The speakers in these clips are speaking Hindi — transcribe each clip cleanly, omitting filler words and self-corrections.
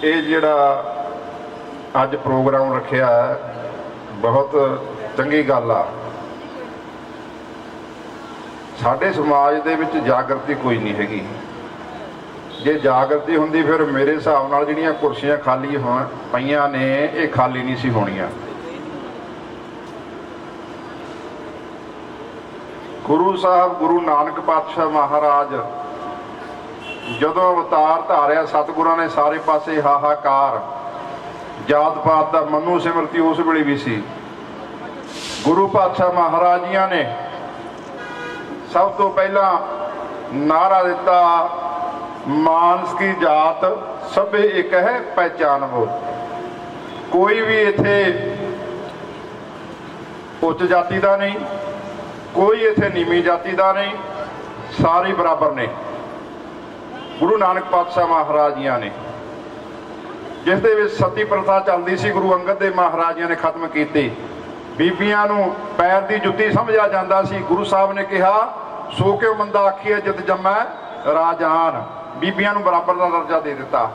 ਇਹ ਜਿਹੜਾ ਅੱਜ ਪ੍ਰੋਗਰਾਮ ਰੱਖਿਆ ਬਹੁਤ ਚੰਗੀ ਗੱਲ ਆ। ਸਾਡੇ ਸਮਾਜ ਦੇ ਵਿੱਚ ਜਾਗਰਤੀ ਕੋਈ ਨਹੀਂ ਹੈਗੀ। ਜੇ ਜਾਗਰਤੀ ਹੁੰਦੀ ਫਿਰ ਮੇਰੇ ਹਿਸਾਬ ਨਾਲ ਜਿਹੜੀਆਂ ਕੁਰਸੀਆਂ ਖਾਲੀ ਪਈਆਂ ਨੇ ਇਹ ਖਾਲੀ ਨਹੀਂ ਸੀ ਹੋਣੀਆਂ। ਗੁਰੂ ਸਾਹਿਬ ਗੁਰੂ ਨਾਨਕ ਪਾਤਸ਼ਾਹ ਮਹਾਰਾਜ ਜਦੋਂ ਅਵਤਾਰ ਧਾਰਿਆ, ਸਤਿਗੁਰਾਂ ਨੇ ਸਾਰੇ ਪਾਸੇ ਹਾਹਾਕਾਰ, ਜਾਤ ਪਾਤ ਦਾ ਮਨੂ ਸਿਮਰਤੀ ਉਸ ਵੇਲੇ ਵੀ ਸੀ। ਗੁਰੂ ਪਾਤਸ਼ਾਹ ਮਹਾਰਾਜ ਜੀਆਂ ਨੇ ਸਭ ਤੋਂ ਪਹਿਲਾਂ ਨਾਰਾ ਦਿੱਤਾ, ਮਾਨਸ ਕੀ ਜਾਤ ਸਭੇ ਇੱਕ ਹੈ ਪਹਿਚਾਨ ਹੋ। ਕੋਈ ਵੀ ਇੱਥੇ ਉੱਚ ਜਾਤੀ ਦਾ ਨਹੀਂ, ਕੋਈ ਇੱਥੇ ਨੀਵੀਂ ਜਾਤੀ ਦਾ ਨਹੀਂ, ਸਾਰੇ ਬਰਾਬਰ ਨੇ। ਗੁਰੂ ਨਾਨਕ ਪਾਤਸ਼ਾਹ ਮਹਾਰਾਜ ਜੀਆਂ ਨੇ, ਜਿਸ ਦੇ ਵਿੱਚ ਸਤੀ ਪ੍ਰਥਾ ਚੱਲਦੀ ਸੀ, ਗੁਰੂ ਅੰਗਦ ਦੇਵ ਮਹਾਰਾਜ ਜੀਆਂ ਨੇ ਖਤਮ ਕੀਤੀ। ਬੀਬੀਆਂ ਨੂੰ ਪੈਰ ਦੀ ਜੁੱਤੀ ਸਮਝਿਆ ਜਾਂਦਾ ਸੀ। ਗੁਰੂ ਸਾਹਿਬ ਨੇ ਕਿਹਾ, ਸੋ ਕਿਉ ਮੰਦਾ ਆਖੀਏ ਜਿਤ ਜੰਮੈ ਰਾਜਾਨ। ਬੀਬੀਆਂ ਨੂੰ ਬਰਾਬਰ ਦਾ ਦਰਜਾ ਦੇ ਦਿੱਤਾ।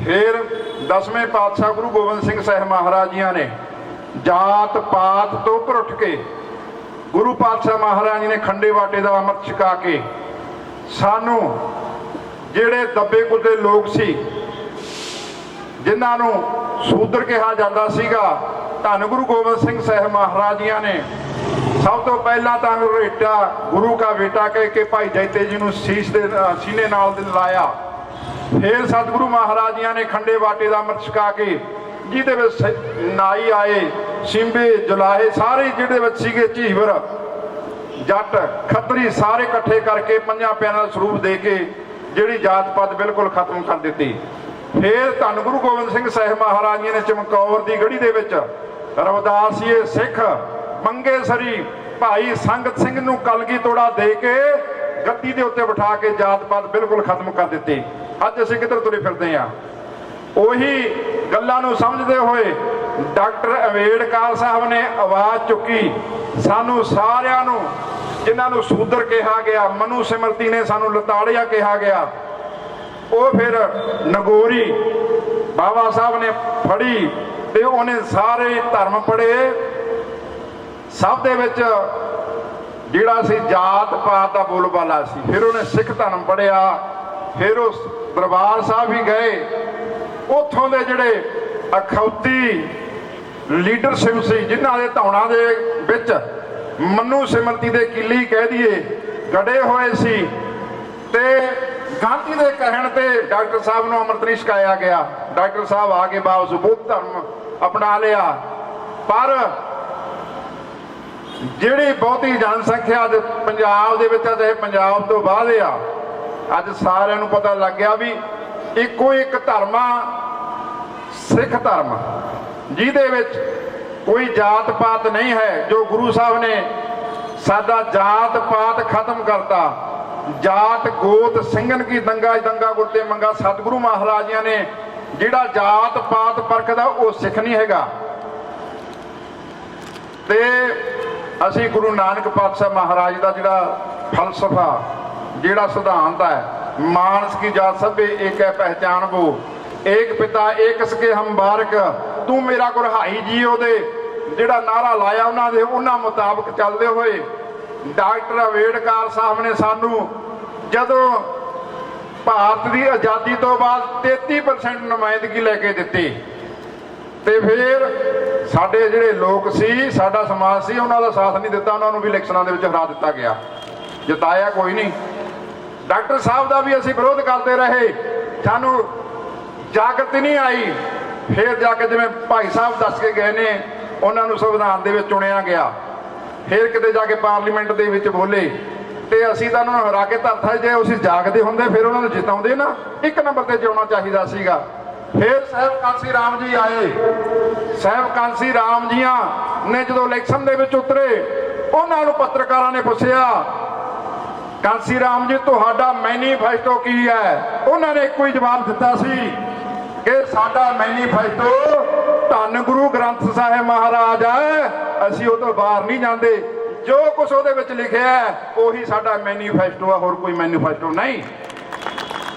ਫਿਰ 10ਵੇਂ ਪਾਤਸ਼ਾਹ ਗੁਰੂ ਗੋਬਿੰਦ ਸਿੰਘ ਸਾਹਿਬ ਮਹਾਰਾਜ ਜੀਆਂ ਨੇ ਜਾਤ ਪਾਤ ਤੋਂ ਉੱਪਰ ਉੱਠ ਕੇ ਗੁਰੂ ਪਾਤਸ਼ਾਹ ਮਹਾਰਾਜ ਜੀ ਨੇ ਖੰਡੇ ਬਾਟੇ ਦਾ ਅੰਮ੍ਰਿਤ ਛਕਾ ਕੇ ਸਾਨੂੰ ਜਿਹੜੇ ਦੱਬੇ ਕੁੱਦੇ ਲੋਕ ਸੀ, ਜਿਨ੍ਹਾਂ ਨੂੰ ਸ਼ੂਦਰ ਕਿਹਾ ਜਾਂਦਾ ਸੀਗਾ, ਧੰਨ ਗੁਰੂ ਗੋਬਿੰਦ ਸਿੰਘ ਸਾਹਿਬ ਮਹਾਰਾਜ ਜੀਆਂ ਨੇ ਸਭ ਤੋਂ ਪਹਿਲਾਂ ਤਾਂ ਰੇਟਾ ਗੁਰੂ ਕਾ ਬੇਟਾ ਕਹਿ ਕੇ ਭਾਈ ਜੈਤੇ ਜੀ ਨੂੰ ਸੀਨੇ ਨਾਲ ਲਾਇਆ। ਫਿਰ ਸਤਿਗੁਰੂ ਮਹਾਰਾਜ ਜੀਆਂ ਨੇ ਖੰਡੇ ਬਾਟੇ ਦਾ ਅੰਮ੍ਰਿਤ ਛਕਾ ਕੇ, ਜਿਹਦੇ ਵਿੱਚ ਨਾਈ ਆਏ, ਸਿੰਬੇ ਜੁਲਾਹੇ ਸਾਰੇ ਜਿਹੜੇ ਵਿੱਚ ਸੀਗੇ, ਝੀਵਰ ਜੱਟ ਖੱਤਰੀ ਸਾਰੇ ਇਕੱਠੇ ਕਰਕੇ ਪੰਜਾਂ ਪਿਆਰਿਆਂ ਦਾ ਸਰੂਪ ਦੇ ਕੇ ਜਿਹੜੀ ਜਾਤ ਪਾਤ ਬਿਲਕੁਲ ਖਤਮ ਕਰ ਦਿੱਤੀ। ਫਿਰ ਧੰਨ ਗੁਰੂ ਗੋਬਿੰਦ ਸਿੰਘ ਸਾਹਿਬ ਮਹਾਰਾਜ ਜੀ ਨੇ ਚਮਕੌਰ ਦੀ ਗੜੀ ਦੇ ਵਿੱਚ ਰਵਿਦਾਸੀਏ ਸਿੱਖ ਮੰਗੇਸਰੀ ਭਾਈ ਸੰਗਤ ਸਿੰਘ ਨੂੰ ਕਲਗੀ ਤੋੜਾ ਦੇ ਕੇ ਗੱਦੀ ਦੇ ਉੱਤੇ ਬਿਠਾ ਕੇ ਜਾਤ ਪਾਤ ਬਿਲਕੁਲ ਖਤਮ ਕਰ ਦਿੱਤੀ। ਅੱਜ ਅਸੀਂ ਕਿੱਧਰ ਤੁਰੇ ਫਿਰਦੇ ਹਾਂ? ਉਹੀ ਗੱਲਾਂ ਨੂੰ ਸਮਝਦੇ ਹੋਏ ਡਾਕਟਰ ਅੰਬੇਡਕਰ ਸਾਹਿਬ ਨੇ ਆਵਾਜ਼ ਚੁੱਕੀ। ਸਾਨੂੰ ਸਾਰਿਆਂ ਨੂੰ, ਜਿਨ੍ਹਾਂ ਨੂੰ ਸ਼ੂਦਰ ਕਿਹਾ ਗਿਆ, ਮਨੂ ਸਿਮਰਤੀ ਨੇ ਸਾਨੂੰ ਲਤਾੜਿਆ ਕਿਹਾ ਗਿਆ, ਉਹ ਫਿਰ ਨਗੋਰੀ ਬਾਬਾ ਸਾਹਿਬ ਨੇ ਫੜੀ ਤੇ ਉਹਨੇ ਸਾਰੇ ਧਰਮ ਪੜ੍ਹੇ। ਸਭ ਦੇ ਵਿੱਚ ਜਿਹੜਾ ਸੀ ਜਾਤ ਪਾਤ ਦਾ ਬੋਲਬਾਲਾ ਸੀ। ਫਿਰ ਉਹਨੇ ਸਿੱਖ ਧਰਮ ਪੜ੍ਹਿਆ। ਫਿਰ ਉਹ ਦਰਬਾਰ ਸਾਹਿਬ ਵੀ ਗਏ। ਉੱਥੋਂ ਦੇ ਜਿਹੜੇ ਅਖੌਤੀ ਲੀਡਰਸ਼ਿਪ ਸੀ, ਜਿਨ੍ਹਾਂ ਦੇ ਧੌਣਾਂ ਦੇ ਵਿੱਚ ਮਨੂ ਸਿਮਰਤੀ ਦੇ ਕਿੱਲੀ ਕਹਿ ਦਈਏ ਗੜੇ ਹੋਏ ਸੀ, ਤੇ ਗਾਂਧੀ ਦੇ ਕਹਿਣ ਤੇ ਡਾਕਟਰ ਸਾਹਿਬ ਨੂੰ ਅੰਮ੍ਰਿਤ ਨਹੀਂ ਛਕਾਇਆ ਗਿਆ। ਡਾਕਟਰ ਸਾਹਿਬ ਆ ਕੇ ਵਾਪਸ ਬੁੱਧ ਧਰਮ ਅਪਣਾ ਲਿਆ। ਪਰ ਜਿਹੜੀ ਬਹੁਤੀ ਜਨਸੰਖਿਆ ਅੱਜ ਪੰਜਾਬ ਦੇ ਵਿੱਚ, ਤੇ ਪੰਜਾਬ ਤੋਂ ਬਾਅਦ ਆ, ਅੱਜ ਸਾਰਿਆਂ ਨੂੰ ਪਤਾ ਲੱਗ ਗਿਆ ਵੀ ਇੱਕੋ ਇੱਕ ਧਰਮ ਆ, ਸਿੱਖ ਧਰਮ, ਜਿਹਦੇ ਵਿੱਚ ਕੋਈ ਜਾਤ ਪਾਤ ਨਹੀਂ ਹੈ। ਜੋ ਗੁਰੂ ਸਾਹਿਬ ਨੇ ਸਾਡਾ ਜਾਤ ਪਾਤ ਖਤਮ ਕਰਤਾ। ਜਾਤ ਗੋਤ ਸਿੰਘਨ ਕੀ ਦੰਗਾ ਦੰਗਾ ਗੁਰਤੇ ਮੰਗਾ। ਸਤਿਗੁਰੂ ਮਹਾਰਾਜ ਜੀਆਂ ਨੇ ਜਿਹੜਾ ਜਾਤ ਪਾਤ ਪਰਖਦਾ ਉਹ ਸਿੱਖ ਨਹੀਂ ਹੈਗਾ। ਤੇ ਅਸੀਂ ਗੁਰੂ ਨਾਨਕ ਪਾਤਸ਼ਾਹ ਮਹਾਰਾਜ ਦਾ ਜਿਹੜਾ ਫਲਸਫਾ, ਜਿਹੜਾ ਸਿਧਾਂਤ ਹੈ, ਮਾਨਸ ਕੀ ਜਾਤ ਸਭੇ ਏਕ ਹੈ ਪਹਿਚਾਨ ਬੋ, ਏਕ ਪਿਤਾ ਏਕ ਸਕੇ ਹਮ ਬਾਰਕ, ਤੂੰ ਮੇਰਾ ਗੁਰਹਾਈ ਜੀ, ਉਹਦੇ ਜਿਹੜਾ ਨਾਰਾ ਲਾਇਆ ਉਹਨਾਂ ਮੁਤਾਬਕ ਚੱਲਦੇ ਹੋਏ ਡਾਕਟਰ ਅੰਬੇਡਕਰ ਸਾਹਿਬ ਨੇ ਸਾਨੂੰ ਜਦੋਂ ਭਾਰਤ ਦੀ ਆਜ਼ਾਦੀ ਤੋਂ ਬਾਅਦ 33% ਨੁਮਾਇੰਦਗੀ ਲੈ ਕੇ ਦਿੱਤੀ, ਤੇ ਫਿਰ ਸਾਡੇ ਜਿਹੜੇ ਲੋਕ ਸੀ, ਸਾਡਾ ਸਮਾਜ ਸੀ, ਉਹਨਾਂ ਦਾ ਸਾਥ ਨਹੀਂ ਦਿੱਤਾ। ਉਹਨਾਂ ਨੂੰ ਵੀ ਇਲੈਕਸ਼ਨਾਂ ਦੇ ਵਿੱਚ ਹਰਾ ਦਿੱਤਾ ਗਿਆ, ਜਿਤਾਇਆ ਕੋਈ ਨਹੀਂ। ਡਾਕਟਰ ਸਾਹਿਬ ਦਾ ਵੀ ਅਸੀਂ ਵਿਰੋਧ ਕਰਦੇ ਰਹੇ, ਸਾਨੂੰ ਜਾਗਰਤੀ ਨਹੀਂ ਆਈ। ਫਿਰ ਜਾ ਕੇ ਜਿਵੇਂ ਭਾਈ ਸਾਹਿਬ ਦੱਸ ਕੇ ਗਏ ਨੇ, ਉਹਨਾਂ ਨੂੰ ਸੰਵਿਧਾਨ ਦੇ ਵਿੱਚ ਚੁਣਿਆ ਗਿਆ। ਫਿਰ ਕਿਤੇ ਜਾ ਕੇ ਪਾਰਲੀਮੈਂਟ ਦੇ ਵਿੱਚ ਬੋਲੇ, ਤੇ ਅਸੀਂ ਤਾਂ ਉਹਨਾਂ ਨੂੰ ਹਰਾ ਕੇ ਧਰਤਾ। ਜੇ ਅਸੀਂ ਜਾਗਦੇ ਹੁੰਦੇ ਫਿਰ ਉਹਨਾਂ ਨੂੰ ਜਿਤਾਉਂਦੇ ਨਾ, 1 ਨੰਬਰ ਤੇ ਜਿਉਣਾ ਚਾਹੀਦਾ ਸੀਗਾ। ਫਿਰ ਸਾਹਿਬ ਕਾਂਸੀ ਰਾਮ ਜੀ ਆਏ। ਸਾਹਿਬ ਕਾਂਸੀ ਰਾਮ ਜੀਆਂ ਨੇ ਜਦੋਂ ਇਲੈਕਸ਼ਨ ਦੇ ਵਿੱਚ ਉਤਰੇ, ਉਹਨਾਂ ਨੂੰ ਪੱਤਰਕਾਰਾਂ ਨੇ ਪੁੱਛਿਆ, ਕਾਂਸੀ ਰਾਮ ਜੀ ਤੁਹਾਡਾ ਮੈਨੀਫੈਸਟੋ ਕੀ ਹੈ? ਉਹਨਾਂ ਨੇ ਇੱਕੋ ਹੀ ਜਵਾਬ ਦਿੱਤਾ ਸੀ ਕਿ ਸਾਡਾ ਮੈਨੀਫੈਸਟੋ ਧੰਨ ਗੁਰੂ ਗ੍ਰੰਥ ਸਾਹਿਬ ਮਹਾਰਾਜ ਹੈ, ਅਸੀਂ ਉਹ ਤੋਂ ਬਾਹਰ ਨਹੀਂ ਜਾਂਦੇ। ਜੋ ਕੁਛ ਉਹਦੇ ਵਿੱਚ ਲਿਖਿਆ ਹੈ, ਉਹੀ ਸਾਡਾ ਮੈਨੀਫੈਸਟੋ ਆ, ਹੋਰ ਕੋਈ ਮੈਨੀਫੈਸਟੋ ਨਹੀਂ।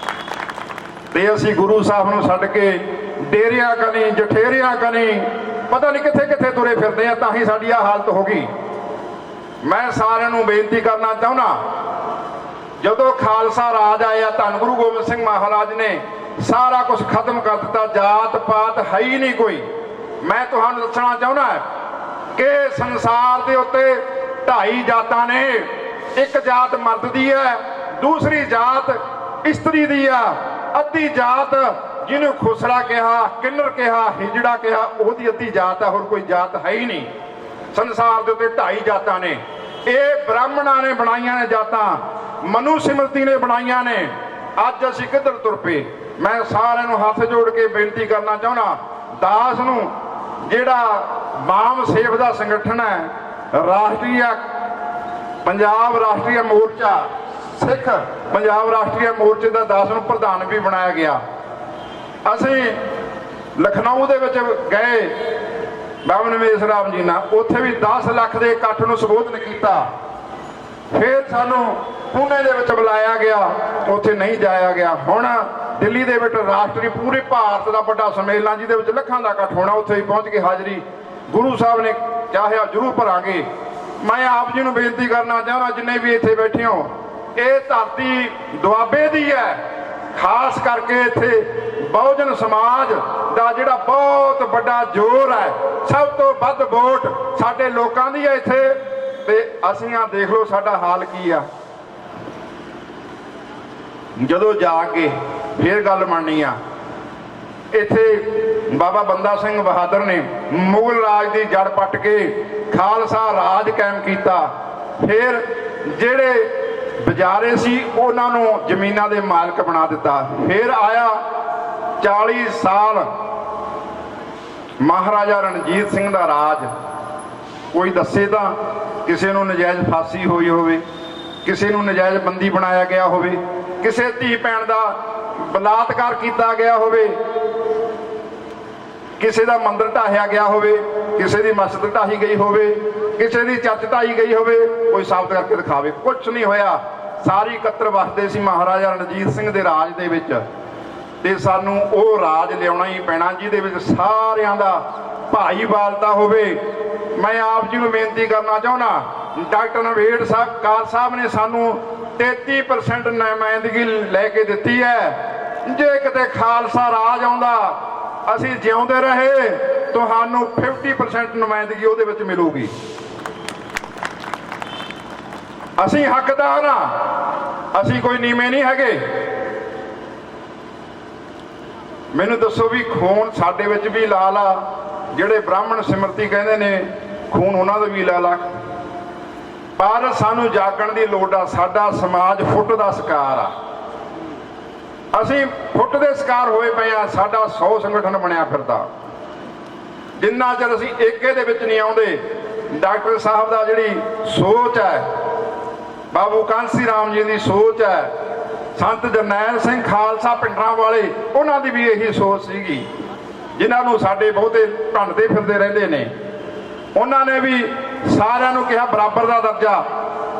ਤੇ ਅਸੀਂ ਗੁਰੂ ਸਾਹਿਬ ਨੂੰ ਛੱਡ ਕੇ ਡੇਰਿਆਂ ਕਨੀ ਜਠੇਰਿਆਂ ਕਨੀ ਪਤਾ ਨਹੀਂ ਕਿੱਥੇ ਕਿੱਥੇ ਤੁਰੇ ਫਿਰਦੇ ਆ, ਤਾਂ ਹੀ ਸਾਡੀ ਆ ਹਾਲਤ ਹੋ ਗਈ। ਮੈਂ ਸਾਰਿਆਂ ਨੂੰ ਬੇਨਤੀ ਕਰਨਾ ਚਾਹੁੰਦਾ, ਜਦੋਂ ਖਾਲਸਾ ਰਾਜ ਆਇਆ ਧੰਨ ਗੁਰੂ ਗੋਬਿੰਦ ਸਿੰਘ ਮਹਾਰਾਜ ਨੇ ਸਾਰਾ ਕੁਝ ਖਤਮ ਕਰ ਦਿੱਤਾ, ਜਾਤ ਪਾਤ ਹੈ ਹੀ ਨਹੀਂ ਕੋਈ। ਮੈਂ ਤੁਹਾਨੂੰ ਦੱਸਣਾ ਚਾਹੁੰਦਾ ਕਿ ਸੰਸਾਰ ਦੇ ਉੱਤੇ 2.5 ਜਾਤਾਂ ਨੇ। ਇੱਕ ਜਾਤ ਮਰਦ ਦੀ ਹੈ, ਦੂਸਰੀ ਜਾਤ ਇਸਤਰੀ ਦੀ ਆ, ਅੱਧੀ ਜਾਤ ਜਿਹਨੂੰ ਖੁਸਰਾ ਕਿਹਾ, ਕਿੰਨਰ ਕਿਹਾ, ਹਿਜੜਾ ਕਿਹਾ, ਉਹਦੀ ਅੱਧੀ ਜਾਤ ਆ, ਹੋਰ ਕੋਈ ਜਾਤ ਹੈ ਹੀ ਨਹੀਂ। ਸੰਸਾਰ ਦੇ ਉੱਤੇ 2.5 ਜਾਤਾਂ ਨੇ। ਇਹ ਬ੍ਰਾਹਮਣਾਂ ਨੇ ਬਣਾਈਆਂ ਨੇ ਜਾਤਾਂ, ਮਨੂ ਸਿਮਰਤੀ ਨੇ ਬਣਾਈਆਂ ਨੇ। ਅੱਜ ਅਸੀਂ ਕਿੱਧਰ ਤੁਰ ਪਏ? ਮੈਂ ਸਾਰਿਆਂ ਨੂੰ ਹੱਥ ਜੋੜ ਕੇ ਬੇਨਤੀ ਕਰਨਾ ਚਾਹੁੰਦਾ, ਦਾਸ ਨੂੰ ਜਿਹੜਾ ਵਾਮ ਸੇਵ ਦਾ ਸੰਗਠਨ ਹੈ, ਰਾਸ਼ਟਰੀ ਪੰਜਾਬ ਰਾਸ਼ਟਰੀ ਮੋਰਚਾ, ਸਿੱਖ ਪੰਜਾਬ ਰਾਸ਼ਟਰੀ ਮੋਰਚੇ ਦਾ ਦਾਸ ਨੂੰ ਪ੍ਰਧਾਨ ਵੀ ਬਣਾਇਆ ਗਿਆ। ਅਸੀਂ ਲਖਨਊ ਦੇ ਵਿੱਚ ਗਏ ਬਾਬਾ ਨਵੇਸ਼ ਰਾਮ ਜੀ ਨਾਲ, ਉੱਥੇ ਵੀ 10 ਲੱਖ ਦੇ ਇਕੱਠ ਨੂੰ ਸੰਬੋਧਨ ਕੀਤਾ। ਫਿਰ ਸਾਨੂੰ ਪੂਨੇ ਦੇ ਵਿੱਚ ਬੁਲਾਇਆ ਗਿਆ, ਉੱਥੇ ਨਹੀਂ ਜਾਇਆ ਗਿਆ। ਹੁਣ ਦਿੱਲੀ ਦੇ ਵਿੱਚ ਰਾਸ਼ਟਰੀ ਪੂਰੇ ਭਾਰਤ ਦਾ ਵੱਡਾ ਸੰਮੇਲਨ ਜਿਹਦੇ ਵਿੱਚ ਲੱਖਾਂ ਦਾ ਇਕੱਠ ਹੋਣਾ, ਉੱਥੇ ਹੀ ਪਹੁੰਚ ਕੇ ਹਾਜ਼ਰੀ ਗੁਰੂ ਸਾਹਿਬ ਨੇ ਚਾਹਿਆ ਜ਼ਰੂਰ ਭਰਾਂਗੇ। ਮੈਂ ਆਪ ਜੀ ਨੂੰ ਬੇਨਤੀ ਕਰਨਾ ਚਾਹੁੰਦਾ, ਜਿੰਨੇ ਵੀ ਇੱਥੇ ਬੈਠੇ ਹੋ, ਇਹ ਧਰਤੀ ਦੁਆਬੇ ਦੀ ਹੈ। ਖਾਸ ਕਰਕੇ ਇੱਥੇ ਬਹੁਜਨ ਸਮਾਜ ਦਾ ਜਿਹੜਾ ਬਹੁਤ ਵੱਡਾ ਜ਼ੋਰ ਹੈ, ਸਭ ਤੋਂ ਵੱਧ ਵੋਟ ਸਾਡੇ ਲੋਕਾਂ ਦੀ ਹੈ ਇੱਥੇ। ਤੇ ਅਸੀਂ ਆ ਦੇਖ ਲਓ ਸਾਡਾ ਹਾਲ ਕੀ ਆ। ਜਦੋਂ ਜਾ ਕੇ ਫੇਰ ਗੱਲ ਬਣਨੀ ਆ, ਇੱਥੇ ਬਾਬਾ ਬੰਦਾ ਸਿੰਘ ਬਹਾਦਰ ਨੇ ਮੁਗਲ ਰਾਜ ਦੀ ਜੜ ਪੱਟ ਕੇ ਖਾਲਸਾ ਰਾਜ ਕਾਇਮ ਕੀਤਾ। ਫਿਰ ਜਿਹੜੇ ਬਜ਼ਾਰੇ ਸੀ ਉਹਨਾਂ ਨੂੰ ਜ਼ਮੀਨਾਂ ਦੇ ਮਾਲਕ ਬਣਾ ਦਿੱਤਾ। ਫਿਰ ਆਇਆ 40 ਸਾਲ ਮਹਾਰਾਜਾ ਰਣਜੀਤ ਸਿੰਘ ਦਾ ਰਾਜ। ਕੋਈ ਦੱਸੇ ਤਾਂ ਕਿਸੇ ਨੂੰ ਨਜਾਇਜ਼ ਫਾਂਸੀ ਹੋਈ ਹੋਵੇ, ਕਿਸੇ ਨੂੰ ਨਜਾਇਜ਼ ਬੰਦੀ ਬਣਾਇਆ ਗਿਆ ਹੋਵੇ, ਕਿਸੇ ਧੀ ਭੈਣ ਦਾ ਬਲਾਤਕਾਰ ਕੀਤਾ ਗਿਆ ਹੋਵੇ, ਕਿਸੇ ਦਾ ਮੰਦਿਰ ਢਾਹਿਆ ਗਿਆ ਹੋਵੇ, ਕਿਸੇ ਦੀ ਮਸਜਿਦ ਢਾਹੀ ਗਈ ਹੋਵੇ, ਕਿਸੇ ਦੀ ਚਰਚ ਢਾਹੀ ਗਈ ਹੋਵੇ। ਕੋਈ ਸਾਬਤ ਕਰਕੇ ਦਿਖਾਵੇ। ਕੁਛ ਨਹੀਂ ਹੋਇਆ। ਸਾਰੀ ਇਕੱਤਰ ਵਸਦੇ ਸੀ ਮਹਾਰਾਜਾ ਰਣਜੀਤ ਸਿੰਘ ਦੇ ਰਾਜ ਦੇ ਵਿੱਚ। ਤੇ ਸਾਨੂੰ ਉਹ ਰਾਜ ਲਿਆਉਣਾ ਹੀ ਪੈਣਾ ਜਿਹਦੇ ਵਿੱਚ ਸਾਰਿਆਂ ਦਾ ਭਾਈਵਾਲਤਾ ਹੋਵੇ। ਮੈਂ ਆਪ ਜੀ ਨੂੰ ਬੇਨਤੀ ਕਰਨਾ ਚਾਹੁੰਦਾ, ਡਾਕਟਰ ਨਵੇੜ ਸਾਹਿਬ ਨੇ ਸਾਨੂੰ 33% ਨੁਮਾਇੰਦਗੀ ਲੈ ਕੇ ਦਿੱਤੀ ਹੈ। ਜੇ ਕਿਤੇ ਖਾਲਸਾ ਰਾਜ ਆਉਂਦਾ, ਅਸੀਂ ਜਿਉਂਦੇ ਰਹੇ, ਤੁਹਾਨੂੰ 50% ਨੁਮਾਇੰਦਗੀ ਉਹਦੇ ਵਿੱਚ ਮਿਲੂਗੀ। ਅਸੀਂ ਹੱਕਦਾਰ ਹਾਂ, ਅਸੀਂ ਕੋਈ ਨੀਵੇਂ ਨਹੀਂ ਹੈਗੇ। ਮੈਨੂੰ ਦੱਸੋ ਵੀ ਖੂਨ ਸਾਡੇ ਵਿੱਚ ਵੀ ਲਾਲ ਆ। ਜਿਹੜੇ ਬ੍ਰਾਹਮਣ ਸਿਮਰਤੀ ਕਹਿੰਦੇ ਨੇ ਖੂਨ ਉਹਨਾਂ ਦਾ ਵੀ ਲਾਲ ਆ। ਪਰ ਸਾਨੂੰ ਜਾਗਣ ਦੀ ਲੋੜ ਆ। ਸਾਡਾ ਸਮਾਜ ਫੁੱਟ ਦਾ ਸ਼ਿਕਾਰ ਆ। ਅਸੀਂ ਫੁੱਟ ਦੇ ਸ਼ਿਕਾਰ ਹੋਏ ਪਏ ਆ। ਸਾਡਾ 100 ਸੰਗਠਨ ਬਣਿਆ ਫਿਰਦਾ। ਜਿੰਨਾ ਚਿਰ ਅਸੀਂ ਏਕੇ ਦੇ ਵਿੱਚ ਨਹੀਂ ਆਉਂਦੇ, ਡਾਕਟਰ ਸਾਹਿਬ ਦਾ ਜਿਹੜੀ ਸੋਚ ਹੈ, ਬਾਬੂ ਕਾਂਸੀ ਰਾਮ ਜੀ ਦੀ ਸੋਚ ਹੈ, ਸੰਤ ਜਰਨੈਲ ਸਿੰਘ ਖਾਲਸਾ ਪਿੰਡਰਾਂ ਵਾਲੇ, ਉਹਨਾਂ ਦੀ ਵੀ ਇਹੀ ਸੋਚ ਸੀਗੀ, ਜਿਨ੍ਹਾਂ ਨੂੰ ਸਾਡੇ ਬਹੁਤੇ ਭੰਡਦੇ ਫਿਰਦੇ ਰਹਿੰਦੇ ਨੇ। ਉਹਨਾਂ ਨੇ ਵੀ ਸਾਰਿਆਂ ਨੂੰ ਕਿਹਾ ਬਰਾਬਰ ਦਾ ਦਰਜਾ।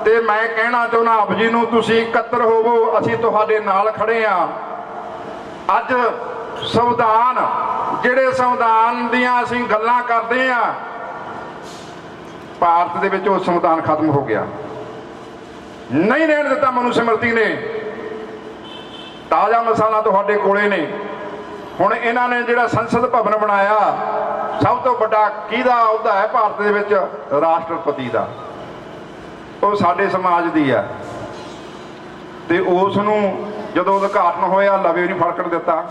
ਤੇ ਮੈਂ ਕਹਿਣਾ ਚਾਹੁੰਦਾ ਆਪ ਜੀ ਨੂੰ, ਤੁਸੀਂ ਇਕੱਤਰ ਹੋਵੋ, ਅਸੀਂ ਤੁਹਾਡੇ ਨਾਲ ਖੜੇ ਆ। ਅੱਜ ਸੰਵਿਧਾਨ, ਜਿਹੜੇ ਸੰਵਿਧਾਨ ਦੀਆਂ ਅਸੀਂ ਗੱਲਾਂ ਕਰਦੇ ਆ, ਭਾਰਤ ਦੇ ਵਿੱਚ ਉਹ ਸੰਵਿਧਾਨ ਖਤਮ ਹੋ ਗਿਆ। ਨਹੀਂ ਰਹਿਣ ਦਿੱਤਾ ਮਨੂ ਸਿਮਰਤੀ ਨੇ। ਤਾਜ਼ਾ ਮਿਸਾਲਾਂ ਤੁਹਾਡੇ ਕੋਲੇ ਨੇ। ਹੁਣ ਇਹਨਾਂ ਨੇ ਜਿਹੜਾ ਸੰਸਦ ਭਵਨ ਬਣਾਇਆ, ਸਭ ਤੋਂ ਵੱਡਾ ਕਿਹਦਾ ਅਹੁਦਾ ਹੈ ਭਾਰਤ ਦੇ ਵਿੱਚ? ਰਾਸ਼ਟਰਪਤੀ ਦਾ। ਉਹ ਸਾਡੇ ਸਮਾਜ ਦੀ ਆ। ਤੇ ਉਸ ਨੂੰ ਜਦੋਂ ਉਦਘਾਟਨ ਹੋਇਆ, ਲਵੇ ਨਹੀਂ ਫੜਕਣ ਦਿੱਤਾ।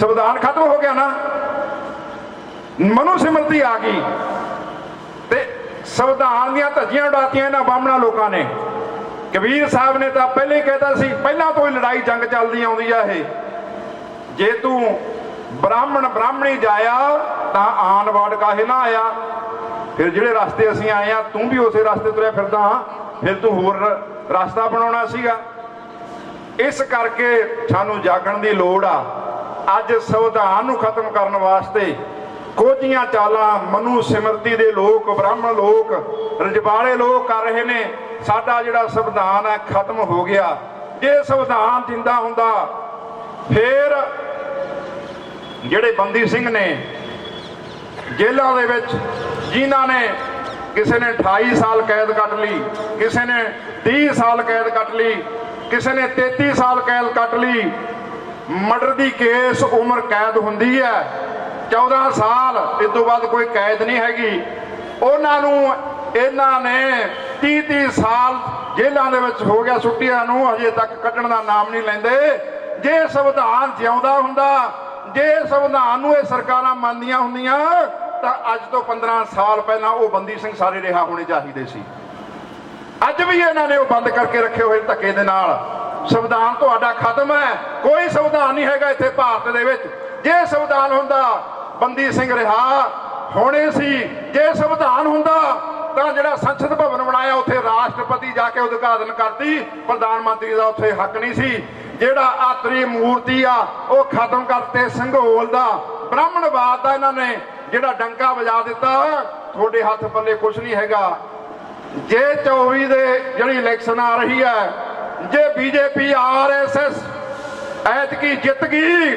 ਸੰਵਿਧਾਨ ਖਤਮ ਹੋ ਗਿਆ ਨਾ। ਮਨੂ ਸਿਮਰਤੀ ਆ ਗਈ ਤੇ ਸੰਵਿਧਾਨ ਦੀਆਂ ਧੱਜੀਆਂ ਉਡਾਤੀਆਂ ਇਹਨਾਂ ਬਾਹਮਣਾ ਲੋਕਾਂ ਨੇ। ਕਬੀਰ ਸਾਹਿਬ ਨੇ ਤਾਂ ਪਹਿਲਾਂ ਹੀ ਕਹਿਤਾ ਸੀ, ਪਹਿਲਾਂ ਤੋਂ ਹੀ ਲੜਾਈ ਜੰਗ ਚੱਲਦੀ ਆਉਂਦੀ ਆ ਇਹ, ਜੇ ਤੂੰ ਬ੍ਰਾਹਮਣ ਬ੍ਰਾਹਮਣੀ ਜਾਇਆ ਤਾਂ ਆਨ ਵਾੜ ਕਾਹੇ ਨਾ ਆਇਆ। ਫਿਰ ਜਿਹੜੇ ਰਸਤੇ ਅਸੀਂ ਆਏ ਆ, ਤੂੰ ਵੀ ਉਸੇ ਰਸਤੇ ਤੁਰਿਆ ਫਿਰਦਾ, ਫਿਰ ਤੂੰ ਹੋਰ ਰਸਤਾ ਬਣਾਉਣਾ ਸੀਗਾ। ਇਸ ਕਰਕੇ ਸਾਨੂੰ ਜਾਗਣ ਦੀ ਲੋੜ ਆ। ਅੱਜ ਸੰਵਿਧਾਨ ਨੂੰ ਖਤਮ ਕਰਨ ਵਾਸਤੇ ਕੋਝੀਆਂ ਚਾਲਾਂ ਮਨੂ ਸਿਮਰਤੀ ਦੇ ਲੋਕ, ਬ੍ਰਾਹਮਣ ਲੋਕ, ਰਜਵਾੜੇ ਲੋਕ ਕਰ ਰਹੇ ਨੇ। ਸਾਡਾ ਜਿਹੜਾ ਸੰਵਿਧਾਨ ਹੈ ਖਤਮ ਹੋ ਗਿਆ। ਜੇ ਸੰਵਿਧਾਨ ਜਿੰਦਾ ਹੁੰਦਾ ਫਿਰ ਜਿਹੜੇ ਬੰਦੀ ਸਿੰਘ ਨੇ ਜੇਲ੍ਹਾਂ ਦੇ ਵਿੱਚ, ਜਿਨ੍ਹਾਂ ਨੇ ਕਿਸੇ ਨੇ 28 ਸਾਲ ਕੈਦ ਕੱਟ ਲਈ, ਕਿਸੇ ਨੇ 30 ਸਾਲ ਕੈਦ ਕੱਟ ਲਈ, ਕਿਸੇ ਨੇ 33 ਸਾਲ ਕੈਦ ਕੱਟ ਲਈ। ਮਰਡਰ ਦੀ ਕੇਸ ਉਮਰ ਕੈਦ ਹੁੰਦੀ ਹੈ 14 ਸਾਲ, ਇਸ ਤੋਂ ਬਾਅਦ ਕੋਈ ਕੈਦ ਨਹੀਂ ਹੈਗੀ। ਉਹਨਾਂ ਨੂੰ ਇਹਨਾਂ ਨੇ 30 ਸਾਲ ਜੇਲ੍ਹਾਂ ਦੇ ਵਿੱਚ ਹੋ ਗਿਆ ਛੁੱਟੀਆਂ ਨੂੰ, ਹਜੇ ਤੱਕ ਕੱਢਣ ਦਾ ਨਾਮ ਨਹੀਂ ਲੈਂਦੇ। ਜੇ ਸੰਵਿਧਾਨ ਜਿਉਂਦਾ ਹੁੰਦਾ, ਜੇ ਸੰਵਿਧਾਨ ਨੂੰ ਇਹ ਸਰਕਾਰਾਂ ਮੰਨਦੀਆਂ ਹੁੰਦੀਆਂ ਤਾਂ ਅੱਜ ਤੋਂ 15 ਸਾਲ ਪਹਿਲਾਂ ਉਹ ਬੰਦੀ ਸਿੰਘ ਸਾਰੇ ਰਿਹਾ ਹੋਣੇ ਚਾਹੀਦੇ ਸੀ। ਅੱਜ ਵੀ ਇਹਨਾਂ ਨੇ ਉਹ ਬੰਦ ਕਰਕੇ ਰੱਖੇ ਹੋਏ ਧੱਕੇ ਦੇ ਨਾਲ। ਸੰਵਿਧਾਨ ਤੁਹਾਡਾ ਖਤਮ ਹੈ, ਕੋਈ ਸੰਵਿਧਾਨ ਨਹੀਂ ਹੈਗਾ ਇੱਥੇ ਭਾਰਤ ਦੇ ਵਿੱਚ। ਜੇ ਸੰਵਿਧਾਨ ਹੁੰਦਾ ਬੰਦੀ ਸਿੰਘ ਰਿਹਾ ਹੋਣੇ ਸੀ। ਜੇ ਸੰਵਿਧਾਨ ਹੁੰਦਾ ਤਾਂ ਜਿਹੜਾ ਸੰਸਦ ਭਵਨ ਬਣਾਇਆ ਉੱਥੇ ਰਾਸ਼ਟਰਪਤੀ ਜਾ ਕੇ ਉਦਘਾਟਨ ਕਰਦੀ, ਪ੍ਰਧਾਨ ਮੰਤਰੀ ਦਾ ਉੱਥੇ ਹੱਕ ਨਹੀਂ ਸੀ। ਜਿਹੜਾ ਆਤਰੀ ਮੂਰਤੀ ਆ ਉਹ ਖਤਮ ਕਰਤੇ, ਸੰਘੋਲ ਦਾ ਬ੍ਰਾਹਮਣਵਾਦ ਦਾ ਇਹਨਾਂ ਨੇ ਜਿਹੜਾ ਡੰਕਾ ਵਜਾ ਦਿੱਤਾ। ਤੁਹਾਡੇ ਹੱਥ ਪੱਲੇ ਕੁਝ ਨਹੀਂ ਹੈਗਾ। ਜੇ 24 ਦੇ ਜਿਹੜੀ ਇਲੈਕਸ਼ਨ ਆ ਰਹੀ ਹੈ, ਜੇ ਬੀਜੇਪੀ RSS ਐਤਕੀ ਜਿੱਤ ਗਈ,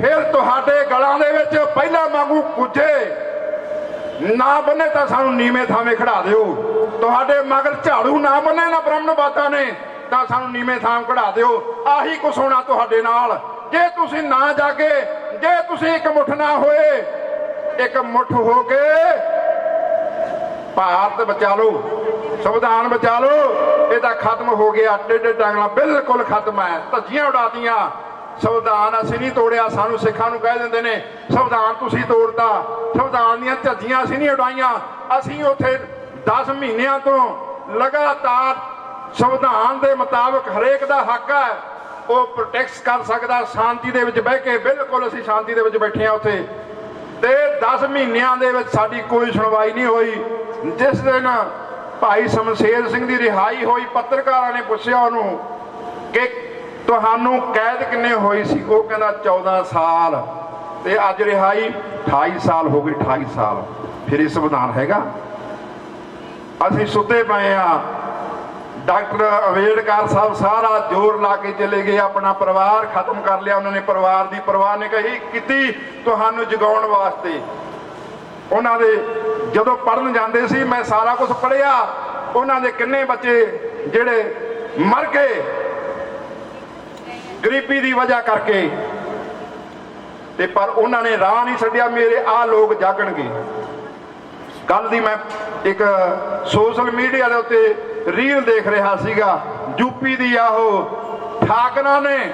ਫਿਰ ਤੁਹਾਡੇ ਗਲਾਂ ਦੇ ਵਿੱਚ ਪਹਿਲਾਂ ਵਾਂਗੂ ਕੁਝੇ ਨਾ ਬੰਨੇ ਤਾਂ ਸਾਨੂੰ ਨੀਵੇਂ ਥਾਵੇਂ ਖੜਾ ਦਿਓ। ਤੁਹਾਡੇ ਮਗਰ ਝਾੜੂ ਨਾ ਬੰਨੇ ਨਾ ਬ੍ਰਾਹਮਣਵਾਦਾਂ ਨੇ ਤਾਂ ਸਾਨੂੰ ਨੀਵੇਂ ਥਾਂ ਖੜਾ ਦਿਓ। ਆਹੀ ਕੁਛ ਹੋਣਾ ਤੁਹਾਡੇ ਨਾਲ ਜੇ ਤੁਸੀਂ ਨਾ ਜਾਗੇ, ਜੇ ਤੁਸੀਂ ਇੱਕ ਮੁੱਠ ਨਾ ਹੋਏ। ਇੱਕ ਮੁੱਠ ਹੋ ਕੇ ਭਾਰਤ ਬਚਾ ਲਓ, ਸੰਵਿਧਾਨ ਬਚਾ ਲਓ। ਇਹ ਤਾਂ ਖਤਮ ਹੋ ਗਿਆ, ਟੇਢੇ ਟਾਂਗਲਾਂ ਬਿਲਕੁਲ ਖਤਮ ਹੈ। ਧੱਜੀਆਂ ਉਡਾਤੀਆਂ। ਸੰਵਿਧਾਨ ਅਸੀਂ ਨਹੀਂ ਤੋੜਿਆ। ਸਾਨੂੰ ਸਿੱਖਾਂ ਨੂੰ ਕਹਿ ਦਿੰਦੇ ਨੇ ਸੰਵਿਧਾਨ ਤੁਸੀਂ ਤੋੜਤਾ। ਸੰਵਿਧਾਨ ਦੀਆਂ ਧੱਜੀਆਂ ਅਸੀਂ ਨਹੀਂ ਉਡਾਈਆਂ। ਅਸੀਂ ਉੱਥੇ 10 ਮਹੀਨਿਆਂ ਤੋਂ ਲਗਾਤਾਰ ਸੰਵਿਧਾਨ ਦੇ ਮੁਤਾਬਕ ਹਰੇਕ ਦਾ ਹੱਕ ਹੈ ਉਹ ਪ੍ਰੋਟੈਕਟ ਕਰ ਸਕਦਾ ਸ਼ਾਂਤੀ ਦੇ ਵਿੱਚ ਬਹਿ ਕੇ। ਬਿਲਕੁਲ ਅਸੀਂ ਸ਼ਾਂਤੀ ਦੇ ਵਿੱਚ ਬੈਠੇ ਹਾਂ ਉੱਥੇ। ਤੇ 10 ਮਹੀਨਿਆਂ ਦੇ ਵਿੱਚ ਸਾਡੀ ਕੋਈ ਸੁਣਵਾਈ ਨਹੀਂ ਹੋਈ। ਜਿਸ ਦਿਨ ਭਾਈ ਸ਼ਮਸ਼ੇਰ ਸਿੰਘ ਦੀ ਰਿਹਾਈ ਹੋਈ, ਪੱਤਰਕਾਰਾਂ ਨੇ ਪੁੱਛਿਆ ਉਹਨੂੰ ਕਿ ਤੁਹਾਨੂੰ ਕੈਦ ਕਿੰਨੇ ਹੋਈ ਸੀ? ਉਹ ਕਹਿੰਦਾ 14 ਸਾਲ। ਤੇ ਅੱਜ ਰਿਹਾਈ 28 ਸਾਲ ਹੋ ਗਈ। 28 ਸਾਲ ਫਿਰ ਇਹ ਸੰਵਿਧਾਨ ਹੈਗਾ? ਅਸੀਂ ਸੁੱਤੇ ਪਏ ਆ। ਡਾਕਟਰ ਅੰਬੇਡਕਰ ਸਾਹਿਬ ਸਾਰਾ ਜ਼ੋਰ ਲਾ ਕੇ ਚਲੇ ਗਏ, ਆਪਣਾ ਪਰਿਵਾਰ ਖਤਮ ਕਰ ਲਿਆ ਉਹਨਾਂ ਨੇ। ਪਰਿਵਾਰ ਦੀ ਪਰਵਾਹ ਨਹੀਂ ਕਹੀ ਕੀਤੀ ਤੁਹਾਨੂੰ ਜਗਾਉਣ ਵਾਸਤੇ। ਉਹਨਾਂ ਦੇ ਜਦੋਂ ਪੜ੍ਹਨ ਜਾਂਦੇ ਸੀ, ਮੈਂ ਸਾਰਾ ਕੁਝ ਪੜ੍ਹਿਆ। ਉਹਨਾਂ ਦੇ ਕਿੰਨੇ ਬੱਚੇ ਜਿਹੜੇ ਮਰ ਗਏ ਗਰੀਬੀ ਦੀ ਵਜ੍ਹਾ ਕਰਕੇ। ਤੇ ਪਰ ਉਹਨਾਂ ਨੇ ਰਾਹ ਨਹੀਂ ਛੱਡਿਆ, ਮੇਰੇ ਆਹ ਲੋਕ ਜਾਗਣਗੇ। ਕੱਲ ਦੀ ਮੈਂ ਇੱਕ ਸੋਸ਼ਲ ਮੀਡੀਆ ਦੇ ਉੱਤੇ ਰੀਲ ਦੇਖ ਰਿਹਾ ਸੀਗਾ, ਯੂਪੀ ਦੀ ਆ। ਉਹ ਠਾਕਰਾਂ ਨੇ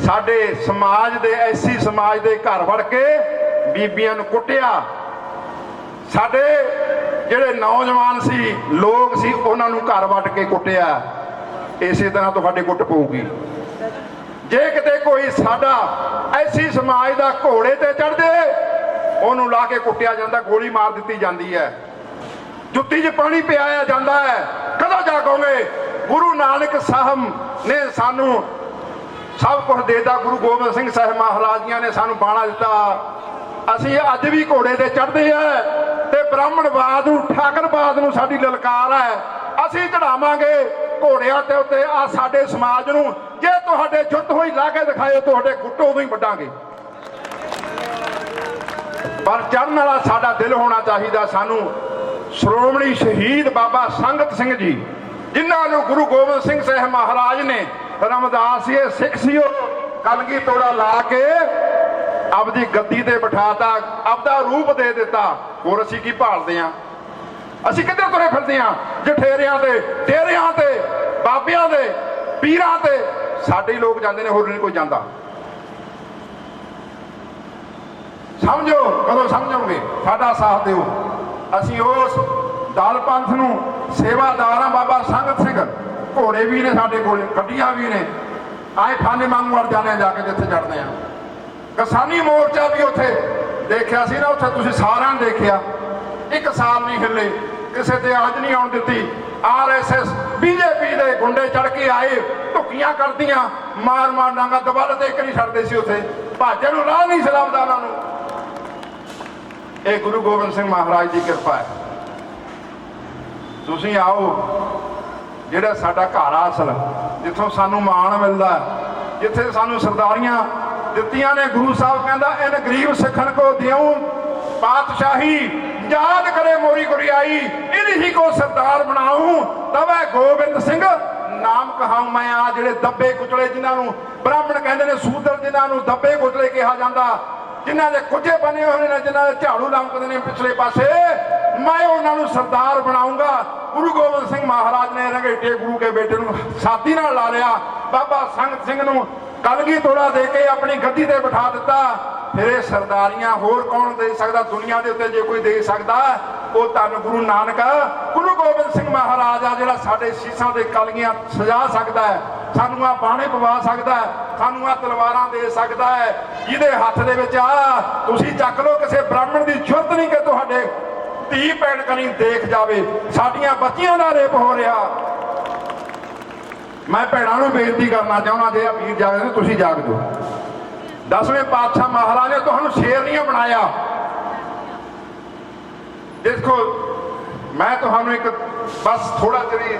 ਸਾਡੇ ਸਮਾਜ ਦੇ, ਐਸੀ ਸਮਾਜ ਦੇ ਘਰ ਵੜ ਕੇ ਬੀਬੀਆਂ ਨੂੰ ਕੁੱਟਿਆ। ਸਾਡੇ ਜਿਹੜੇ ਨੌਜਵਾਨ ਸੀ, ਲੋਕ ਸੀ, ਉਹਨਾਂ ਨੂੰ ਘਰ ਵੜ ਕੇ ਕੁੱਟਿਆ। ਇਸੇ ਤਰ੍ਹਾਂ ਤੁਹਾਡੇ ਕੁੱਟ ਪਊਗੀ ਜੇ ਕਿਤੇ ਕੋਈ ਸਾਡਾ ਐਸੀ ਸਮਾਜ ਦਾ ਘੋੜੇ ਤੇ ਚੜ੍ਹ ਜਾਏ, ਉਹਨੂੰ ਲਾ ਕੇ ਕੁੱਟਿਆ ਜਾਂਦਾ, ਗੋਲੀ ਮਾਰ ਦਿੱਤੀ ਜਾਂਦੀ ਹੈ, ਜੁੱਤੀ 'ਚ ਪਾਣੀ ਪਿਆਇਆ ਜਾਂਦਾ ਹੈ। ਕਦੋਂ ਜਾਗੋਗੇ? ਗੁਰੂ ਨਾਨਕ ਸਾਹਿਬ ਨੇ ਸਾਨੂੰ ਸਭ ਕੁਝ ਦੇਤਾ। ਗੁਰੂ ਗੋਬਿੰਦ ਸਿੰਘ ਸਾਹਿਬ ਮਹਾਰਾਜੀਆਂ ਨੇ ਸਾਨੂੰ ਬਾਣਾ ਦਿੱਤਾ। ਅਸੀਂ ਅੱਜ ਵੀ ਘੋੜੇ ਤੇ ਚੜ੍ਹਦੇ ਆ ਤੇ ਬ੍ਰਾਹਮਣਵਾਦ ਨੂੰ, ਠਾਕਰਵਾਦ ਨੂੰ ਸਾਡੀ ਲਲਕਾਰ ਹੈ। ਅਸੀਂ ਚੜਾਵਾਂਗੇ ਘੋੜਿਆਂ ਤੇ ਉੱਤੇ ਆ ਸਾਡੇ ਸਮਾਜ ਨੂੰ। ਜੇ ਤੁਹਾਡੇ ਜੁੱਤ ਹੋਈ ਲਾ ਕੇ ਦਿਖਾਇਓ, ਤੁਹਾਡੇ ਗੁੱਟੋਂ ਤੋਂ ਹੀ ਵੱਢਾਂਗੇ। ਪਰ ਚੜ੍ਹਨ ਵਾਲਾ ਸਾਡਾ ਦਿਲ ਹੋਣਾ ਚਾਹੀਦਾ। ਸਾਨੂੰ ਸ਼੍ਰੋਮਣੀ ਸ਼ਹੀਦ ਬਾਬਾ ਸੰਗਤ ਸਿੰਘ ਜੀ, ਜਿਨ੍ਹਾਂ ਨੂੰ ਗੁਰੂ ਗੋਬਿੰਦ ਸਿੰਘ ਸਾਹਿਬ ਮਹਾਰਾਜ ਨੇ, ਰਮਦਾਸ ਇਹ ਸਿੱਖ ਸੀ, ਉਹ ਕਲਗੀ ਤੋੜਾ ਲਾ ਕੇ ਆਪਦੀ ਗੱਦੀ ਤੇ ਬਿਠਾਤਾ, ਆਪਦਾ ਰੂਪ ਦੇ ਦਿੱਤਾ। ਹੋਰ ਅਸੀਂ ਕੀ ਭਾਲਦੇ ਹਾਂ? ਅਸੀਂ ਕਿੱਧਰ ਤੁਰੇ ਫਿਰਦੇ ਹਾਂ? ਜਠੇਰਿਆਂ ਤੇ, ਡੇਰਿਆਂ ਤੇ, ਬਾਬਿਆਂ ਦੇ, ਪੀਰਾਂ ਤੇ ਸਾਡੇ ਲੋਕ ਜਾਂਦੇ ਨੇ, ਹੋਰ ਨਹੀਂ ਕੋਈ ਜਾਂਦਾ। ਸਮਝੋ, ਕਦੋਂ ਸਮਝੋਗੇ? ਸਾਡਾ ਸਾਥ ਦਿਓ। ਅਸੀਂ ਉਸ ਦਲ ਪੰਥ ਨੂੰ ਸੇਵਾਦਾਰ ਹਾਂ। ਬਾਬਾ ਸੰਗਤ ਸਿੰਘ, ਘੋੜੇ ਵੀ ਨੇ ਸਾਡੇ ਕੋਲ, ਗੱਡੀਆਂ ਵੀ ਨੇ। ਆਏ ਖਾਨੇ ਵਾਂਗੂ ਵੜ ਜਾਂਦੇ ਜਾ ਕੇ ਜਿੱਥੇ ਚੜ੍ਹਦੇ ਆ। ਕਿਸਾਨੀ ਮੋਰਚਾ ਵੀ ਉੱਥੇ ਦੇਖਿਆ ਸੀ ਨਾ, ਉੱਥੇ ਤੁਸੀਂ ਸਾਰਿਆਂ ਨੇ ਦੇਖਿਆ। ਇੱਕ ਸਾਲ ਨਹੀਂ ਹਿੱਲੇ, ਕਿਸੇ ਤੇ ਆਜ ਨਹੀਂ ਆਉਣ ਦਿੱਤੀ। RSS BJP ਦੇ ਗੁੰਡੇ ਚੜ ਕੇ ਆਏ, ਧੁੱਕੀਆਂ ਕਰਦੀਆਂ, ਮਾਰ ਮਾਰ ਡਾਂਗਾ ਦਬਾਲ ਤੇ ਇੱਕ ਨਹੀਂ ਛੱਡਦੇ ਸੀ ਉੱਥੇ। ਭਾਜਣ ਨੂੰ ਰਾਹ ਨਹੀਂ ਸੀ ਲੱਭਦਾ ਉਹਨਾਂ ਨੂੰ। ਇਹ ਗੁਰੂ ਗੋਬਿੰਦ ਸਿੰਘ ਮਹਾਰਾਜ ਦੀ ਕਿਰਪਾ ਹੈ। ਤੁਸੀਂ ਆਓ, ਜਿਹੜਾ ਸਾਡਾ ਘਰ ਆ ਅਸਲ, ਜਿੱਥੋਂ ਸਾਨੂੰ ਮਾਣ ਮਿਲਦਾ, ਜਿੱਥੇ ਸਾਨੂੰ ਸਰਦਾਰੀਆਂ ਦਿੱਤੀਆਂ ਨੇ। ਗੁਰੂ ਸਾਹਿਬ ਕਹਿੰਦਾ ਇਨ ਗਰੀਬ ਸਿੱਖਣ ਕੋ ਦਿਉ ਪਾਤਸ਼ਾਹੀ, ਯਾਦ ਕਰੇ ਮੋਰੀ ਗੁਰਿਆਈ, ਇਨਹੀ ਕੋ ਸਰਦਾਰ ਬਣਾਉ ਤਵੈ ਗੋਬਿੰਦ ਸਿੰਘ ਨਾਮ ਕਹਾਉ ਮੈਂ। ਆ ਜਿਹੜੇ ਦੱਬੇ ਕੁਚਲੇ, ਜਿਨ੍ਹਾਂ ਨੂੰ ਬ੍ਰਾਹਮਣ ਕਹਿੰਦੇ ਨੇ, ਸ਼ੂਦਰ ਜਿਨ੍ਹਾਂ ਨੂੰ ਦੱਬੇ ਕੁਚਲੇ ਕਿਹਾ ਜਾਂਦਾ, ਜਿਨ੍ਹਾਂ ਦੇ ਕੁਝੇ ਬਣੇ ਹੋਏ ਨੇ, ਜਿਨ੍ਹਾਂ ਦੇ ਝਾੜੂ ਲੰਕਦੇ ਨੇ ਪਿਛਲੇ ਪਾਸੇ, ਮੈਂ ਉਹਨਾਂ ਨੂੰ ਸਰਦਾਰ ਬਣਾਉਂਗਾ। ਗੁਰੂ ਗੋਬਿੰਦ ਸਿੰਘ ਮਹਾਰਾਜ ਨੇ ਰੰਗੇਟੇ ਗੁਰੂ ਕੇ ਬੇਟੇ ਨੂੰ ਸਾਥੀ ਨਾਲ ਲਾ ਲਿਆ। ਬਾਬਾ ਸੰਗਤ ਸਿੰਘ ਨੂੰ ਕਲਗੀ ਤੋੜਾ ਦੇ ਕੇ ਆਪਣੀ ਗੱਦੀ ਤੇ ਬਿਠਾ ਦਿੱਤਾ। ਫਿਰ ਇਹ ਸਰਦਾਰੀਆਂ ਹੋਰ ਕੌਣ ਦੇ ਸਕਦਾ ਦੁਨੀਆ ਦੇ ਉੱਤੇ? ਜੇ ਕੋਈ ਦੇ ਸਕਦਾ ਉਹ ਧੰਨ ਗੁਰੂ ਨਾਨਕ, ਗੁਰੂ ਗੋਬਿੰਦ ਸਿੰਘ ਮਹਾਰਾਜ ਆ, ਜਿਹੜਾ ਸਾਡੇ ਸੀਸਾਂ ਦੇ ਕਲਗੀਆਂ ਸਜਾ ਸਕਦਾ ਹੈ, ਸਾਨੂੰ ਆ ਬਾਣੇ ਪਵਾ ਸਕਦਾ ਹੈ, ਸਾਨੂੰ ਆ ਤਲਵਾਰਾਂ ਦੇ ਸਕਦਾ ਹੈ। ਜਿਹਦੇ ਹੱਥ ਦੇ ਵਿੱਚ ਆ ਤੁਸੀਂ ਚੱਕ ਲਓ। ਕਿਸੇ ਬ੍ਰਾਹਮਣ ਦੀ ਜ਼ਰੂਰਤ ਨਹੀਂ ਕਿ ਤੁਹਾਡੇ ਧੀ ਭੈਣ ਕਨੀ ਦੇਖ ਜਾਵੇ। ਸਾਡੀਆਂ ਬੱਚੀਆਂ ਦਾ ਰੇਪ ਹੋ ਰਿਹਾ। ਮੈਂ ਭੈਣਾਂ ਨੂੰ ਬੇਨਤੀ ਕਰਨਾ ਚਾਹੁੰਦਾ, ਜੇ ਆ ਵੀਰ ਜਾਗਦੇ ਤੁਸੀਂ ਜਾਗ ਜਾਓ। 10ਵੇਂ ਪਾਤਸ਼ਾਹ ਮਹਾਰਾਜ ਨੇ ਤੁਹਾਨੂੰ ਸ਼ੇਰ ਨਹੀਂ ਬਣਾਇਆ। ਦੇਖੋ ਮੈਂ ਤੁਹਾਨੂੰ ਇੱਕ ਬਸ ਥੋੜਾ ਜਿਹਾ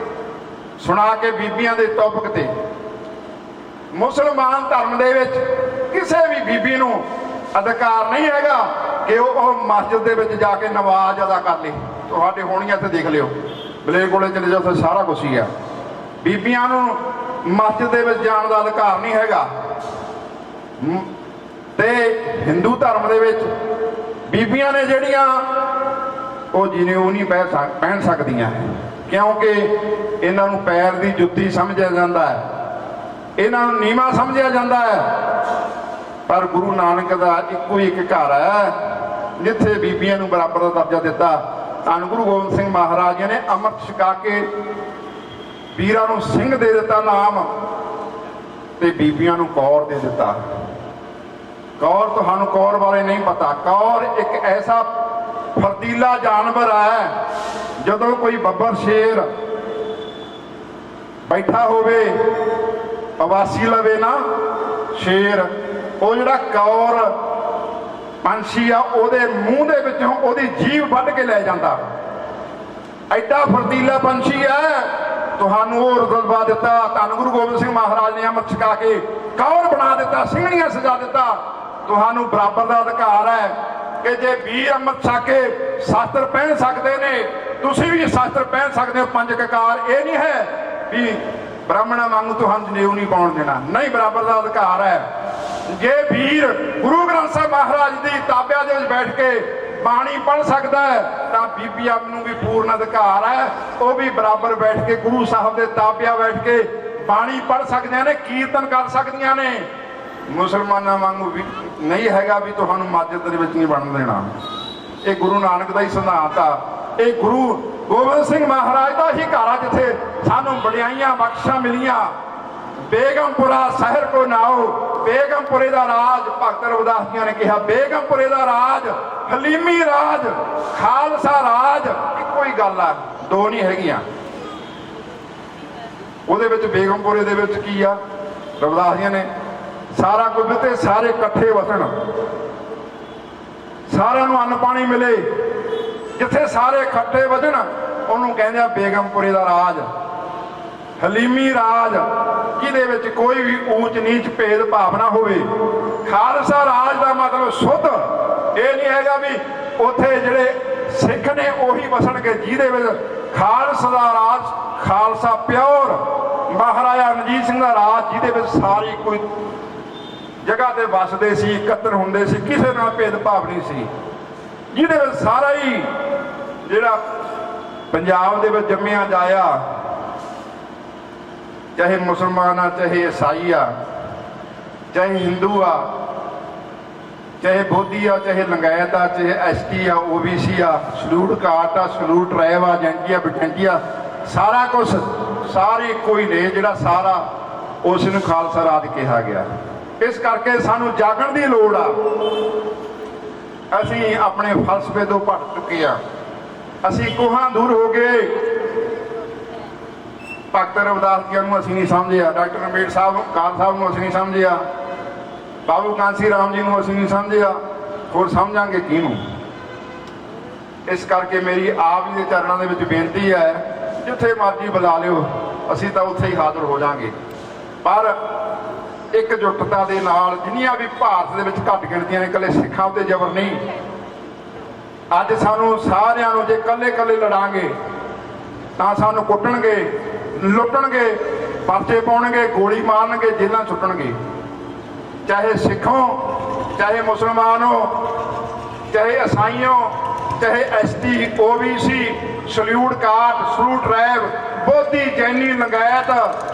ਸੁਣਾ ਕੇ ਬੀਬੀਆਂ ਦੇ ਟੌਪਿਕ ਤੇ, ਮੁਸਲਮਾਨ ਧਰਮ ਦੇ ਵਿੱਚ ਕਿਸੇ ਵੀ ਬੀਬੀ ਨੂੰ ਅਧਿਕਾਰ ਨਹੀਂ ਹੈਗਾ ਕਿ ਉਹ ਮਸਜਿਦ ਦੇ ਵਿੱਚ ਜਾ ਕੇ ਨਮਾਜ਼ ਅਦਾ ਕਰ ਲੇ। ਤੁਹਾਡੇ ਹੋਣੀਆਂ ਤੇ ਦੇਖ ਲਿਓ, ਬਲੇ ਕੋਲੇ ਚਲੇ ਜਾਓ, ਉੱਥੇ ਸਾਰਾ ਕੁਛ ਹੀ ਆ। ਬੀਬੀਆਂ ਨੂੰ ਮਸਜਿਦ ਦੇ ਵਿੱਚ ਜਾਣ ਦਾ ਅਧਿਕਾਰ ਨਹੀਂ ਹੈਗਾ। ਤੇ ਹਿੰਦੂ ਧਰਮ ਦੇ ਵਿੱਚ ਬੀਬੀਆਂ ਨੇ ਜਿਹੜੀਆਂ ਉਹ ਜਨੇਊ ਨਹੀਂ ਪਹਿਨ ਸਕਦੀਆਂ, ਕਿਉਂਕਿ ਇਹਨਾਂ ਨੂੰ ਪੈਰ ਦੀ ਜੁੱਤੀ ਸਮਝਿਆ ਜਾਂਦਾ ਹੈ, ਇਹਨਾਂ ਨੂੰ ਨੀਵਾਂ ਸਮਝਿਆ ਜਾਂਦਾ ਹੈ। ਪਰ ਗੁਰੂ ਨਾਨਕ ਦਾ ਇੱਕੋ ਹੀ ਇੱਕ ਘਰ ਹੈ ਜਿੱਥੇ ਬੀਬੀਆਂ ਨੂੰ ਬਰਾਬਰ ਦਾ ਦਰਜਾ ਦਿੱਤਾ। ਧੰਨ ਗੁਰੂ ਗੋਬਿੰਦ ਸਿੰਘ ਮਹਾਰਾਜ ਨੇ ਅੰਮ੍ਰਿਤ ਛਕਾ ਕੇ ਵੀਰਾਂ ਨੂੰ ਸਿੰਘ ਦੇ ਦਿੱਤਾ ਨਾਮ, ਤੇ ਬੀਬੀਆਂ ਨੂੰ ਕੌਰ ਦੇ ਦਿੱਤਾ। ਕੌਰ, ਤੁਹਾਨੂੰ ਕੌਰ ਬਾਰੇ ਨਹੀਂ ਪਤਾ। ਕੌਰ ਇੱਕ ਐਸਾ ਫਰਤੀਲਾ ਜਾਨਵਰ ਹੈ, ਜਦੋਂ ਕੋਈ ਬੱਬਰ ਸ਼ੇਰ ਬੈਠਾ ਹੋਵੇ ਪਵਾਸੀ ਲਵੇ ਨਾ ਸ਼ੇਰ, ਉਹ ਜਿਹੜਾ ਕੌਰ ਪੰਛੀ ਆ ਉਹਦੇ ਮੂੰਹ ਦੇ ਵਿੱਚੋਂ ਉਹਦੀ ਜੀਭ ਵੱਢ ਕੇ ਲੈ ਜਾਂਦਾ। ਐਡਾ ਫਰਤੀਲਾ ਪੰਛੀ ਹੈ। ਤੁਹਾਨੂੰ ਉਹ ਰੁਤਬਾ ਦਿੱਤਾ। ਧੰਨ ਗੁਰੂ ਗੋਬਿੰਦ ਸਿੰਘ ਮਹਾਰਾਜ ਨੇ ਅੰਮ੍ਰਿਤ ਛਕਾ ਕੇ ਕੌਰ ਬਣਾ ਦਿੱਤਾ, ਸਿੰਘਣੀਆਂ ਸਜਾ ਦਿੱਤਾ। ਤੁਹਾਨੂੰ ਬਰਾਬਰ ਦਾ ਅਧਿਕਾਰ ਹੈ ਕਿ ਜੇ ਵੀਰ ਅੰਮ੍ਰਿਤ ਛਕ ਕੇ ਸ਼ਾਸਤਰ ਪਹਿਨ ਸਕਦੇ ਨੇ, ਤੁਸੀਂ ਵੀ ਸ਼ਾਸਤਰ ਪਹਿਨ ਸਕਦੇ ਹੋ। ਪੰਜ ਕਕਾਰ ਇਹ ਨਹੀਂ ਹੈ ਵੀ ਬ੍ਰਾਹਮਣਾਂ ਵਾਂਗੂ ਤੁਹਾਨੂੰ ਜਨੇਊ ਨਹੀਂ ਪਾਉਣ ਦੇਣਾ, ਨਹੀਂ, ਬਰਾਬਰ ਦਾ ਅਧਿਕਾਰ ਹੈ। ਜੇ ਵੀਰ ਗੁਰੂ ਗ੍ਰੰਥ ਸਾਹਿਬ ਮਹਾਰਾਜ ਦੀ ਤਾਬਿਆਂ ਦੇ ਵਿੱਚ ਬੈਠ ਕੇ ਬਾਣੀ ਪੜ੍ਹ ਸਕਦਾ ਹੈ ਤਾਂ ਬੀਬੀਆਂ ਨੂੰ ਵੀ ਪੂਰਨ ਅਧਿਕਾਰ ਹੈ। ਉਹ ਵੀ ਬਰਾਬਰ ਬੈਠ ਕੇ ਗੁਰੂ ਸਾਹਿਬ ਦੇ ਤਾਬਿਆਂ ਬੈਠ ਕੇ ਬਾਣੀ ਪੜ੍ਹ ਸਕਦੀਆਂ ਨੇ, ਕੀਰਤਨ ਕਰ ਸਕਦੀਆਂ ਨੇ। ਮੁਸਲਮਾਨਾਂ ਵਾਂਗੂ ਵੀ ਨਹੀਂ ਹੈਗਾ ਵੀ ਤੁਹਾਨੂੰ ਮਸਜਿਦ ਦੇ ਵਿੱਚ ਨਹੀਂ ਬਣਨ ਦੇਣਾ। ਇਹ ਗੁਰੂ ਨਾਨਕ ਦਾ ਹੀ ਸਿਧਾਂਤ ਆ। ਇਹ ਗੁਰੂ ਗੋਬਿੰਦ ਸਿੰਘ ਮਹਾਰਾਜ ਦਾ ਹੀ ਘਰ ਆ ਜਿੱਥੇ ਸਾਨੂੰ ਵਡਿਆਈਆਂ ਬਖਸ਼ਾਂ ਮਿਲੀਆਂ। ਬੇਗਮਪੁਰਾ ਸ਼ਹਿਰ ਕੋ ਨਾਓ, ਬੇਗਮਪੁਰੇ ਦਾ ਰਾਜ, ਭਗਤ ਰਵਿਦਾਸ ਜੀਆਂ ਨੇ ਕਿਹਾ ਬੇਗਮਪੁਰੇ ਦਾ ਰਾਜ, ਹਲੀਮੀ ਰਾਜ, ਖਾਲਸਾ ਰਾਜ ਇੱਕੋ ਹੀ ਗੱਲ ਆ, ਦੋ ਨਹੀਂ ਹੈਗੀਆਂ। ਉਹਦੇ ਵਿੱਚ ਬੇਗਮਪੁਰੇ ਦੇ ਵਿੱਚ ਕੀ ਆ? ਰਵਿਦਾਸ ਜੀਆਂ ਨੇ ਸਾਰਾ ਕੁਝ ਦਿੱਤੇ, ਸਾਰੇ ਇਕੱਠੇ ਵਸਣ, ਸਾਰਿਆਂ ਨੂੰ ਅੰਨ ਪਾਣੀ ਮਿਲੇ। ਜਿੱਥੇ ਸਾਰੇ ਇਕੱਠੇ ਵਸਣ ਉਹਨੂੰ ਕਹਿੰਦੇ ਆ ਬੇਗਮਪੁਰੇ ਦਾ ਰਾਜ, ਹਲੀਮੀ ਰਾਜ, ਜਿਹਦੇ ਵਿੱਚ ਕੋਈ ਵੀ ਊਚ ਨੀਚ ਭੇਦ ਭਾਵ ਨਾ ਹੋਵੇ। ਖਾਲਸਾ ਰਾਜ ਦਾ ਮਤਲਬ ਸ਼ੁੱਧ, ਇਹ ਨਹੀਂ ਹੈਗਾ ਵੀ ਉੱਥੇ ਜਿਹੜੇ ਸਿੱਖ ਨੇ ਉਹੀ ਵਸਣਗੇ, ਜਿਹਦੇ ਵਿੱਚ ਖਾਲਸਾ ਦਾ ਰਾਜ, ਖਾਲਸਾ ਪਿਓਰ, ਮਹਾਰਾਜਾ ਰਣਜੀਤ ਸਿੰਘ ਦਾ ਰਾਜ, ਜਿਹਦੇ ਵਿੱਚ ਸਾਰੀ ਕੋਈ ਜਗ੍ਹਾ ਤੇ ਵਸਦੇ ਸੀ, ਇਕੱਤਰ ਹੁੰਦੇ ਸੀ, ਕਿਸੇ ਨਾਲ ਭੇਦ ਭਾਵ ਨਹੀਂ ਸੀ, ਜਿਹਦੇ ਵਿੱਚ ਸਾਰਾ ਹੀ ਜਿਹੜਾ ਪੰਜਾਬ ਦੇ ਵਿੱਚ ਜੰਮਿਆ ਜਾਇਆ, ਚਾਹੇ ਮੁਸਲਮਾਨ ਆ, ਚਾਹੇ ਈਸਾਈ ਆ, ਚਾਹੇ ਹਿੰਦੂ ਆ, ਚਾਹੇ ਬੋਧੀ ਆ, ਚਾਹੇ ਲਿੰਗਾਇਤ ਆ, ਚਾਹੇ ਐਸਟੀ ਆ, OBC ਆ, ਸ਼ਡਿਊਲਡ ਕਾਸਟ ਆ, ਸ਼ਡਿਊਲਡ ਟ੍ਰਾਈਬ ਆ, ਜੈਂਟੀ ਆ, ਬਟੈਂਟੀ ਆ, ਸਾਰਾ ਕੁਛ ਸਾਰੇ ਕੋਈ ਨੇ, ਜਿਹੜਾ ਸਾਰਾ ਉਸ ਨੂੰ ਖਾਲਸਾ ਰਾਜ ਕਿਹਾ ਗਿਆ। ਇਸ ਕਰਕੇ ਸਾਨੂੰ ਜਾਗਣ ਦੀ ਲੋੜ ਆ। ਅਸੀਂ ਆਪਣੇ ਫਲਸਫੇ ਤੋਂ ਭੱਜ ਚੁੱਕੇ ਆ, ਅਸੀਂ ਕੋਹਾਂ ਦੂਰ ਹੋ ਗਏ। ਭਗਤ ਰਵਿਦਾਸ ਜੀ ਨੂੰ ਅਸੀਂ ਨਹੀਂ ਸਮਝਿਆ, ਡਾਕਟਰ ਅੰਬੇਡਕਰ ਸਾਹਿਬ ਨੂੰ ਅਸੀਂ ਨਹੀਂ ਸਮਝਿਆ, ਬਾਬੂ ਕਾਂਸੀ ਰਾਮ ਜੀ ਨੂੰ ਅਸੀਂ ਨਹੀਂ ਸਮਝਿਆ, ਹੋਰ ਸਮਝਾਂਗੇ ਕਿਹਨੂੰ? ਇਸ ਕਰਕੇ ਮੇਰੀ ਆਪ ਜੀ ਦੇ ਚਰਨਾਂ ਦੇ ਵਿੱਚ ਬੇਨਤੀ ਹੈ, ਜਿੱਥੇ ਮਰਜ਼ੀ ਬੁਲਾ ਲਿਓ, ਅਸੀਂ ਤਾਂ ਉੱਥੇ ਹੀ ਹਾਜ਼ਰ ਹੋ ਜਾਾਂਗੇ। ਪਰ ਇਕਜੁੱਟਤਾ ਦੇ ਨਾਲ ਜਿੰਨੀਆਂ ਵੀ ਭਾਰਤ ਦੇ ਵਿੱਚ ਘੱਟ ਗਿਣਤੀਆਂ ਨੇ, ਇਕੱਲੇ ਸਿੱਖਾਂ ਉੱਤੇ ਜ਼ਬਰ ਨਹੀਂ। ਅੱਜ ਸਾਨੂੰ ਸਾਰਿਆਂ ਨੂੰ ਜੇ ਇਕੱਲੇ ਲੜਾਂਗੇ ਤਾਂ ਸਾਨੂੰ ਕੁੱਟਣਗੇ, ਲੁੱਟਣਗੇ, ਪਰਚੇ ਪਾਉਣਗੇ, ਗੋਲੀ ਮਾਰਨਗੇ, ਜੇਲ੍ਹਾਂ ਸੁੱਟਣਗੇ। ਚਾਹੇ ਸਿੱਖੋ, ਚਾਹੇ ਮੁਸਲਮਾਨ ਹੋ, ਚਾਹੇ ਈਸਾਈਓ, ਚਾਹੇ ST OBC, scheduled caste, scheduled tribe, ਬੋਧੀ, ਜੈਨੀ, ਲਿੰਗਾਇਤ,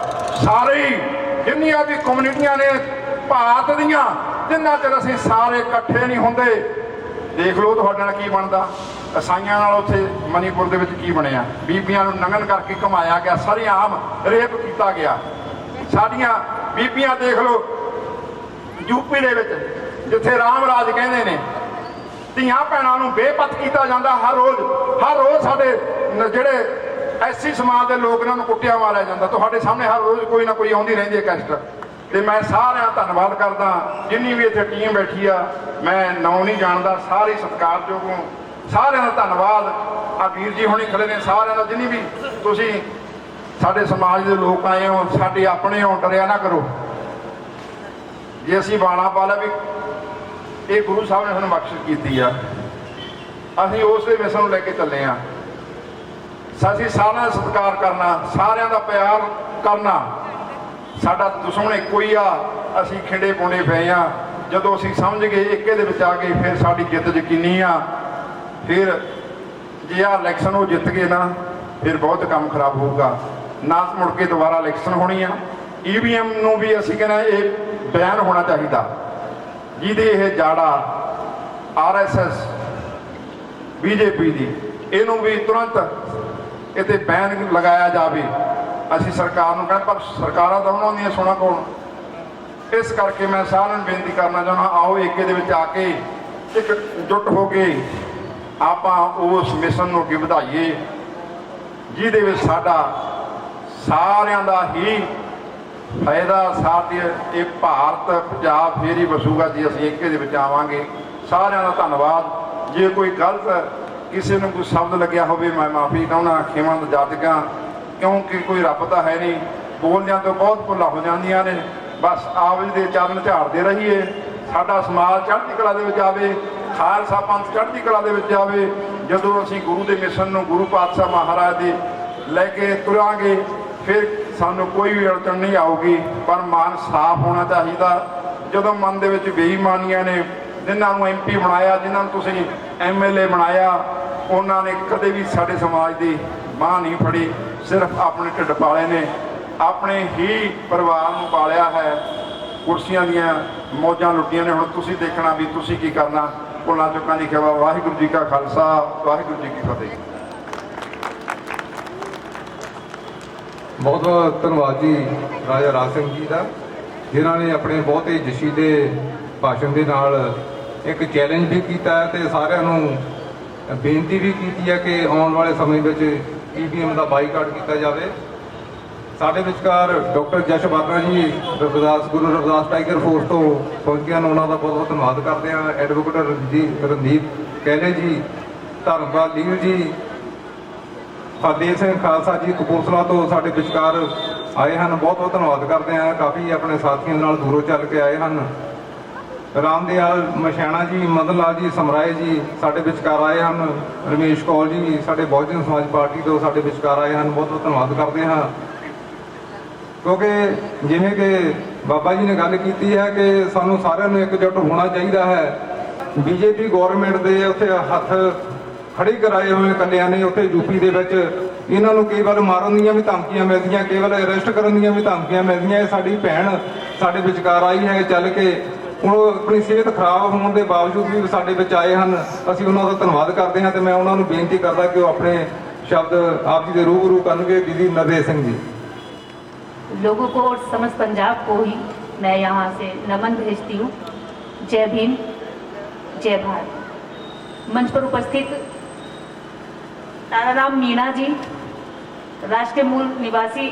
ਸਾਰੇ ਜਿੰਨੀਆਂ ਵੀ ਕਮਿਊਨਿਟੀਆਂ ਨੇ ਭਾਰਤ ਦੀਆਂ, ਜਿੰਨਾ ਚਿਰ ਅਸੀਂ ਸਾਰੇ ਇਕੱਠੇ ਨਹੀਂ ਹੁੰਦੇ, ਦੇਖ ਲਓ ਤੁਹਾਡੇ ਨਾਲ ਕੀ ਬਣਦਾ। ਈਸਾਈਆਂ ਨਾਲ ਉੱਥੇ ਮਨੀਪੁਰ ਦੇ ਵਿੱਚ ਕੀ ਬਣਿਆ, ਬੀਬੀਆਂ ਨੂੰ ਨੰਗਨ ਕਰਕੇ ਘੁਮਾਇਆ ਗਿਆ, ਸਰੇਆਮ ਰੇਪ ਕੀਤਾ ਗਿਆ। ਸਾਡੀਆਂ ਬੀਬੀਆਂ ਦੇਖ ਲਓ ਯੂਪੀ ਦੇ ਵਿੱਚ, ਜਿੱਥੇ ਰਾਮ ਰਾਜ ਕਹਿੰਦੇ ਨੇ, ਧੀਆਂ ਭੈਣਾਂ ਨੂੰ ਬੇਪਤ ਕੀਤਾ ਜਾਂਦਾ। ਹਰ ਰੋਜ਼ ਸਾਡੇ ਜਿਹੜੇ SC ਸਮਾਜ ਦੇ ਲੋਕ ਨੇ ਉਹਨੂੰ ਕੁੱਟਿਆ ਮਾਰਿਆ ਜਾਂਦਾ। ਤੁਹਾਡੇ ਸਾਹਮਣੇ ਹਰ ਰੋਜ਼ ਕੋਈ ਨਾ ਕੋਈ ਆਉਂਦੀ ਰਹਿੰਦੀ ਹੈ ਕੈਸਟ। ਤੇ ਮੈਂ ਸਾਰਿਆਂ ਦਾ ਧੰਨਵਾਦ ਕਰਦਾ, ਜਿੰਨੀ ਵੀ ਇੱਥੇ ਟੀਮ ਬੈਠੀ ਆ, ਮੈਂ ਨਾਂ ਨਹੀਂ ਜਾਣਦਾ, ਸਾਰੇ ਸਤਿਕਾਰਯੋਗ ਹੋ, ਸਾਰਿਆਂ ਦਾ ਧੰਨਵਾਦ। ਆ ਵੀਰ ਜੀ ਹੁਣੀ ਖੜੇ ਨੇ, ਸਾਰਿਆਂ ਦਾ, ਜਿੰਨੀ ਵੀ ਤੁਸੀਂ ਸਾਡੇ ਸਮਾਜ ਦੇ ਲੋਕ ਆਏ ਹੋ, ਸਾਡੇ ਆਪਣੇ ਹੋ, ਡਰਿਆ ਨਾ ਕਰੋ। ਜੇ ਅਸੀਂ ਬਾਣਾ ਪਾ ਲਿਆ ਵੀ ਇਹ ਗੁਰੂ ਸਾਹਿਬ ਨੇ ਸਾਨੂੰ ਬਖਸ਼ਿਸ਼ ਕੀਤੀ ਆ, ਅਸੀਂ ਉਸ ਦੇ ਮਿਸ਼ਨ ਨੂੰ ਲੈ ਕੇ ਚੱਲੇ ਆ। ਅਸੀਂ ਸਾਰਿਆਂ ਦਾ ਸਤਿਕਾਰ ਕਰਨਾ, ਸਾਰਿਆਂ ਦਾ ਪਿਆਰ ਕਰਨਾ। ਸਾਡਾ ਦੁਸ਼ਮਣ ਇੱਕੋ ਹੀ ਆ, ਅਸੀਂ ਖਿੰਡੇ ਪੁੰਡੇ ਪਏ ਆ। ਜਦੋਂ ਅਸੀਂ ਸਮਝ ਗਏ ਇੱਕੇ ਦੇ ਵਿੱਚ ਆ ਗਏ, ਫਿਰ ਸਾਡੀ ਜਿੱਤ ਯਕੀਨੀ ਆ। ਫਿਰ ਜੇ ਆ ਇਲੈਕਸ਼ਨ ਉਹ ਜਿੱਤ ਗਏ ਨਾ, ਫਿਰ ਬਹੁਤ ਕੰਮ ਖਰਾਬ ਹੋਊਗਾ। ਨਾ ਮੁੜ ਕੇ ਦੁਬਾਰਾ ਇਲੈਕਸ਼ਨ ਹੋਣੀ ਆ। EVM ਨੂੰ ਵੀ ਅਸੀਂ ਕਹਿੰਦੇ ਇਹ ਬੈਨ ਹੋਣਾ ਚਾਹੀਦਾ, ਜਿਹਦੇ ਇਹ ਜਾੜਾ RSS BJP ਦੀ, ਇਹਨੂੰ ਵੀ ਤੁਰੰਤ ਇਹ 'ਤੇ ਬੈਨ ਲਗਾਇਆ ਜਾਵੇ। ਅਸੀਂ ਸਰਕਾਰ ਨੂੰ ਕਹਿੰਦੇ, ਪਰ ਸਰਕਾਰਾਂ ਤਾਂ ਉਹਨਾਂ ਦੀਆਂ ਸੁਣਾ ਕੌਣ। ਇਸ ਕਰਕੇ ਮੈਂ ਸਾਰਿਆਂ ਨੂੰ ਬੇਨਤੀ ਕਰਨਾ ਚਾਹੁੰਦਾ, ਆਓ ਏਕੇ ਦੇ ਵਿੱਚ ਆ ਕੇ ਇਕਜੁੱਟ ਹੋ ਕੇ ਆਪਾਂ ਉਸ ਮਿਸ਼ਨ ਨੂੰ ਅੱਗੇ ਵਧਾਈਏ, ਜਿਹਦੇ ਵਿੱਚ ਸਾਡਾ ਸਾਰਿਆਂ ਦਾ ਹੀ ਫਾਇਦਾ। ਸਾਡੇ ਇਹ ਭਾਰਤ ਪੰਜਾਬ ਫੇਰ ਹੀ ਵਸੂਗਾ ਜੇ ਅਸੀਂ ਏਕੇ ਦੇ ਵਿੱਚ ਆਵਾਂਗੇ। ਸਾਰਿਆਂ ਦਾ ਧੰਨਵਾਦ। ਜੇ ਕੋਈ ਗਲਤ ਕਿਸੇ ਨੂੰ ਕੋਈ ਸ਼ਬਦ ਲੱਗਿਆ ਹੋਵੇ, ਮੈਂ ਮਾਫੀ ਚਾਹੁੰਦਾ, ਖਿਮਾ ਜਾਚਕਾਂ, ਕਿਉਂਕਿ ਕੋਈ ਰੱਬ ਤਾਂ ਹੈ ਨਹੀਂ। ਬੋਲਦਿਆਂ ਤੋਂ ਬਹੁਤ ਭੁੱਲਾਂ ਹੋ ਜਾਂਦੀਆਂ ਨੇ। ਬਸ ਆਪ ਜੀ ਦੇ ਚਰਨ ਝਾੜਦੇ ਰਹੀਏ, ਸਾਡਾ ਸਮਾਜ ਚੜ੍ਹਦੀ ਕਲਾ ਦੇ ਵਿੱਚ ਆਵੇ, ਖਾਲਸਾ ਪੰਥ ਚੜ੍ਹਦੀ ਕਲਾ ਦੇ ਵਿੱਚ ਆਵੇ। ਜਦੋਂ ਅਸੀਂ ਗੁਰੂ ਦੇ ਮਿਸ਼ਨ ਨੂੰ, ਗੁਰੂ ਪਾਤਸ਼ਾਹ ਮਹਾਰਾਜ ਦੇ ਲੈ ਕੇ ਤੁਰਾਂਗੇ, ਫਿਰ ਸਾਨੂੰ ਕੋਈ ਵੀ ਅੜਚਣ ਨਹੀਂ ਆਊਗੀ। ਪਰ ਮਨ ਸਾਫ਼ ਹੋਣਾ ਚਾਹੀਦਾ। ਜਦੋਂ ਮਨ ਦੇ ਵਿੱਚ ਬੇਈਮਾਨੀਆਂ ਨੇ, ਜਿਨ੍ਹਾਂ ਨੂੰ MP ਬਣਾਇਆ, ਜਿਨ੍ਹਾਂ ਨੂੰ ਤੁਸੀਂ MLA ਬਣਾਇਆ, ਉਹਨਾਂ ਨੇ ਕਦੇ ਵੀ ਸਾਡੇ ਸਮਾਜ ਦੀ ਬਾਂਹ ਨਹੀਂ ਫੜੀ। ਸਿਰਫ ਆਪਣੇ ਢਿੱਡ ਪਾਲੇ ਨੇ, ਆਪਣੇ ਹੀ ਪਰਿਵਾਰ ਨੂੰ ਪਾਲਿਆ ਹੈ। ਕੁਰਸੀਆਂ ਦੀਆਂ ਮੌਜਾਂ ਲੁੱਟੀਆਂ ਨੇ। ਹੁਣ ਤੁਸੀਂ ਦੇਖਣਾ ਵੀ ਤੁਸੀਂ ਕੀ ਕਰਨਾ। ਭੁੱਲਾਂ ਚੁੱਕਾਂ ਦੀ ਖਿਮਾ। ਵਾਹਿਗੁਰੂ ਜੀ ਕਾ ਖਾਲਸਾ, ਵਾਹਿਗੁਰੂ ਜੀ ਕੀ ਫਤਿਹ। ਬਹੁਤ ਬਹੁਤ ਧੰਨਵਾਦ ਜੀ ਰਾਜਾ ਰਾਜ ਸਿੰਘ ਜੀ ਦਾ, ਜਿਨ੍ਹਾਂ ਨੇ ਆਪਣੇ ਬਹੁਤ ਹੀ ਜਸ਼ੀਲੇ ਭਾਸ਼ਣ ਦੇ ਨਾਲ ਇੱਕ ਚੈਲੰਜ ਵੀ ਕੀਤਾ ਤੇ ਸਾਰਿਆਂ ਨੂੰ ਬੇਨਤੀ ਵੀ ਕੀਤੀ ਹੈ ਕਿ ਆਉਣ ਵਾਲੇ ਸਮੇਂ ਵਿੱਚ EVM ਦਾ ਬਾਈਕਾਟ ਕੀਤਾ ਜਾਵੇ। ਸਾਡੇ ਵਿਚਕਾਰ ਡਾਕਟਰ ਜਸ਼ ਬਾਘਾ ਜੀ ਗੁਰੂ ਰਵਿਦਾਸ ਟਾਈਗਰ ਫੋਰਸ ਤੋਂ ਪਹੁੰਚ ਗਏ ਹਨ, ਉਹਨਾਂ ਦਾ ਬਹੁਤ ਬਹੁਤ ਧੰਨਵਾਦ ਕਰਦੇ ਹਾਂ। ਐਡਵੋਕੇਟ ਰਣਦੀਪ ਕਹਿਲੇ ਜੀ, ਧਰਮਪਾਲ ਲੀਲ ਜੀ, ਹਰਦੇਵ ਸਿੰਘ ਖਾਲਸਾ ਜੀ ਕਪੂਰਥਲਾ ਤੋਂ ਸਾਡੇ ਵਿਚਕਾਰ ਆਏ ਹਨ, ਬਹੁਤ ਬਹੁਤ ਧੰਨਵਾਦ ਕਰਦੇ ਹਾਂ। ਕਾਫੀ ਆਪਣੇ ਸਾਥੀਆਂ ਨਾਲ ਦੂਰੋਂ ਚੱਲ ਕੇ ਆਏ ਹਨ। ਰਾਮਦਿਆਲ ਮਸ਼ਾਣਾ ਜੀ, ਮਦਨ ਲਾਲ ਜੀ ਸਮਰਾਏ ਜੀ ਸਾਡੇ ਵਿਚਕਾਰ ਆਏ ਹਨ। ਰਮੇਸ਼ ਕੌਰ ਜੀ ਸਾਡੇ ਬਹੁਜਨ ਸਮਾਜ ਪਾਰਟੀ ਤੋਂ ਸਾਡੇ ਵਿਚਕਾਰ ਆਏ ਹਨ, ਬਹੁਤ ਬਹੁਤ ਧੰਨਵਾਦ ਕਰਦੇ ਹਾਂ। ਕਿਉਂਕਿ ਜਿਵੇਂ ਕਿ ਬਾਬਾ ਜੀ ਨੇ ਗੱਲ ਕੀਤੀ ਹੈ ਕਿ ਸਾਨੂੰ ਸਾਰਿਆਂ ਨੂੰ ਇਕਜੁੱਟ ਹੋਣਾ ਚਾਹੀਦਾ ਹੈ। BJP ਗੌਰਮੈਂਟ ਦੇ ਉੱਥੇ ਹੱਥ ਖੜੇ ਕਰਾਏ ਹੋਏ ਇਕੱਲਿਆਂ ਨੇ। ਉੱਥੇ UP ਦੇ ਵਿੱਚ ਇਹਨਾਂ ਨੂੰ ਕਈ ਵਾਰ ਮਾਰਨ ਦੀਆਂ ਵੀ ਧਮਕੀਆਂ ਮਿਲਦੀਆਂ, ਕਈ ਵਾਰ ਅਰੈਸਟ ਕਰਨ ਦੀਆਂ ਵੀ ਧਮਕੀਆਂ ਮਿਲਦੀਆਂ। ਇਹ ਸਾਡੀ ਭੈਣ ਸਾਡੇ ਵਿਚਕਾਰ ਆਈ ਹੈ ਚੱਲ ਕੇ। ਹੁਣ ਆਪਣੀ ਸਿਹਤ ਖਰਾਬ ਹੋਣ ਦੇ ਬਾਵਜੂਦ ਵੀ ਸਾਡੇ ਵਿੱਚ ਆਏ ਹਨ। ਅਸੀਂ ਉਹਨਾਂ ਦਾ ਧੰਨਵਾਦ ਕਰਦੇ ਹਾਂ ਤੇ ਮੈਂ ਉਹਨਾਂ ਨੂੰ ਬੇਨਤੀ ਕਰਦਾ ਕਿ ਉਹ ਆਪਣੇ ਸ਼ਬਦ ਆਪ ਜੀ ਦੇ ਰੂਬਰੂ ਕਰਨਗੇ। ਦੀਦੀ ਨਰਦੇਵ ਸਿੰਘ ਜੀ। लोगों को और समस्त पंजाब को ही मैं यहाँ से नमन भेजती हूँ। जय भीम, जय भारत। मंच पर उपस्थित ताराराम मीणा जी, राष्ट्रीय मूल निवासी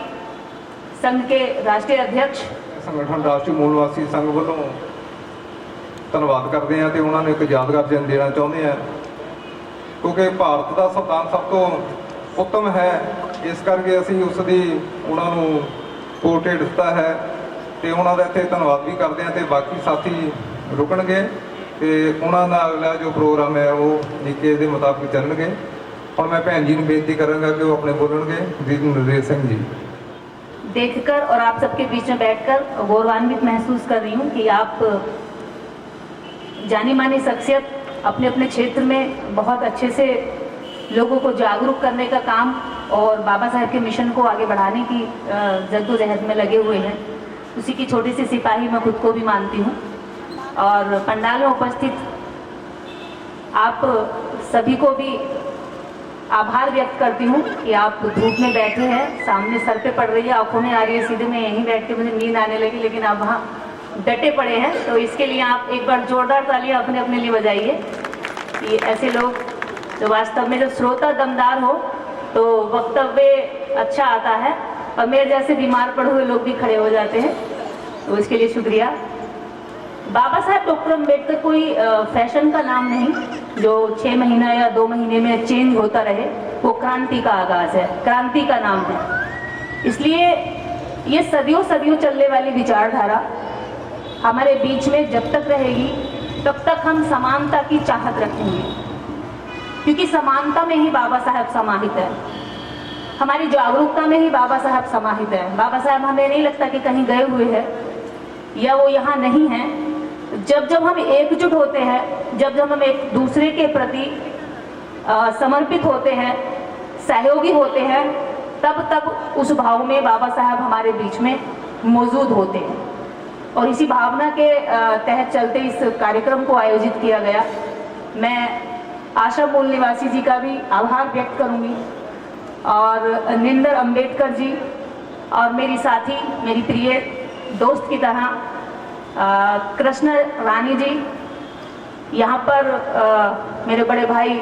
संघ के राष्ट्रीय अध्यक्ष, संगठन राष्ट्रीय मूल निवासी संघ ਵੱਲੋਂ ਧੰਨਵਾਦ ਕਰਦੇ ਹਾਂ ਤੇ ਉਹਨਾਂ ਨੂੰ ਇੱਕ ਯਾਦਗਾਰ ਚਿੰਨ੍ਹ ਦੇਣਾ ਚਾਹੁੰਦੇ ਹਾਂ, ਕਿਉਂਕਿ ਭਾਰਤ ਦਾ ਸੰਵਿਧਾਨ ਸਭ ਤੋਂ ਉੱਤਮ ਹੈ। ਇਸ ਕਰਕੇ ਅਸੀਂ ਉਸ ਦੀ ਉਹਨਾਂ ਨੂੰ ਪੋਰਟਰੇਟ ਦਿੱਤਾ ਹੈ ਤੇ ਉਹਨਾਂ ਦਾ ਇੱਥੇ ਧੰਨਵਾਦ ਵੀ ਕਰਦੇ ਹਾਂ ਤੇ ਬਾਕੀ ਸਾਥੀ ਰੁਕਣਗੇ ਤੇ ਉਹਨਾਂ ਦਾ ਅਗਲਾ ਜੋ ਪ੍ਰੋਗਰਾਮ ਹੈ ਉਹ ਨਿੱਕੇ ਦੇ ਮੁਤਾਬਕ ਚੱਲਣਗੇ। ਹੁਣ ਮੈਂ ਭੈਣ ਜੀ ਨੂੰ ਬੇਨਤੀ ਕਰਾਂਗਾ कि वो अपने बोलेंगे। जी नरेश सिंह जी। देखकर और आप सबके बीच में बैठकर गौरवान्वित महसूस कर रही हूँ कि आप जानी मानी शख्सियत अपने अपने क्षेत्र में बहुत अच्छे से लोगों को जागरूक करने का काम और बाबा साहब के मिशन को आगे बढ़ाने की जद्दोजहद में लगे हुए हैं। उसी की छोटी सी सिपाही मैं खुद को भी मानती हूँ। और पंडाल में उपस्थित आप सभी को भी आभार व्यक्त करती हूँ कि आप धूप में बैठे हैं, सामने सर पे पड़ रही है, आंखों में आ रही है, सीधे मैं यहीं बैठ के मुझे नींद आने लगी, लेकिन आप वहाँ डटे पड़े हैं। तो इसके लिए आप एक बार जोरदार तालियां अपने अपने लिए बजाइए कि ऐसे लोग जो वास्तव में जब श्रोता दमदार हो तो वक्तव्य अच्छा आता है और मेरे जैसे बीमार पड़े हुए लोग भी खड़े हो जाते हैं। तो इसके लिए शुक्रिया। बाबा साहब डॉक्टर अम्बेडकर कोई फैशन का नाम नहीं जो 6 महीना या 2 महीने में चेंज होता रहे, वो क्रांति का आगाज है, क्रांति का नाम है। इसलिए ये सदियों सदियों चलने वाली विचारधारा हमारे बीच में जब तक रहेगी तब तक हम समानता की चाहत रखेंगे, क्योंकि समानता में ही बाबा साहब समाहित है, हमारी जागरूकता में ही बाबा साहब समाहित है। बाबा साहब हमें नहीं लगता कि कहीं गए हुए हैं या वो यहाँ नहीं हैं। जब जब हम एकजुट होते हैं, जब जब हम एक दूसरे के प्रति समर्पित होते हैं, सहयोगी होते हैं, तब तब उस भाव में बाबा साहब हमारे बीच में मौजूद होते हैं। और इसी भावना के तहत चलते इस कार्यक्रम को आयोजित किया गया। मैं आशा मूल निवासी जी का भी आभार व्यक्त करूंगी और निंदर अंबेडकर जी और मेरी साथी, मेरी प्रिय दोस्त की तरह कृष्ण रानी जी, यहाँ पर मेरे बड़े भाई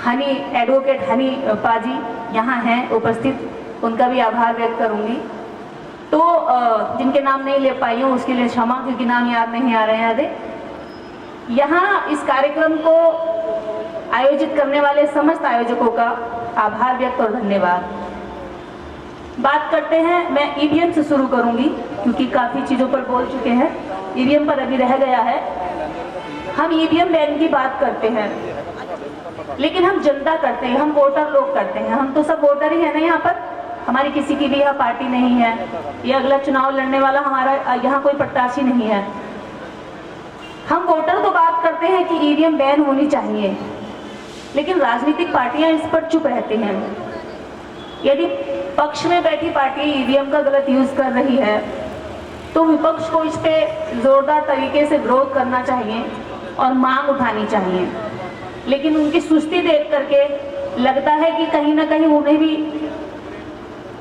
हनी एडवोकेट हनी पाजी यहाँ हैं उपस्थित, उनका भी आभार व्यक्त करूँगी। तो जिनके नाम नहीं ले पाई हूँ उसके लिए क्षमा, क्योंकि नाम याद नहीं आ रहे हैं आधे। यहाँ इस कार्यक्रम को आयोजित करने वाले समस्त आयोजकों का आभार व्यक्त और धन्यवाद। बात करते हैं, मैं ईवीएम से शुरू करूंगी क्योंकि काफ़ी चीज़ों पर बोल चुके हैं, ईवीएम पर अभी रह गया है। हम ईवीएम बैन की बात करते हैं, लेकिन हम जनता करते हैं, हम वोटर लोग करते हैं। हम तो सब वोटर ही है ना यहाँ पर, हमारी किसी की भी यहाँ पार्टी नहीं है, ये अगला चुनाव लड़ने वाला हमारा यहाँ कोई प्रत्याशी नहीं है। हम वोटर तो बात करते हैं कि ईवीएम बैन होनी चाहिए, लेकिन राजनीतिक पार्टियां इस पर चुप रहती हैं। यदि पक्ष में बैठी पार्टी ईवीएम का गलत यूज कर रही है तो विपक्ष को इस पे जोरदार तरीके से विरोध करना चाहिए और मांग उठानी चाहिए। लेकिन उनकी सुस्ती देख करके लगता है कि कहीं ना कहीं उन्हें भी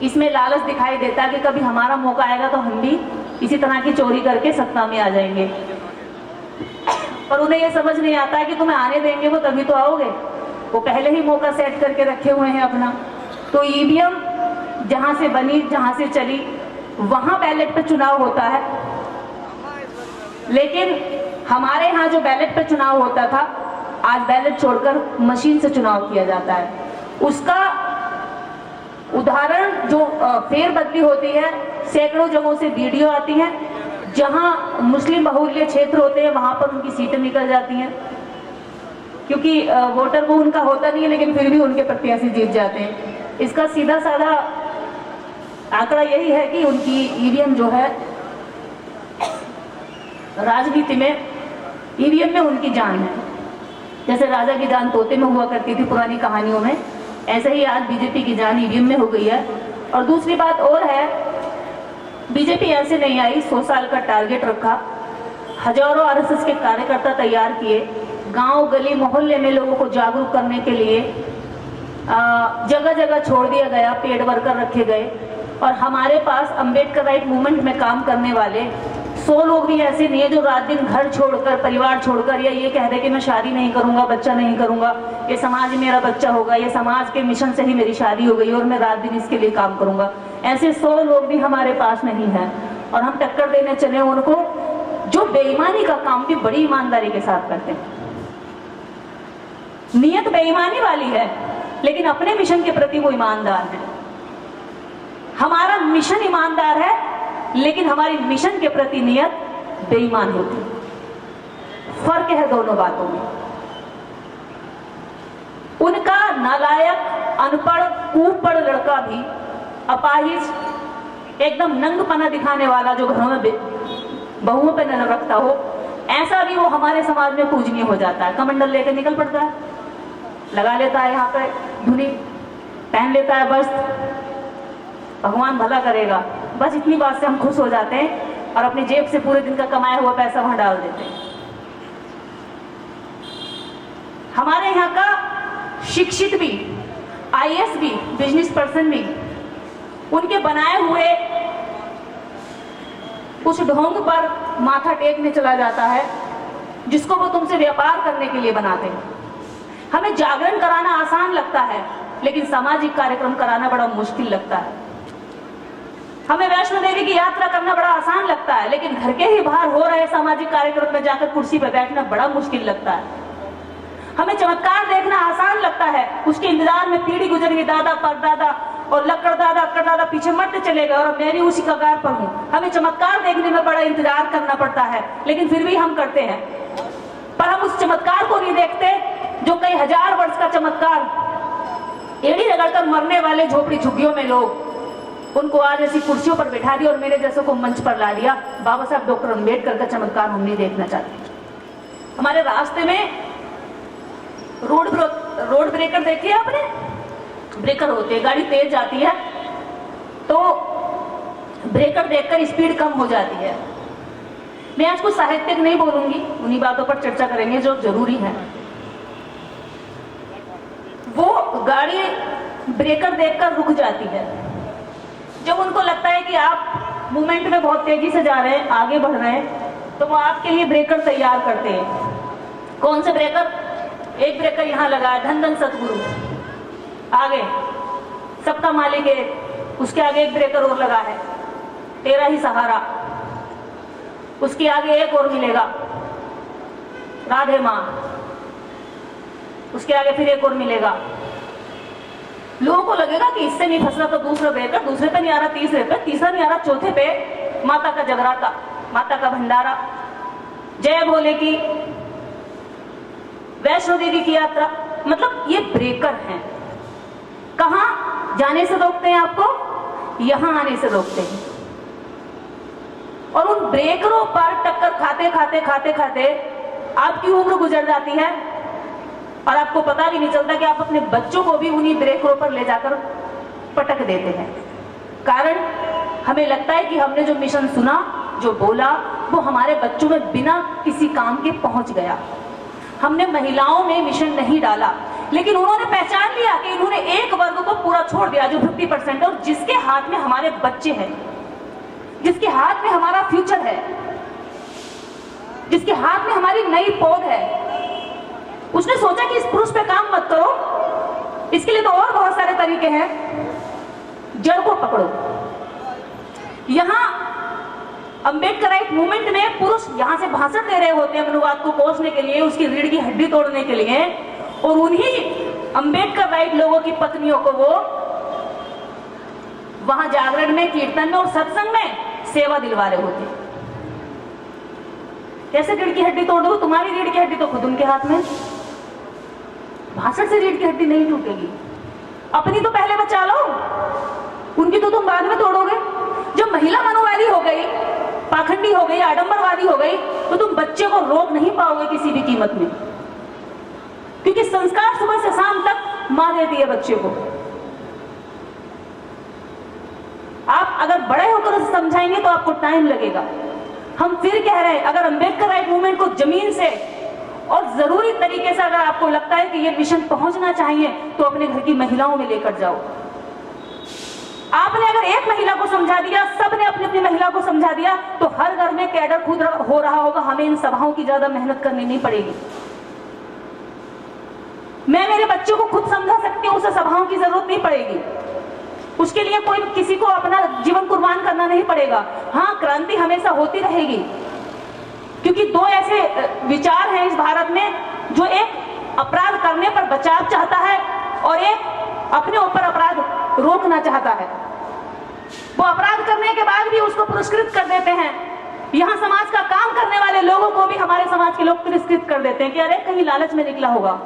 इसमें लालच दिखाई देता कि कभी हमारा मौका आएगा तो हम भी इसी तरह की चोरी करके सत्ता में आ जाएंगे। पर उन्हें यह समझ नहीं आता कि तुम्हें आने देंगे वो तभी तो आओगे, वो पहले ही मौका सेट करके रखे हुए हैं अपना। तो ईवीएम जहां से बनी, जहां से चली, वहां बैलेट पे चुनाव होता है, लेकिन हमारे यहाँ जो बैलेट पे चुनाव होता था, आज बैलेट छोड़कर मशीन से चुनाव किया जाता है। उसका उदाहरण जो फेरबदली होती है, सैकड़ों जगहों से वीडियो आती है, जहां मुस्लिम बहुल्य क्षेत्र होते हैं वहां पर उनकी सीटें निकल जाती हैं, क्योंकि वोटर वो उनका होता नहीं है, लेकिन फिर भी उनके प्रत्याशी जीत जाते हैं। इसका सीधा साधा आंकड़ा यही है कि उनकी ईवीएम जो है, राजनीति में ईवीएम में उनकी जान है। जैसे राजा की जान तोते में हुआ करती थी पुरानी कहानियों में, ऐसे ही आज बीजेपी की जान ईवीएम में हो गई है। और दूसरी बात और है, बीजेपी ऐसे नहीं आई, 100 साल का टारगेट रखा, हजारों आरएसएस के कार्यकर्ता तैयार किए, गांव गली मोहल्ले में लोगों को जागरूक करने के लिए जगह जगह छोड़ दिया गया, पेड वर्कर रखे गए। और हमारे पास अंबेडकर राइट मूवमेंट में काम करने वाले 100 लोग भी ऐसे नहीं है जो रात दिन घर छोड़कर, परिवार छोड़कर, या ये कह दे कि मैं शादी नहीं करूंगा, बच्चा नहीं करूंगा, ये समाज मेरा बच्चा होगा, ये समाज के मिशन से ही मेरी शादी हो गई और मैं रात दिन इसके लिए काम करूंगा। ऐसे 100 लोग भी हमारे पास नहीं है। और हम टक्कर देने चले उनको जो बेईमानी का काम भी बड़ी ईमानदारी के साथ करते हैं। नियत बेईमानी वाली है, लेकिन अपने मिशन के प्रति वो ईमानदार है। हमारा मिशन ईमानदार है, लेकिन हमारी मिशन के प्रति नियत बेईमान होती है। फर्क है दोनों बातों में। उनका नालायक, अनपढ़, कूपढ़ लड़का भी, अपाहिज, एकदम नंगपना दिखाने वाला, जो घरों में बहुओं पे नजर रखता हो, ऐसा भी वो हमारे समाज में पूजनीय हो जाता है। कमंडल लेके निकल पड़ता है, लगा लेता है यहाँ पे धुनी, पहन लेता है वस्त्र, भगवान भला करेगा, बस इतनी बात से हम खुश हो जाते हैं और अपनी जेब से पूरे दिन का कमाया हुआ पैसा वहां डाल देते हैं। हमारे यहाँ का शिक्षित भी, आईएएस भी, बिजनेस पर्सन भी उनके बनाए हुए उस ढोंग पर माथा टेकने चला जाता है जिसको वो तुमसे व्यापार करने के लिए बनाते हैं। हमें जागरण कराना आसान लगता है, लेकिन सामाजिक कार्यक्रम कराना बड़ा मुश्किल लगता है। हमें वैष्णो देवी की यात्रा करना बड़ा आसान लगता है, लेकिन घर के ही बाहर हो रहे सामाजिक कार्यक्रम में जाकर कुर्सी पर बैठना बड़ा मुश्किल लगता है। हमें चमत्कार देखना आसान लगता है, उसके इंतजार में पीढ़ी गुजर गई, दादा परदादा और लक्कड़दादा अक्कड़दादा पीछे मरते चले गए और मैं भी उसी कगार पर हूँ। हमें चमत्कार देखने में बड़ा इंतजार करना पड़ता है, लेकिन फिर भी हम करते हैं। पर हम उस चमत्कार को नहीं देखते जो कई हजार वर्ष का चमत्कार, एड़ी रगड़कर मरने वाले झोपड़ी झुग्गियों में लोग, उनको आज ऐसी कुर्सियों पर बैठा दिया और मेरे जैसों को मंच पर ला दिया। बाबा साहब डॉक्टर अम्बेडकर का चमत्कार हम नहीं देखना चाहते। हमारे रास्ते में रोड ब्रेकर देखिए आपने, ब्रेकर होते हैं, गाड़ी तेज जाती है तो ब्रेकर देखकर स्पीड कम हो जाती है। मैं आज कुछ साहित्यिक नहीं बोलूंगी, उन्हीं बातों पर चर्चा करेंगे जो जरूरी है। वो गाड़ी ब्रेकर देखकर रुक जाती है जब उनको लगता है कि आप मूवमेंट में बहुत तेजी से जा रहे हैं, आगे बढ़ रहे हैं, तो वो आपके लिए ब्रेकर तैयार करते हैं। कौन से ब्रेकर? एक ब्रेकर यहाँ लगा है, धन धन सतगुरु, आगे सबका मालिक है, उसके आगे एक ब्रेकर और लगा है, तेरा ही सहारा, उसके आगे एक और मिलेगा, राधे माँ, उसके आगे फिर एक और मिलेगा। लोगों को लगेगा कि इससे नहीं फंस रहा तो दूसरा ब्रेकर, दूसरे पे नहीं आ रहा तीसरे पे, तीसरा नहीं आ रहा चौथे पे माता का जगराता, माता का भंडारा, जय भोले की, वैष्णो देवी की यात्रा। मतलब ये ब्रेकर हैं। कहां जाने से रोकते हैं आपको? यहां आने से रोकते हैं। और उन ब्रेकरों पर टक्कर खाते खाते खाते खाते आपकी उम्र गुजर जाती है और आपको पता भी नहीं चलता कि आप अपने बच्चों को भी उन्हीं ब्रेकरों पर ले जाकर पटक देते हैं। कारण हमें लगता है कि हमने जो मिशन सुना, जो बोला, वो हमारे बच्चों में बिना किसी काम के पहुंच गया। हमने महिलाओं में मिशन नहीं डाला, लेकिन उन्होंने पहचान लिया कि इन्होंने एक वर्ग को पूरा छोड़ दिया जो 50% है, और जिसके हाथ में हमारे बच्चे हैं, जिसके हाथ में हमारा फ्यूचर है, जिसके हाथ में हमारी नई पौध है, उसने सोचा कि इस पुरुष पे काम मत करो, इसके लिए तो और बहुत सारे तरीके हैं, जड़ को पकड़ो। यहां अम्बेडकराइट मूवमेंट में पुरुष यहां से भाषण दे रहे होते हैं मनुवाद को कोसने के लिए, उसकी रीढ़ की हड्डी तोड़ने के लिए, और उन्हीं अम्बेडकराइट लोगों की पत्नियों को वो वहां जागरण में, कीर्तन में और सत्संग में सेवा दिलवा रहे होते। कैसे रीढ़ की हड्डी तोड़ दो? तुम्हारी रीढ़ की हड्डी तो खुद उनके हाथ में, भाषण से रीढ़ की हड्डी नहीं टूटेगी। अपनी तो पहले बचा लो, उनकी तो तुम बाद में तोड़ोगे। जब महिला मनुवादी हो गई, पाखंडी हो गई, आडंबरवादी हो गई, तो तुम बच्चे को रोक नहीं पाओगे किसी भी कीमत में, क्योंकि संस्कार सुबह से शाम तक मां देती है बच्चे को। आप अगर बड़े होकर उसे समझाएंगे तो आपको टाइम लगेगा। हम फिर कह रहे हैं, अगर अम्बेडकराइट मूवमेंट को जमीन से और जरूरी तरीके से अगर आपको लगता है कि ये मिशन पहुंचना चाहिए, तो अपने घर की महिलाओं में लेकर जाओ। आपने अगर एक महिला को समझा दिया, सबने अपनी अपनी महिला को समझा दिया, तो हर घर में कैडर खुद हो रहा होगा। हमें इन सभाओं की ज्यादा मेहनत करनी नहीं पड़ेगी। मैं मेरे बच्चों को खुद समझा सकती हूँ, उसे सभाओं की जरूरत नहीं पड़ेगी। उसके लिए कोई किसी को अपना जीवन कुर्बान करना नहीं पड़ेगा। हाँ, क्रांति हमेशा होती रहेगी, क्योंकि दो ऐसे विचार हैं इस भारत में, जो एक अपराध करने पर बचाव चाहता है और एक अपने ऊपर अपराध रोकना चाहता है। वो अपराध करने के बाद भी उसको पुरस्कृत कर देते हैं। यहाँ समाज का काम करने वाले लोगों को भी हमारे समाज के लोग पुरस्कृत कर देते हैं कि अरे कहीं लालच में निकला होगा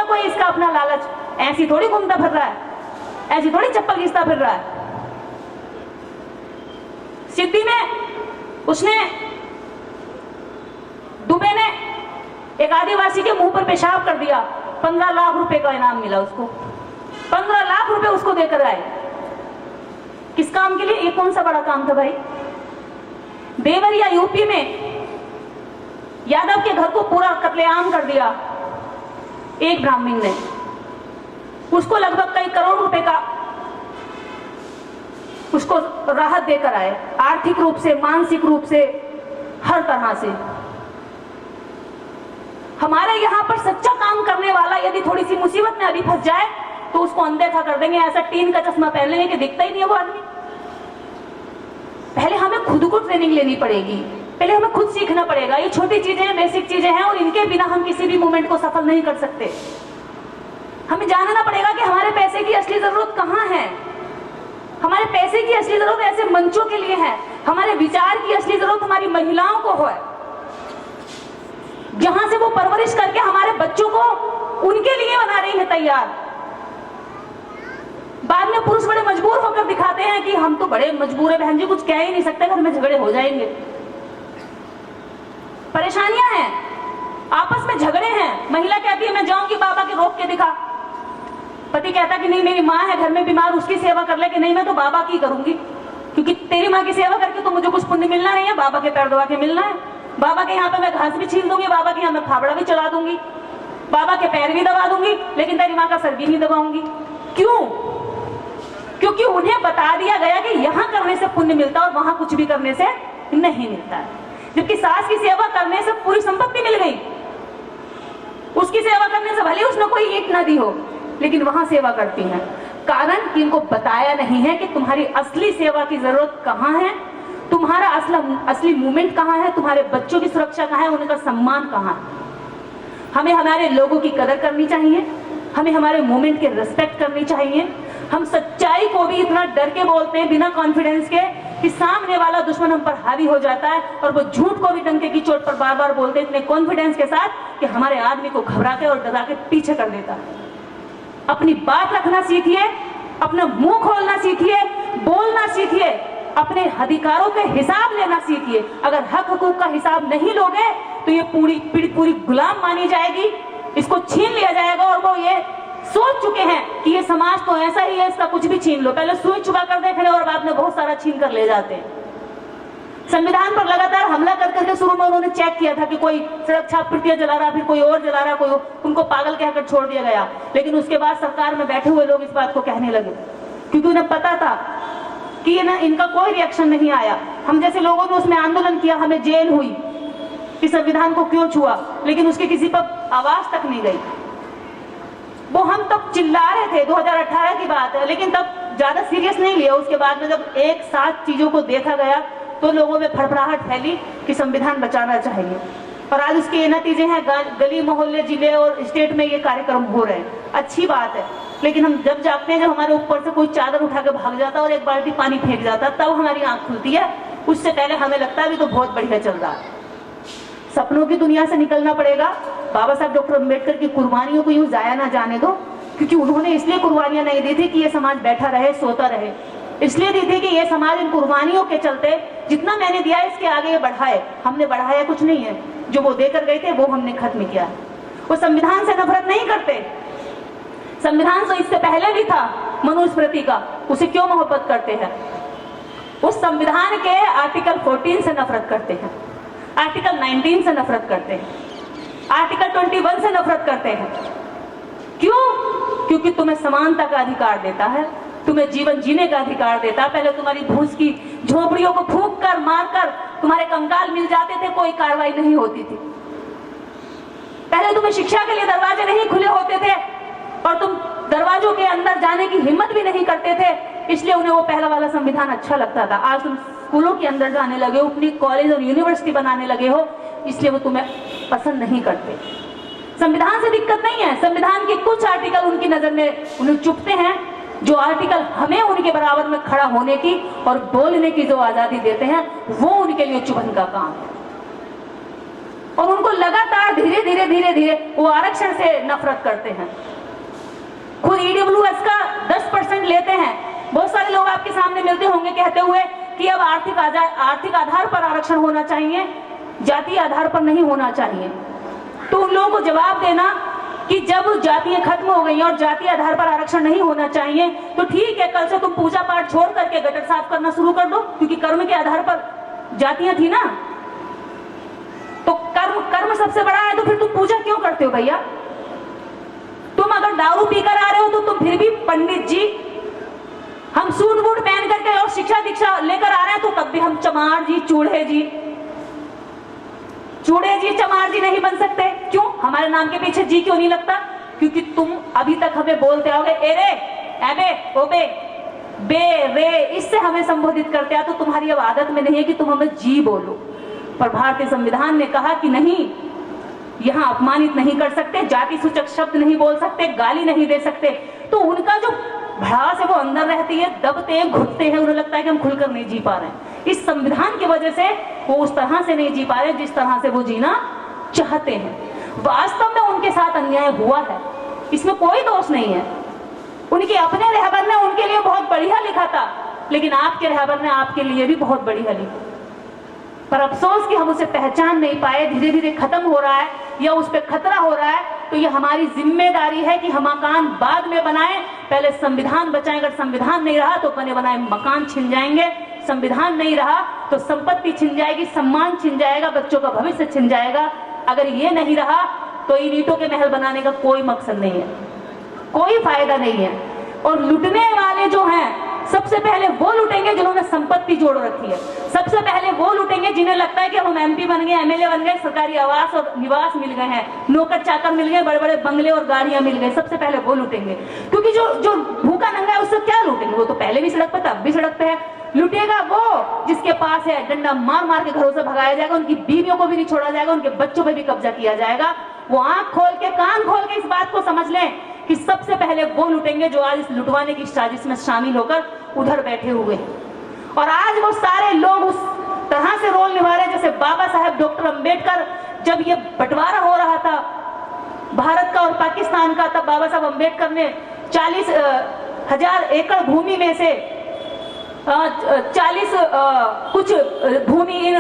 कोई इसका अपना लालच, ऐसी थोड़ी घूमता फिर रहा है, ऐसी थोड़ी चप्पल घिसता फिर रहा है। सिद्धि में उसने, दुबे ने एक आदिवासी के मुंह पर पेशाब कर दिया, 15 लाख रुपए का इनाम मिला उसको। 15 लाख रुपए उसको देकर आए। किस काम के लिए? ये कौन सा बड़ा काम था भाई? देवरिया यूपी में यादव के घर को पूरा कत्लेआम कर दिया एक ब्राह्मण ने। उसको लगभग कई करोड़ रुपए का उसको राहत देकर आए, आर्थिक रूप से, मानसिक रूप से, हर तरह से। हमारे यहाँ पर सच्चा काम करने वाला यदि थोड़ी सी मुसीबत में अभी फंस जाए तो उसको अनदेखा कर देंगे, ऐसा टीन का चश्मा पहन लेंगे कि दिखता ही नहीं है वो आदमी। पहले हमें खुद को ट्रेनिंग लेनी पड़ेगी, पहले हमें खुद सीखना पड़ेगा। ये छोटी चीजें हैं, बेसिक चीजें हैं, और इनके बिना हम किसी भी मूवमेंट को सफल नहीं कर सकते। हमें जानना पड़ेगा कि हमारे पैसे की असली जरूरत कहाँ है। हमारे पैसे की असली जरूरत ऐसे मंचों के लिए है, हमारे विचार की असली जरूरत हमारी महिलाओं को है, जहां से वो परवरिश करके हमारे बच्चों को उनके लिए बना रही है तैयार। बाद में पुरुष बड़े मजबूर होकर दिखाते हैं कि हम तो बड़े मजबूर है बहन जी, कुछ कह ही नहीं सकते, घर में झगड़े हो जाएंगे। परेशानियां हैं, आपस में झगड़े हैं। महिला कहती है मैं जाऊंगी बाबा के रोक के दिखा, पति कहता कि नहीं मेरी माँ है घर में बीमार, उसकी सेवा कर ले, कि नहीं मैं तो बाबा की करूंगी, क्योंकि तेरी माँ की सेवा करके तो मुझे कुछ पुण्य मिलना नहीं है, बाबा के पैर दबा के मिलना है। बाबा के यहाँ पे मैं घास भी छील दूंगी, बाबा के यहाँ मैं फावड़ा भी चला दूंगी, बाबा के पैर भी दबा दूंगी, लेकिन तेरी माँ का सर भी नहीं दबाऊंगी। क्यों? क्योंकि उन्हें बता दिया गया कि यहाँ करने से पुण्य मिलता है और वहां कुछ भी करने से नहीं मिलता है। जबकि सास की सेवा करने से पूरी संपत्ति मिल गई, उसकी सेवा करने से भले उसने कोई ईंट न दी हो, लेकिन वहां सेवा करती हैं। कारण कि इनको बताया नहीं है कि तुम्हारी असली सेवा की जरूरत कहाँ है, तुम्हारा असली मूवमेंट कहाँ है, तुम्हारे बच्चों की सुरक्षा कहाँ है, उनका सम्मान कहाँ है। हमें हमारे लोगों की कदर करनी चाहिए, हमें हमारे मूवमेंट के रिस्पेक्ट करनी चाहिए। हम सच्चाई को भी इतना डर के बोलते हैं बिना कॉन्फिडेंस के कि सामने वाला दुश्मन हम पर हावी हो जाता है, और वो झूठ को भी डंके की चोट पर बार बार बोलते हैं इतने कॉन्फिडेंस के साथ कि हमारे आदमी को घबरा के और डरा के पीछे कर देता है। अपनी बात रखना सीखिए, अपना मुंह खोलना सीखिए, बोलना सीखिए, अपने अधिकारों के हिसाब लेना सीखिए। अगर हक हकूक का हिसाब नहीं लोगे तो ये पूरी गुलाम मानी जाएगी, इसको छीन लिया जाएगा। और वो ये सोच चुके हैं कि ये समाज तो ऐसा ही है, इसका कुछ भी छीन लो। पहले सुई चुका कर देख रहे और बाद में बहुत सारा छीन कर ले जाते हैं। संविधान पर लगातार हमला कर करके शुरू में उन्होंने चेक किया था कि कोई सड़क छाप पृथ्वी जला रहा, फिर कोई और जला रहा, कोई उनको पागल कहकर छोड़ दिया गया। लेकिन उसके बाद सरकार में बैठे हुए लोग इस बात को कहने लगे, क्योंकि उन्हें पता था कि ये ना इनका कोई रिएक्शन नहीं आया। हम जैसे लोगों ने उसमें आंदोलन किया, हमें जेल हुई कि संविधान को क्यों छुआ, लेकिन उसकी किसी पर आवाज तक नहीं गई। वो हम तब चिल्ला रहे थे, 2018 की बात है, लेकिन तब ज्यादा सीरियस नहीं लिया। उसके बाद में जब एक साथ चीजों को देखा गया तो लोगों में फड़फड़ाहट फैली कि संविधान बचाना चाहिए। और आज उसके ये नतीजे हैं, गली मोहल्ले जिले और स्टेट में ये कार्यक्रम हो रहे हैं। अच्छी बात है, लेकिन हम जब जागते हैं, जब हमारे ऊपर से कोई चादर उठा के भाग जाता और एक बाल्टी पानी फेंक जाता, तब हमारी आंख खुलती है। उससे पहले हमें लगता है अभी तो बहुत बढ़िया चल रहा है। सपनों की दुनिया से निकलना पड़ेगा। बाबा साहब डॉक्टर अम्बेडकर की कुर्बानियों को यूं जाया ना जाने दो, क्योंकि उन्होंने इसलिए कुर्बानियां नहीं दी थी कि ये समाज बैठा रहे, सोता रहे। इसलिए दी थी कि ये समाज इन कुर्बानियों के चलते जितना मैंने दिया इसके आगे ये बढ़ाए। हमने बढ़ाया कुछ नहीं है, जो वो देकर गए थे वो हमने खत्म किया। वो संविधान से नफरत नहीं करते, संविधान तो इससे पहले भी था मनुस्मृति का, उसे क्यों मोहब्बत करते हैं? उस संविधान के आर्टिकल 14 से नफरत करते हैं, आर्टिकल 19 से नफरत करते हैं, आर्टिकल 21 से नफरत करते हैं। क्यों? क्योंकि तुम्हें समानता का अधिकार देता है, तुम्हें जीवन जीने का अधिकार देता है। पहले तुम्हारी भूस की झोपड़ियों को फूंक कर, मार कर तुम्हारे कंकाल मिल जाते थे, कोई कार्रवाई नहीं होती थी। पहले तुम्हें शिक्षा के लिए दरवाजे नहीं खुले होते थे और तुम दरवाजों के अंदर जाने की हिम्मत भी नहीं करते थे, इसलिए उन्हें वो पहला वाला संविधान अच्छा लगता था। आज तुम स्कूलों के अंदर जाने लगे हो, अपनी कॉलेज और यूनिवर्सिटी बनाने लगे हो, इसलिए वो तुम्हें पसंद नहीं करते। संविधान से दिक्कत नहीं है, संविधान के कुछ आर्टिकल उनकी नजर में उन्हें चुभते हैं, जो आर्टिकल हमें उनके बराबर में खड़ा होने की और बोलने की जो आजादी देते हैं वो उनके लिए चुभन का काम है। और उनको लगातार धीरे धीरे धीरे धीरे वो आरक्षण से नफरत करते हैं। खुद ईडब्ल्यूएस का 10% लेते हैं। बहुत सारे लोग आपके सामने मिलते होंगे कहते हुए कि अब आर्थिक आधार पर आरक्षण होना चाहिए, जातीय आधार पर नहीं होना चाहिए। तो उन लोगों को जवाब देना कि जब जातियां खत्म हो गई और जातीय आधार पर आरक्षण नहीं होना चाहिए तो ठीक है, कल से तुम पूजा पाठ छोड़ करके गटर साफ करना शुरू कर दो, क्योंकि कर्म के आधार पर जातियां थी ना। तो कर्म सबसे बड़ा है, तो फिर तुम पूजा क्यों करते हो भैया? तुम अगर दारू पीकर आ रहे हो तो तुम फिर भी पंडित जी, हम सूट बूट पहन करके और शिक्षा दीक्षा लेकर आ रहे हैं तो तब भी हम चमार जी चूड़े जी चमार जी नहीं बन सकते। क्यों? हमारे नाम के पीछे जी क्यों नहीं लगता? क्योंकि तुम अभी तक हमें बोलते आओगे एरे, एबे, ओबे, बे, रे, इससे हमें संबोधित करते हैं। तो तुम्हारी अब आदत में नहीं है कि तुम हमें जी बोलो। पर भारतीय संविधान ने कहा कि नहीं, यहाँ अपमानित नहीं कर सकते, जाति सूचक शब्द नहीं बोल सकते, गाली नहीं दे सकते। तो उनका जो भड़ास है वो अंदर रहती है, दबते हैं, घुटते हैं, उन्हें लगता है कि हम खुलकर नहीं जी पा रहे हैं। इस संविधान की वजह से वो उस तरह से नहीं जी पा रहे जिस तरह से वो जीना चाहते हैं। वास्तव में उनके साथ अन्याय हुआ है, इसमें कोई दोष नहीं है। उनके अपने रहबर ने उनके लिए बहुत बढ़िया लिखा था, लेकिन आपके रहबर ने आपके लिए भी बहुत बढ़िया लिखा। पर अफसोस कि हम उसे पहचान नहीं पाए, धीरे धीरे खत्म हो रहा है या उस पर खतरा हो रहा है। तो ये हमारी जिम्मेदारी है कि हम मकान बाद में बनाएं, पहले संविधान बचाएं। अगर संविधान नहीं रहा तो बने बनाए मकान छिन जाएंगे, संविधान नहीं रहा तो संपत्ति छिन जाएगी, सम्मान छिन जाएगा, बच्चों का भविष्य छिन जाएगा। अगर ये नहीं रहा तो इन ईंटों के महल बनाने का कोई मकसद नहीं है, कोई फायदा नहीं है। और लुटने वाले जो हैं सबसे पहले वो लुटेंगे जिन्होंने संपत्ति जोड़ रखी है। सबसे पहले वो लुटेंगे जिन्हें लगता है कि हम एमपी बन गए, एमएलए बन गए, सरकारी आवास और निवास मिल गए हैं, नौकर चाकर मिल गए, बड़े बड़े बंगले और गाड़ियां मिल गए। सबसे पहले वो लुटेंगे, क्योंकि जो भूखा नंगा है उससे क्या लूटेंगे? वो तो पहले भी सड़क पे था, अब भी सड़क पे है। लुटेगा वो जिसके पास है, डंडा मार मार के घरों से भगाया जाएगा, उनकी बीवियों को भी नहीं छोड़ा जाएगा, उनके बच्चों पे भी कब्जा किया जाएगा। वो आंख खोल के, कान खोल के इस बात को समझ लें कि सबसे पहले वो लुटेंगे जो आज इस लुटवाने की साजिश में शामिल होकर उधर बैठे हुए हैं। और आज वो सारे लोग उस तरह से रोल निभा रहे हैं जैसे बाबा साहेब डॉक्टर अंबेडकर, जब ये बंटवारा हो रहा था भारत का और पाकिस्तान का, तब बाबा साहब अंबेडकर ने 40,000 एकड़ भूमि में से 40 कुछ भूमि इन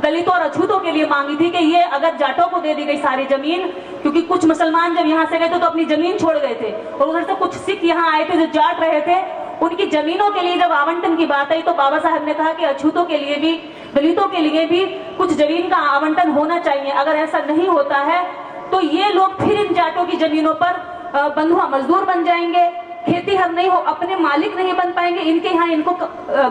दलितों और अछूतों के लिए मांगी थी कि ये अगर जाटों को दे दी गई सारी जमीन, क्योंकि कुछ मुसलमान जब यहाँ से गए थे तो अपनी जमीन छोड़ गए थे, और उधर से कुछ सिख यहाँ आए थे जो जाट रहे थे, उनकी जमीनों के लिए जब आवंटन की बात आई तो बाबा साहब ने कहा कि अछूतों के लिए भी, दलितों के लिए भी कुछ जमीन का आवंटन होना चाहिए। अगर ऐसा नहीं होता है तो ये लोग फिर इन जाटों की जमीनों पर बंधुआ मजदूर बन जाएंगे, खेती हर नहीं हो, अपने मालिक नहीं बन पाएंगे, इनके यहाँ इनको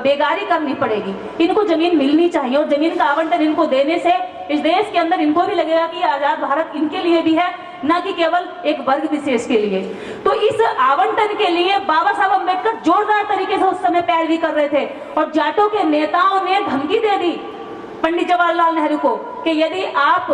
बेगारी करनी पड़ेगी। इनको जमीन मिलनी चाहिए, और जमीन का आवंटन इनको देने से इस देश के अंदर इनको भी लगेगा कि आजाद भारत इनके लिए भी है, न कि केवल एक वर्ग विशेष के लिए। तो इस आवंटन के लिए बाबा साहब अम्बेडकर जोरदार तरीके से उस समय पैरवी कर रहे थे, और जाटों के नेताओं ने धमकी दे दी पंडित जवाहरलाल नेहरू को कि यदि आप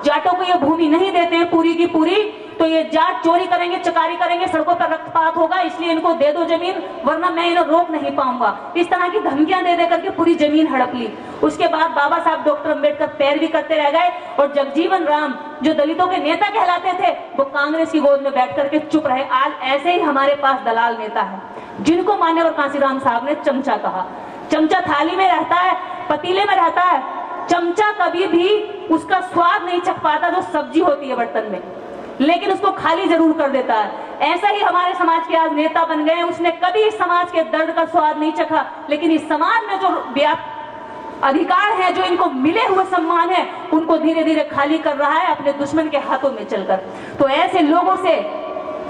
जाटों को ये भूमि नहीं देते हैं पूरी की पूरी, तो ये जाट चोरी करेंगे, चकारी करेंगे, सड़कों पर रक्तपात होगा, इसलिए इनको दे दो जमीन, वरना मैं इन्हें रोक नहीं पाऊंगा। इस तरह की धमकियां दे करके पूरी जमीन हड़प ली। उसके बाद बाबा साहब डॉक्टर अंबेडकर पैरवी करते रह गए, और जगजीवन राम जो दलितों के नेता कहलाते थे वो कांग्रेस की गोद में बैठ करके चुप रहे। आज ऐसे ही हमारे पास दलाल नेता है जिनको मान्यवर कांसीराम साहब ने चमचा कहा। चमचा थाली में रहता है, पतीले में रहता है, चमचा कभी भी उसका स्वाद नहीं चख पाता जो सब्जी होती है बर्तन में, लेकिन उसको खाली जरूर कर देता है। ऐसा ही हमारे समाज के आज नेता बन गए, उसने कभी इस समाज के दर्द का स्वाद नहीं चखा, लेकिन इस समाज में जो अधिकार है, जो इनको मिले हुए सम्मान है, उनको धीरे धीरे खाली कर रहा है अपने दुश्मन के हाथों में चलकर। तो ऐसे लोगों से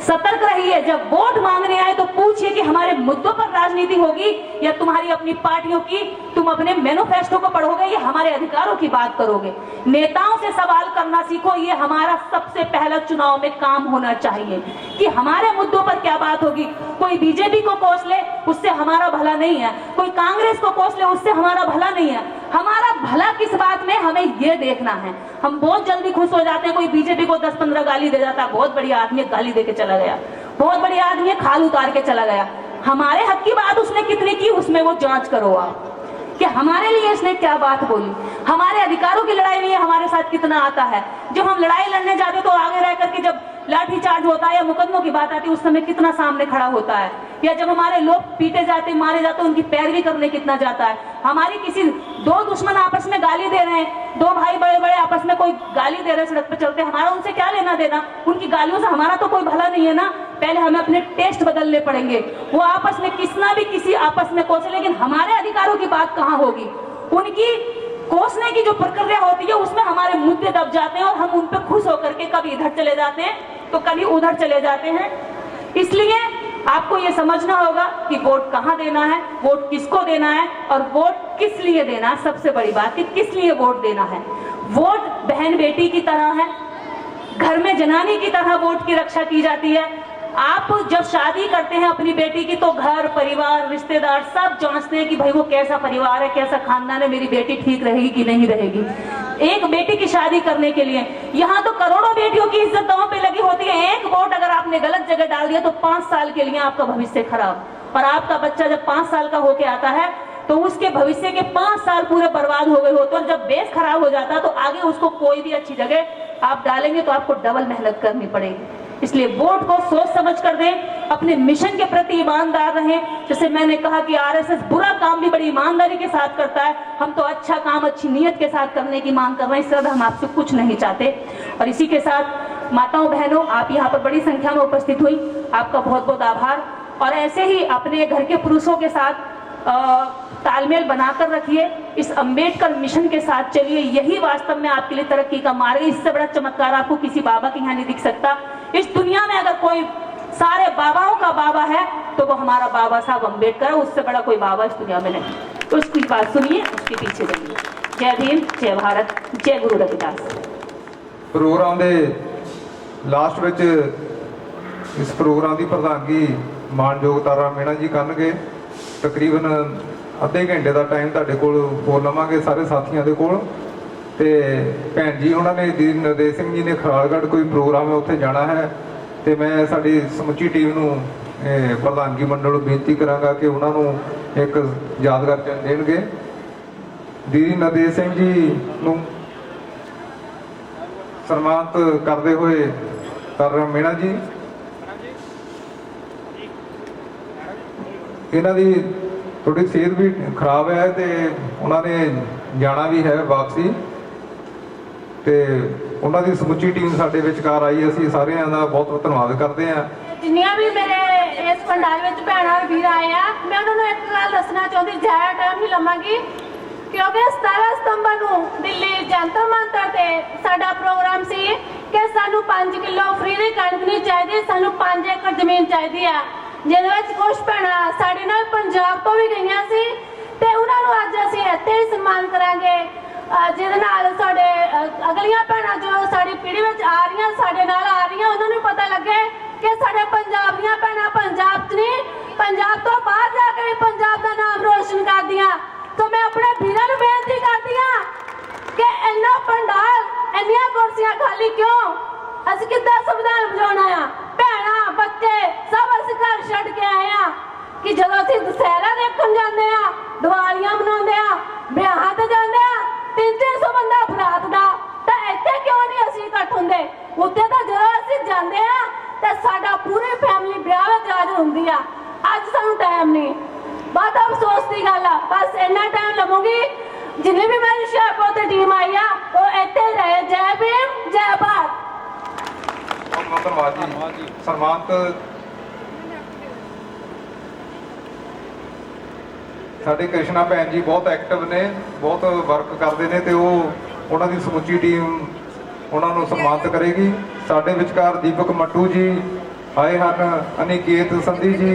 सतर्क रहिए। जब वोट मांगने आए तो पूछिए कि हमारे मुद्दों पर राजनीति होगी या तुम्हारी अपनी पार्टियों की। तुम अपने मैनिफेस्टो को पढ़ोगे, ये हमारे अधिकारों की बात करोगे। नेताओं से सवाल करना सीखो, ये हमारा सबसे पहला चुनाव में काम होना चाहिए कि हमारे मुद्दों पर क्या बात होगी। कोई बीजेपी को कोस ले, उससे हमारा भला नहीं है, कोई कांग्रेस को कोस ले, उससे हमारा भला नहीं है। हमारा भला किस बात में, हमें ये देखना है। हम बहुत जल्दी खुश हो जाते हैं, कोई बीजेपी को 10-15 गाली दे जाता है, बहुत बढ़िया आदमी गाली दे के चला गया, बहुत बढ़िया आदमी खाल उतार के चला गया। हमारे हक की बात उसने कितनी की, उसमें वो जांच करो आप कि हमारे लिए इसने क्या बात बोली। हमारे अधिकारों की लड़ाई में हमारे साथ कितना आता है। जब हम लड़ाई लड़ने जाते तो आगे रह करके जब लाठीचार्ज होता है या मुकदमों की बात आती है, उस समय कितना सामने खड़ा होता है। या जब हमारे लोग पीटे जाते, मारे जाते, उनकी पैरवी करने कितना जाता है। हमारी किसी दो दुश्मन आपस में गाली दे रहे हैं, दो भाई बड़े बड़े आपस में कोई गाली दे रहे हैं सड़क पे चलते, हमारा उनसे क्या लेना देना। उनकी गालियों से हमारा तो कोई भला नहीं है ना। पहले हमें अपने टेस्ट बदलने पड़ेंगे। वो आपस में किसना भी किसी आपस में कोसे, लेकिन हमारे अधिकारों की बात कहाँ होगी। उनकी कोसने की जो प्रक्रिया होती है उसमें हमारे मुद्दे दब जाते हैं और हम उन पर खुश होकर के कभी इधर चले जाते हैं तो कभी उधर चले जाते हैं। इसलिए आपको ये समझना होगा कि वोट कहाँ देना है, वोट किसको देना है और वोट किस लिए देना है। सबसे बड़ी बात कि किस लिए वोट देना है। वोट बहन बेटी की तरह है, घर में जनानी की तरह वोट की रक्षा की जाती है। आप जब शादी करते हैं अपनी बेटी की तो घर परिवार रिश्तेदार सब जांचते हैं कि भाई वो कैसा परिवार है, कैसा खानदान है, मेरी बेटी ठीक रहेगी कि नहीं रहेगी। एक बेटी की शादी करने के लिए यहाँ तो करोड़ों बेटियों की इज्जत दांव पे लगी होती है। एक वोट अगर आपने गलत जगह डाल दिया तो 5 साल के लिए आपका भविष्य खराब। और आपका बच्चा जब 5 साल का होके आता है तो उसके भविष्य के 5 साल पूरे बर्बाद हो गए होते हैं। और जब बेस खराब हो जाता है तो आगे उसको कोई भी अच्छी जगह आप डालेंगे तो आपको डबल मेहनत करनी पड़ेगी। इसलिए वोट को सोच समझ कर दें, अपने मिशन के प्रति ईमानदार रहें। जैसे मैंने कहा कि आरएसएस बुरा काम भी बड़ी ईमानदारी के साथ करता है, हम तो अच्छा काम अच्छी नीयत के साथ करने की मांग कर रहे हैं। इससे हम आपसे कुछ नहीं चाहते। और इसी के साथ माताओं बहनों, आप यहाँ पर बड़ी संख्या में उपस्थित हुई, आपका बहुत बहुत आभार। और ऐसे ही अपने घर के पुरुषों के साथ तालमेल बनाकर रखिए, इस अंबेडकर मिशन के साथ चलिए। यही वास्तव में आपके लिए तरक्की का मार्ग है। इससे बड़ा चमत्कार आपको किसी बाबा के यहाँ नहीं दिख सकता। इस दुनिया में अगर कोई सारे बाबाओं का बाबा है तो वो हमारा बाबा साहब अंबेडकर है। उससे बड़ा कोई बाबा इस दुनिया में नहीं। तो उसकी बात सुनिए, उसके पीछे जाइए। जय भीम, जय भारत, जय गुरु रविदास। प्रोग्राम ਦੇ ਲਾਸਟ ਵਿੱਚ ਇਸ ਪ੍ਰੋਗਰਾਮ ਦੀ ਪ੍ਰਧਾਨਗੀ ਮਾਨਯੋਗ ਤਾਰਾ ਮੀਣਾ ਜੀ ਕਰਨਗੇ। ਤਕਰੀਬਨ ਅੱਧੇ ਘੰਟੇ ਦਾ ਟਾਈਮ ਤੁਹਾਡੇ ਕੋਲ ਹੋਰ ਲਵਾਂਗੇ ਸਾਰੇ ਸਾਥੀਆਂ ਦੇ ਕੋਲ। ਤੇ ਭੈਣ ਜੀ ਉਹਨਾਂ ਨੇ ਦੀਦੀ ਨਰਦੇਵ ਸਿੰਘ ਜੀ ਨੇ ਖਰਾਲਗੜ੍ਹ ਕੋਈ ਪ੍ਰੋਗਰਾਮ ਹੈ ਉੱਥੇ ਜਾਣਾ ਹੈ ਤੇ ਮੈਂ ਸਾਡੀ ਸਮੁੱਚੀ ਟੀਮ ਨੂੰ ਪ੍ਰਧਾਨਗੀ ਮੰਡਲ ਨੂੰ ਬੇਨਤੀ ਕਰਾਂਗਾ ਕਿ ਉਹਨਾਂ ਨੂੰ ਇੱਕ ਯਾਦਗਾਰ ਚਿੰਨ੍ਹ ਦੇਣਗੇ। ਦੀਦੀ ਨਰਦੇਵ ਸਿੰਘ ਜੀ ਨੂੰ ਸਨਮਾਨਿਤ ਕਰਦੇ ਹੋਏ ਤਾਰਾ ਮੀਣਾ ਜੀ, ਇਹਨਾਂ ਦੀ ਥੋੜੀ ਸਿਹਤ ਵੀ ਖਰਾਬ ਹੈ ਤੇ ਉਹਨਾਂ ਨੇ ਜਾਣਾ ਵੀ ਹੈ ਵਾਪਸੀ ਤੇ ਉਹਨਾਂ ਦੀ ਸਮੁੱਚੀ ਟੀਮ ਸਾਡੇ ਵਿਚਕਾਰ ਆਈ। ਅਸੀਂ ਸਾਰਿਆਂ ਦਾ ਬਹੁਤ ਬਹੁਤ ਧੰਨਵਾਦ ਕਰਦੇ ਹਾਂ। ਜਿੰਨੀਆਂ ਵੀ ਮੇਰੇ ਇਸ ਪੰਡਾਲ ਵਿੱਚ ਭੈਣਾਂ ਵੀਰ ਆਏ ਆ, ਮੈਂ ਉਹਨਾਂ ਨੂੰ ਇੱਕ ਗੱਲ ਦੱਸਣਾ ਚਾਹੁੰਦੀ, ਜ਼ਿਆਦਾ ਟਾਈਮ ਨਹੀਂ ਲਵਾਂਗੀ ਕਿਉਂਕਿ 17 ਸਤੰਬਰ ਨੂੰ ਦਿੱਲੀ ਜੰਤਰ ਮੰਤਰ ਤੇ ਸਾਡਾ ਪ੍ਰੋਗਰਾਮ ਸੀ ਕਿ ਸਾਨੂੰ 5 ਕਿਲੋ ਫ੍ਰੀ ਦੀ ਕਣਕ ਨਹੀਂ ਚਾਹੀਦੀ, ਸਾਨੂੰ 5 ਏਕੜ ਜ਼ਮੀਨ ਚਾਹੀਦੀ ਆ। ਜਿਹਦੇ ਵਿੱਚ ਕੁਝ ਭੈਣਾਂ ਸਾਡੇ ਨਾਲ ਪੰਜਾਬ ਤੋਂ ਵੀ ਗਈਆਂ ਸੀ ਤੇ ਉਹਨਾਂ ਨੂੰ ਅੱਜ ਅਸੀਂ ਇੱਥੇ ਹੀ ਸਨਮਾਨ ਕਰਾਂਗੇ, ਜਿਹਦੇ ਨਾਲ ਸਾਡੇ ਅਗਲੀਆਂ ਭੈਣਾਂ ਜੋ ਸਾਡੀ ਪੀੜ੍ਹੀ ਵਿੱਚ ਆ ਰਹੀਆਂ, ਸਾਡੇ ਨਾਲ ਆ ਰਹੀਆਂ, ਉਹਨਾਂ ਨੂੰ ਪਤਾ ਲੱਗੇ ਕਿ ਸਾਡੇ ਪੰਜਾਬ ਦੀਆਂ ਭੈਣਾਂ ਪੰਜਾਬ 'ਚ ਨਹੀਂ, ਪੰਜਾਬ ਤੋਂ ਬਾਹਰ ਜਾ ਕੇ ਵੀ ਪੰਜਾਬ ਦਾ ਨਾਮ ਰੋਸ਼ਨ ਕਰਦੀਆਂ। तो मैं अपने ਵੀਰਾਂ ਨੂੰ ਬੇਨਤੀ ਕਰਦੀ ਹਾਂ ਕਿ ਇੰਨਾ ਪੰਡਾਲ, ਇੰਨੀਆਂ ਕੁਰਸੀਆਂ ਖਾਲੀ ਕਿਉਂ? ਅਸੀਂ ਕਿੱਦਾਂ ਸੰਵਿਧਾਨ ਬਚਾਉਣਾ ਆ? ਭੈਣਾਂ ਬੱਚੇ ਸਭ ਅਸੀਂ ਘਰ ਛੱਡ ਕੇ ਆਏ ਆ ਕਿ ਜਦੋਂ ਅਸੀਂ ਦੁਸਹਿਰਾ ਦੇਖਣ ਜਾਂਦੇ ਆ, ਦੀਵਾਲੀਆਂ ਮਨਾਉਂਦੇ ਆ, ਵਿਆਹਾਂ ਤੇ ਜਾਂਦੇ ਆ, 300 ਬੰਦਾ ਬਰਾਤ ਦਾ, ਤਾਂ ਇੱਥੇ ਕਿਉਂ ਨਹੀਂ ਅਸੀਂ ਇਕੱਠ ਹੁੰਦੇ? ਉੱਥੇ ਤਾਂ ਜਦੋਂ ਅਸੀਂ ਜਾਂਦੇ ਆ ਤੇ ਸਾਡਾ ਪੂਰੀ ਫੈਮਿਲੀ ਵਿਆਹ ਵਿੱਚ ਹਾਜ਼ਰ ਹੁੰਦੀ ਆ। ਅੱਜ ਸਾਨੂੰ ਟਾਈਮ ਨਹੀਂ, बहुत अफसोस की गल आ। बस इन्ना टाइम लवूंगी, जिन्हें भी मेरी हुशियारपुर की टीम आई आ वो इत्थे रहे। जय भीम, जय भारत। बहुत धन्यवाद जी। सन्मानित ਸਾਡੇ ਕ੍ਰਿਸ਼ਨਾ ਭੈਣ ਜੀ ਬਹੁਤ ਐਕਟਿਵ ਨੇ, ਬਹੁਤ ਵਰਕ ਕਰਦੇ ਨੇ ਤੇ ਉਹ ਉਹਨਾਂ ਦੀ ਸਮੁੱਚੀ ਟੀਮ ਉਹਨਾਂ ਨੂੰ ਸਨਮਾਨਿਤ ਕਰੇਗੀ। ਸਾਡੇ ਵਿਚਕਾਰ ਦੀਪਕ ਮੱਟੂ ਜੀ ਆਏ ਹਨ, ਅਨਿਕੇਤ ਸੰਧੀ ਜੀ,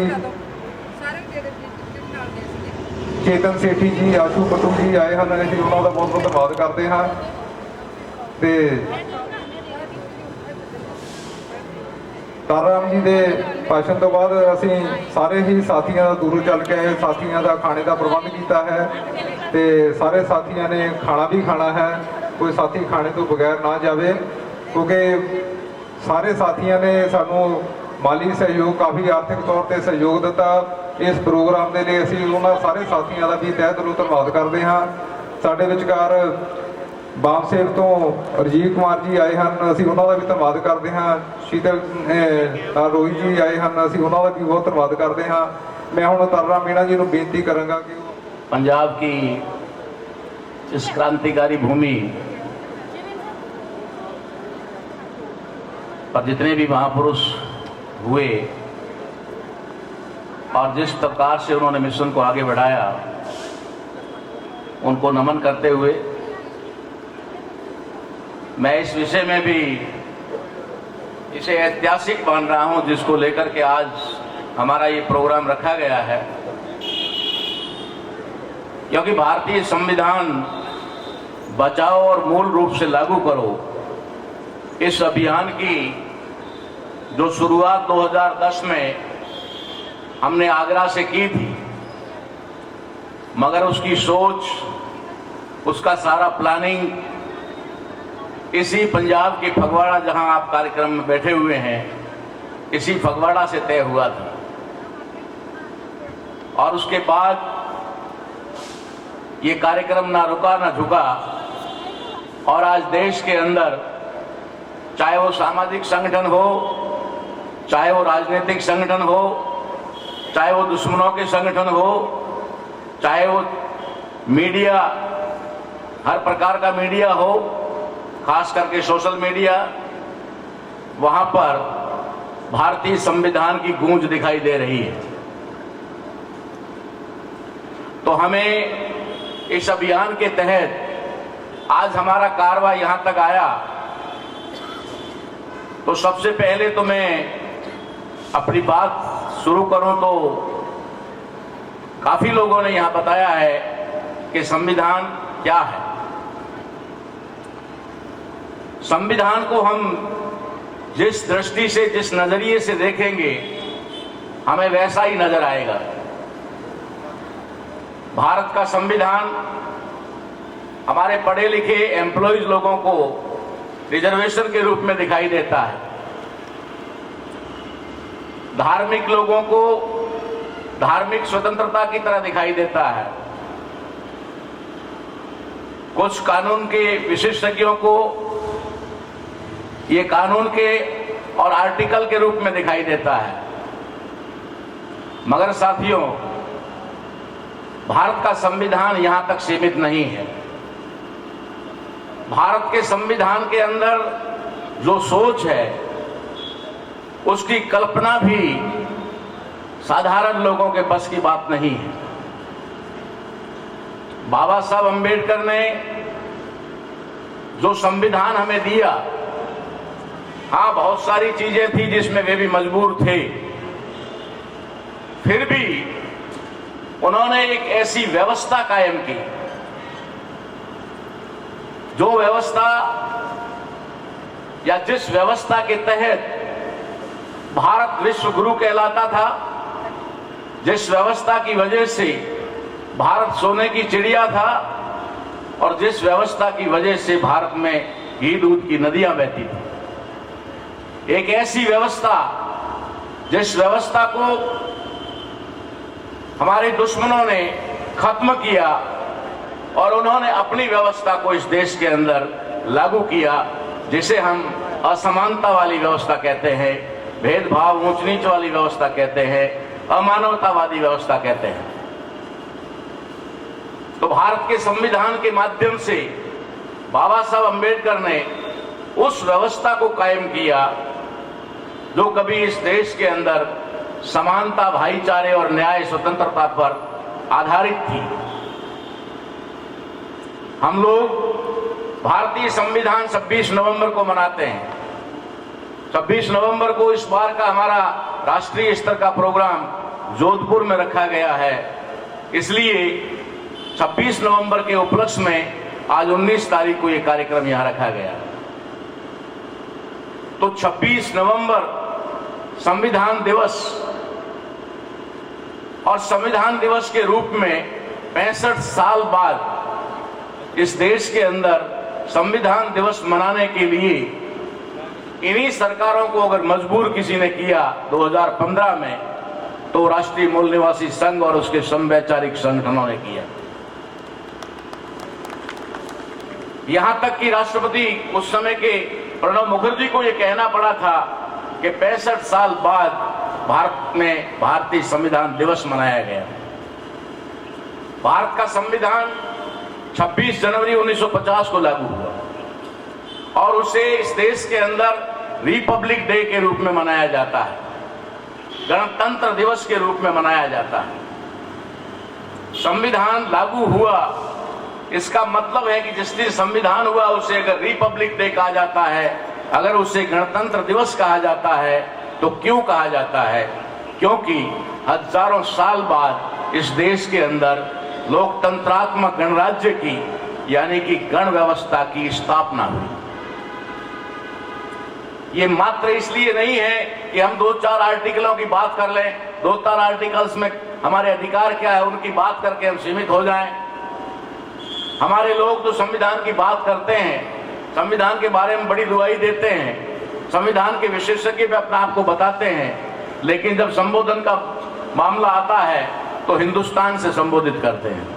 ਚੇਤਨ ਸੇਠੀ ਜੀ, ਆਸ਼ੂ ਪਟੂ ਜੀ ਆਏ ਹਨ, ਅਸੀਂ ਉਹਨਾਂ ਦਾ ਬਹੁਤ ਬਹੁਤ ਧੰਨਵਾਦ ਕਰਦੇ ਹਾਂ। ਤੇ ਤਾਰਾਮ ਜੀ ਦੇ ਭਾਸ਼ਣ ਤੋਂ ਬਾਅਦ ਅਸੀਂ ਸਾਰੇ ਹੀ ਸਾਥੀਆਂ ਦਾ ਦੂਰੋਂ ਚੱਲ ਕੇ ਆਏ ਸਾਥੀਆਂ ਦਾ ਖਾਣੇ ਦਾ ਪ੍ਰਬੰਧ ਕੀਤਾ ਹੈ ਤੇ ਸਾਰੇ ਸਾਥੀਆਂ ਨੇ ਖਾਣਾ ਵੀ ਖਾਣਾ ਹੈ। ਕੋਈ ਸਾਥੀ ਖਾਣੇ ਤੋਂ ਬਗੈਰ ਨਾ ਜਾਵੇ, ਕਿਉਂਕਿ ਸਾਰੇ ਸਾਥੀਆਂ ਨੇ ਸਾਨੂੰ ਮਾਲੀ ਸਹਿਯੋਗ, ਕਾਫੀ ਆਰਥਿਕ ਤੌਰ ਤੇ ਸਹਿਯੋਗ ਦਿੱਤਾ ਇਸ ਪ੍ਰੋਗਰਾਮ ਦੇ ਲਈ। ਅਸੀਂ ਉਹਨਾਂ ਸਾਰੇ ਸਾਥੀਆਂ ਦਾ ਵੀ ਤਹਿ ਦਿਲੋਂ ਧੰਨਵਾਦ ਕਰਦੇ ਹਾਂ। ਸਾਡੇ ਵਿਚਕਾਰ ਬਾਮਸੇਵ ਤੋਂ ਰਜੀਵ ਕੁਮਾਰ ਜੀ ਆਏ ਹਨ, ਅਸੀਂ ਉਹਨਾਂ ਦਾ ਵੀ ਧੰਨਵਾਦ ਕਰਦੇ ਹਾਂ। ਸ਼ੀਤਲ ਰੋਹਿਤ ਜੀ ਆਏ ਹਨ, ਅਸੀਂ ਉਹਨਾਂ ਦਾ ਵੀ ਬਹੁਤ ਧੰਨਵਾਦ ਕਰਦੇ ਹਾਂ। ਮੈਂ ਹੁਣ ਤਰਰਾ ਮੀਣਾ ਜੀ ਨੂੰ ਬੇਨਤੀ ਕਰਾਂਗਾ ਕਿ पंजाब की इस क्रांतिकारी भूमि पर जितने भी महापुरुष हुए और जिस प्रकार से उन्होंने मिशन को आगे बढ़ाया, उनको नमन करते हुए मैं इस विषय में भी इसे ऐतिहासिक मान रहा हूं, जिसको लेकर के आज हमारा ये प्रोग्राम रखा गया है। क्योंकि भारतीय संविधान बचाओ और मूल रूप से लागू करो, इस अभियान की जो शुरुआत 2010 में हमने आगरा से की थी, मगर उसकी सोच, उसका सारा प्लानिंग इसी पंजाब के फगवाड़ा, जहां आप कार्यक्रम में बैठे हुए हैं, इसी फगवाड़ा से तय हुआ था। और उसके बाद ये कार्यक्रम ना रुका ना झुका, और आज देश के अंदर चाहे वो सामाजिक संगठन हो, चाहे वो राजनीतिक संगठन हो, चाहे वो दुश्मनों के संगठन हो, चाहे वो मीडिया, हर प्रकार का मीडिया हो, खास करके सोशल मीडिया, वहां पर भारतीय संविधान की गूंज दिखाई दे रही है। तो हमें इस अभियान के तहत आज हमारा कारवा यहां तक आया, तो सबसे पहले तो मैं अपनी बात शुरू करूं तो काफी लोगों ने यहां बताया है कि संविधान क्या है। संविधान को हम जिस दृष्टि से, जिस नजरिए से देखेंगे, हमें वैसा ही नजर आएगा। भारत का संविधान हमारे पढ़े लिखे एम्प्लॉयज लोगों को रिजर्वेशन के रूप में दिखाई देता है, धार्मिक लोगों को धार्मिक स्वतंत्रता की तरह दिखाई देता है, कुछ कानून के विशेषज्ञों को ये कानून के और आर्टिकल के रूप में दिखाई देता है। मगर साथियों, भारत का संविधान यहां तक सीमित नहीं है। भारत के संविधान के अंदर जो सोच है, उसकी कल्पना भी साधारण लोगों के बस की बात नहीं है। बाबा साहब अंबेडकर ने जो संविधान हमें दिया, हाँ, बहुत सारी चीजें थी जिसमें वे भी मजबूर थे, फिर भी उन्होंने एक ऐसी व्यवस्था कायम की, जो व्यवस्था या जिस व्यवस्था के तहत भारत विश्व गुरु कहलाता था, जिस व्यवस्था की वजह से भारत सोने की चिड़िया था, और जिस व्यवस्था की वजह से भारत में घी दूध की नदियां बहती थी। एक ऐसी व्यवस्था जिस व्यवस्था को हमारे दुश्मनों ने खत्म किया, और उन्होंने अपनी व्यवस्था को इस देश के अंदर लागू किया, जिसे हम असमानता वाली व्यवस्था कहते हैं, भेदभाव, ऊंच नीच वाली व्यवस्था कहते हैं, अमानवतावादी व्यवस्था कहते हैं। तो भारत के संविधान के माध्यम से बाबा साहब अंबेडकर ने उस व्यवस्था को कायम किया जो कभी इस देश के अंदर समानता, भाईचारे और न्याय स्वतंत्रता पर आधारित थी। हम लोग भारतीय संविधान 26 नवंबर को मनाते हैं। 26 नवंबर को इस बार का हमारा राष्ट्रीय स्तर का प्रोग्राम जोधपुर में रखा गया है। इसलिए 26 नवंबर के उपलक्ष्य में आज 19 तारीख को यह कार्यक्रम यहां रखा गया। तो 26 नवंबर संविधान दिवस, और संविधान दिवस के रूप में 65 साल बाद इस देश के अंदर संविधान दिवस मनाने के लिए इन्हीं सरकारों को अगर मजबूर किसी ने किया 2015 में, तो राष्ट्रीय मूल निवासी संघ और उसके समवैचारिक संगठनों ने किया। यहां तक कि राष्ट्रपति उस समय के प्रणब मुखर्जी को यह कहना पड़ा था कि 65 साल बाद भारत में भारतीय संविधान दिवस मनाया गया। भारत का संविधान 26 जनवरी 1950 को लागू हुआ और उसे इस देश के अंदर रिपब्लिक डे के रूप में मनाया जाता है, गणतंत्र दिवस के रूप में मनाया जाता है। संविधान लागू हुआ, इसका मतलब है कि जिस दिन संविधान हुआ उसे अगर रिपब्लिक डे कहा जाता है, अगर उसे गणतंत्र दिवस कहा जाता है, तो क्यों कहा जाता है? क्योंकि हजारों साल बाद इस देश के अंदर लोकतंत्रात्मक गणराज्य की, यानी कि गण व्यवस्था की स्थापना हुई। ये मात्र इसलिए नहीं है कि हम 2-4 आर्टिकलों की बात कर लें, 2-4 आर्टिकल्स में हमारे अधिकार क्या है उनकी बात करके हम सीमित हो जाएं। हमारे लोग तो संविधान की बात करते हैं, संविधान के बारे में बड़ी दुआई देते हैं, संविधान के विशेषज्ञ भी अपने आप को बताते हैं, लेकिन जब संबोधन का मामला आता है तो हिंदुस्तान से संबोधित करते हैं।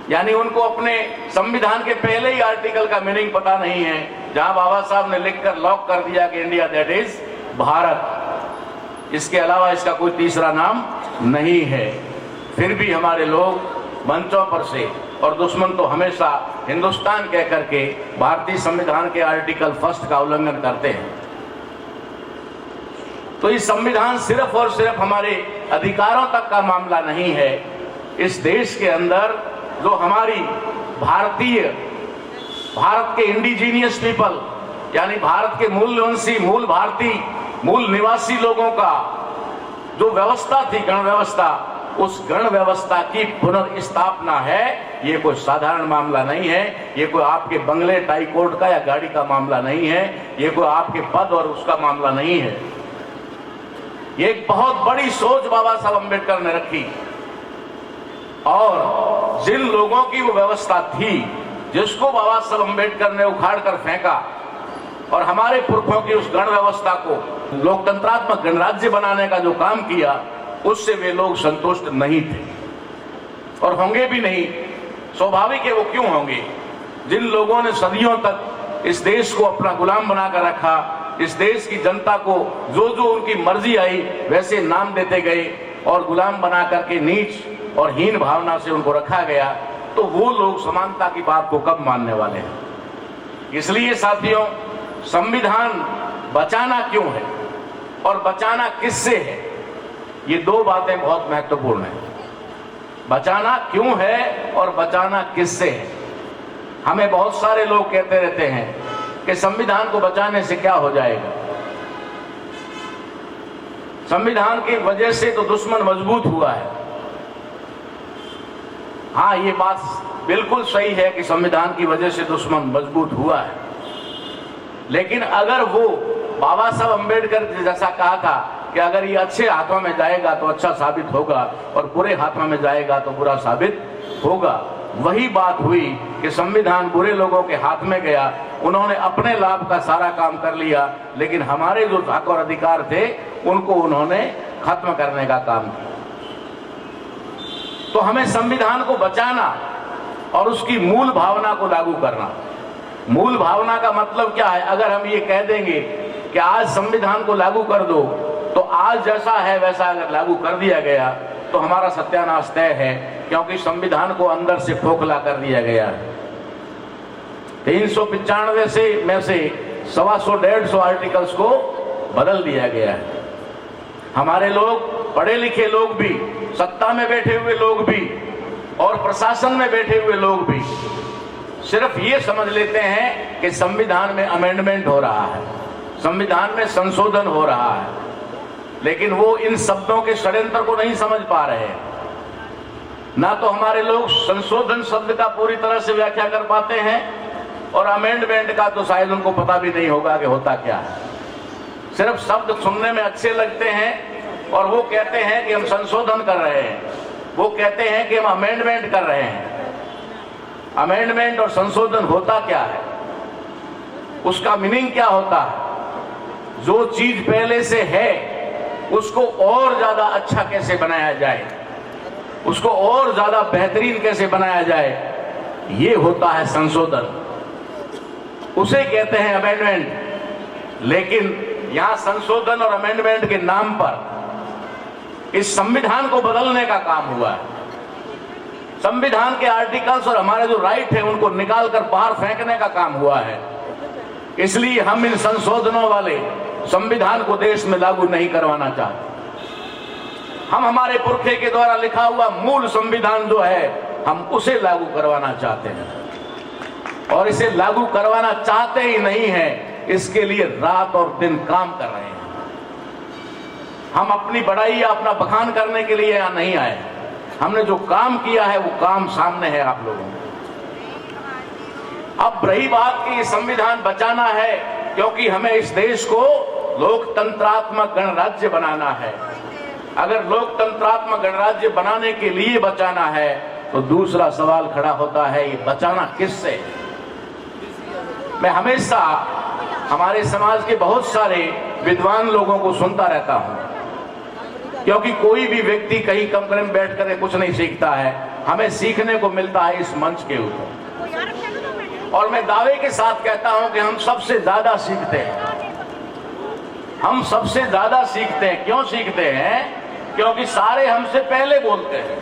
यानी उनको अपने संविधान के पहले ही आर्टिकल का मीनिंग पता नहीं है, जहां बाबा साहब ने लिखकर लॉक कर दिया कि इंडिया दैट इज भारत, इसके अलावा इसका कोई तीसरा नाम नहीं है। फिर भी हमारे लोग मंचों पर से, और दुश्मन तो हमेशा हिंदुस्तान कह करके भारतीय संविधान के आर्टिकल 1 का उल्लंघन करते हैं। तो ये संविधान सिर्फ और सिर्फ हमारे अधिकारों तक का मामला नहीं है। इस देश के अंदर जो हमारी भारत के इंडिजीनियस पीपल, यानी भारत के मूल निवासी, मूल भारतीय, मूल निवासी लोगों का जो व्यवस्था थी, गण व्यवस्था, उस गण व्यवस्था की पुनर्स्थापना है। ये कोई साधारण मामला नहीं है, ये कोई आपके बंगले टाई कोट का या गाड़ी का मामला नहीं है, ये कोई आपके पद और उसका मामला नहीं है। ये एक बहुत बड़ी सोच बाबा साहब अम्बेडकर ने रखी, और जिन लोगों की वो व्यवस्था थी, जिसको बाबा साहब अम्बेडकर ने उखाड़ कर फेंका और हमारे पुरखों की उस गण व्यवस्था को लोकतंत्रात्मक गणराज्य बनाने का जो काम किया, उससे वे लोग संतुष्ट नहीं थे और होंगे भी नहीं। स्वाभाविक है, वो क्यों होंगे? जिन लोगों ने सदियों तक इस देश को अपना गुलाम बनाकर रखा, इस देश की जनता को जो जो उनकी मर्जी आई वैसे नाम देते गए और गुलाम बना करके नीच और हीन भावना से उनको रखा गया, तो वो लोग समानता की बात को कब मानने वाले हैं? इसलिए साथियों, संविधान बचाना क्यों है और बचाना किससे है, ये दो बातें बहुत महत्वपूर्ण हैं। बचाना क्यों है और बचाना किससे है। हमें बहुत सारे लोग कहते रहते हैं कि संविधान को बचाने से क्या हो जाएगा, संविधान की वजह से तो दुश्मन मजबूत हुआ है। हाँ, ये बात बिल्कुल सही है कि संविधान की वजह से दुश्मन मजबूत हुआ है, लेकिन अगर वो बाबा साहब अम्बेडकर जैसा कहा था कि अगर ये अच्छे हाथों में जाएगा तो अच्छा साबित होगा और बुरे हाथों में जाएगा तो बुरा साबित होगा, वही बात हुई कि संविधान बुरे लोगों के हाथ में गया, उन्होंने अपने लाभ का सारा काम कर लिया, लेकिन हमारे जो हक और अधिकार थे उनको उन्होंने खत्म करने का काम किया। तो हमें संविधान को बचाना और उसकी मूल भावना को लागू करना। मूल भावना का मतलब क्या है? अगर हम ये कह देंगे कि आज संविधान को लागू कर दो, तो आज जैसा है वैसा अगर लागू कर दिया गया तो हमारा सत्यानाश तय है, क्योंकि संविधान को अंदर से खोखला कर दिया गया है। 395 से में से 125-150 आर्टिकल्स को बदल दिया गया है। हमारे लोग, पढ़े लिखे लोग भी, सत्ता में बैठे हुए लोग भी और प्रशासन में बैठे हुए लोग भी सिर्फ ये समझ लेते हैं कि संविधान में अमेंडमेंट हो रहा है, संविधान में संशोधन हो रहा है, लेकिन वो इन शब्दों के षड्यंत्र को नहीं समझ पा रहे हैं। ना तो हमारे लोग संशोधन शब्द का पूरी तरह से व्याख्या कर पाते हैं, और अमेंडमेंट का तो शायद उनको पता भी नहीं होगा कि होता क्या है। सिर्फ शब्द सुनने में अच्छे लगते हैं और वो कहते हैं कि हम संशोधन कर रहे हैं, वो कहते हैं कि हम अमेंडमेंट कर रहे हैं। अमेंडमेंट और संशोधन होता क्या है, उसका मीनिंग क्या होता है? जो चीज पहले से है उसको और ज्यादा अच्छा कैसे बनाया जाए, उसको और ज्यादा बेहतरीन कैसे बनाया जाए, ये होता है संशोधन, उसे कहते हैं अमेंडमेंट। लेकिन यहां संशोधन और अमेंडमेंट के नाम पर इस संविधान को बदलने का काम हुआ है। संविधान के आर्टिकल्स और हमारे जो राइट है उनको निकालकर बाहर फेंकने का काम हुआ है। इसलिए हम इन संशोधनों वाले संविधान को देश में लागू नहीं करवाना चाहते। हम हमारे पुरखे के द्वारा लिखा हुआ मूल संविधान जो है हम उसे लागू करवाना चाहते हैं, और इसे लागू करवाना चाहते ही नहीं है, इसके लिए रात और दिन काम कर रहे हैं। हम अपनी बड़ाई या अपना बखान करने के लिए यहां नहीं आए। हमने जो काम किया है वो काम सामने है आप लोगों को। अब रही बात कि ये संविधान बचाना है, क्योंकि हमें इस देश को लोकतंत्रात्मक गणराज्य बनाना है। अगर लोकतंत्रात्मक गणराज्य बनाने के लिए बचाना है तो दूसरा सवाल खड़ा होता है, ये बचाना किससे? मैं हमेशा हमारे समाज के बहुत सारे विद्वान लोगों को सुनता रहता हूं, क्योंकि कोई भी व्यक्ति कहीं कमरे में बैठ कर कुछ नहीं सीखता है, हमें सीखने को मिलता है इस मंच के ऊपर। और मैं दावे के साथ कहता हूं कि हम सबसे ज्यादा सीखते हैं। हम सबसे ज्यादा सीखते हैं। क्यों सीखते हैं? क्योंकि सारे हमसे पहले बोलते हैं,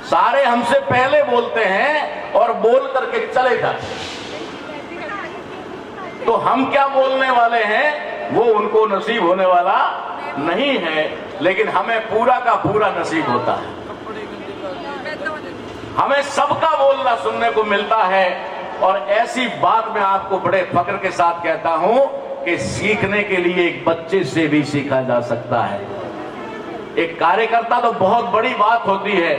सारे हमसे पहले बोलते हैं और बोल करके चले जाते हैं। तो हम क्या बोलने वाले हैं वो उनको नसीब होने वाला नहीं है, लेकिन हमें पूरा का पूरा नसीब होता है। हमें सबका बोलना सुनने को मिलता है। और ऐसी बात मैं आपको बड़े फक्र के साथ कहता हूं कि सीखने के लिए एक बच्चे से भी सीखा जा सकता है। एक कार्यकर्ता तो बहुत बड़ी बात होती है।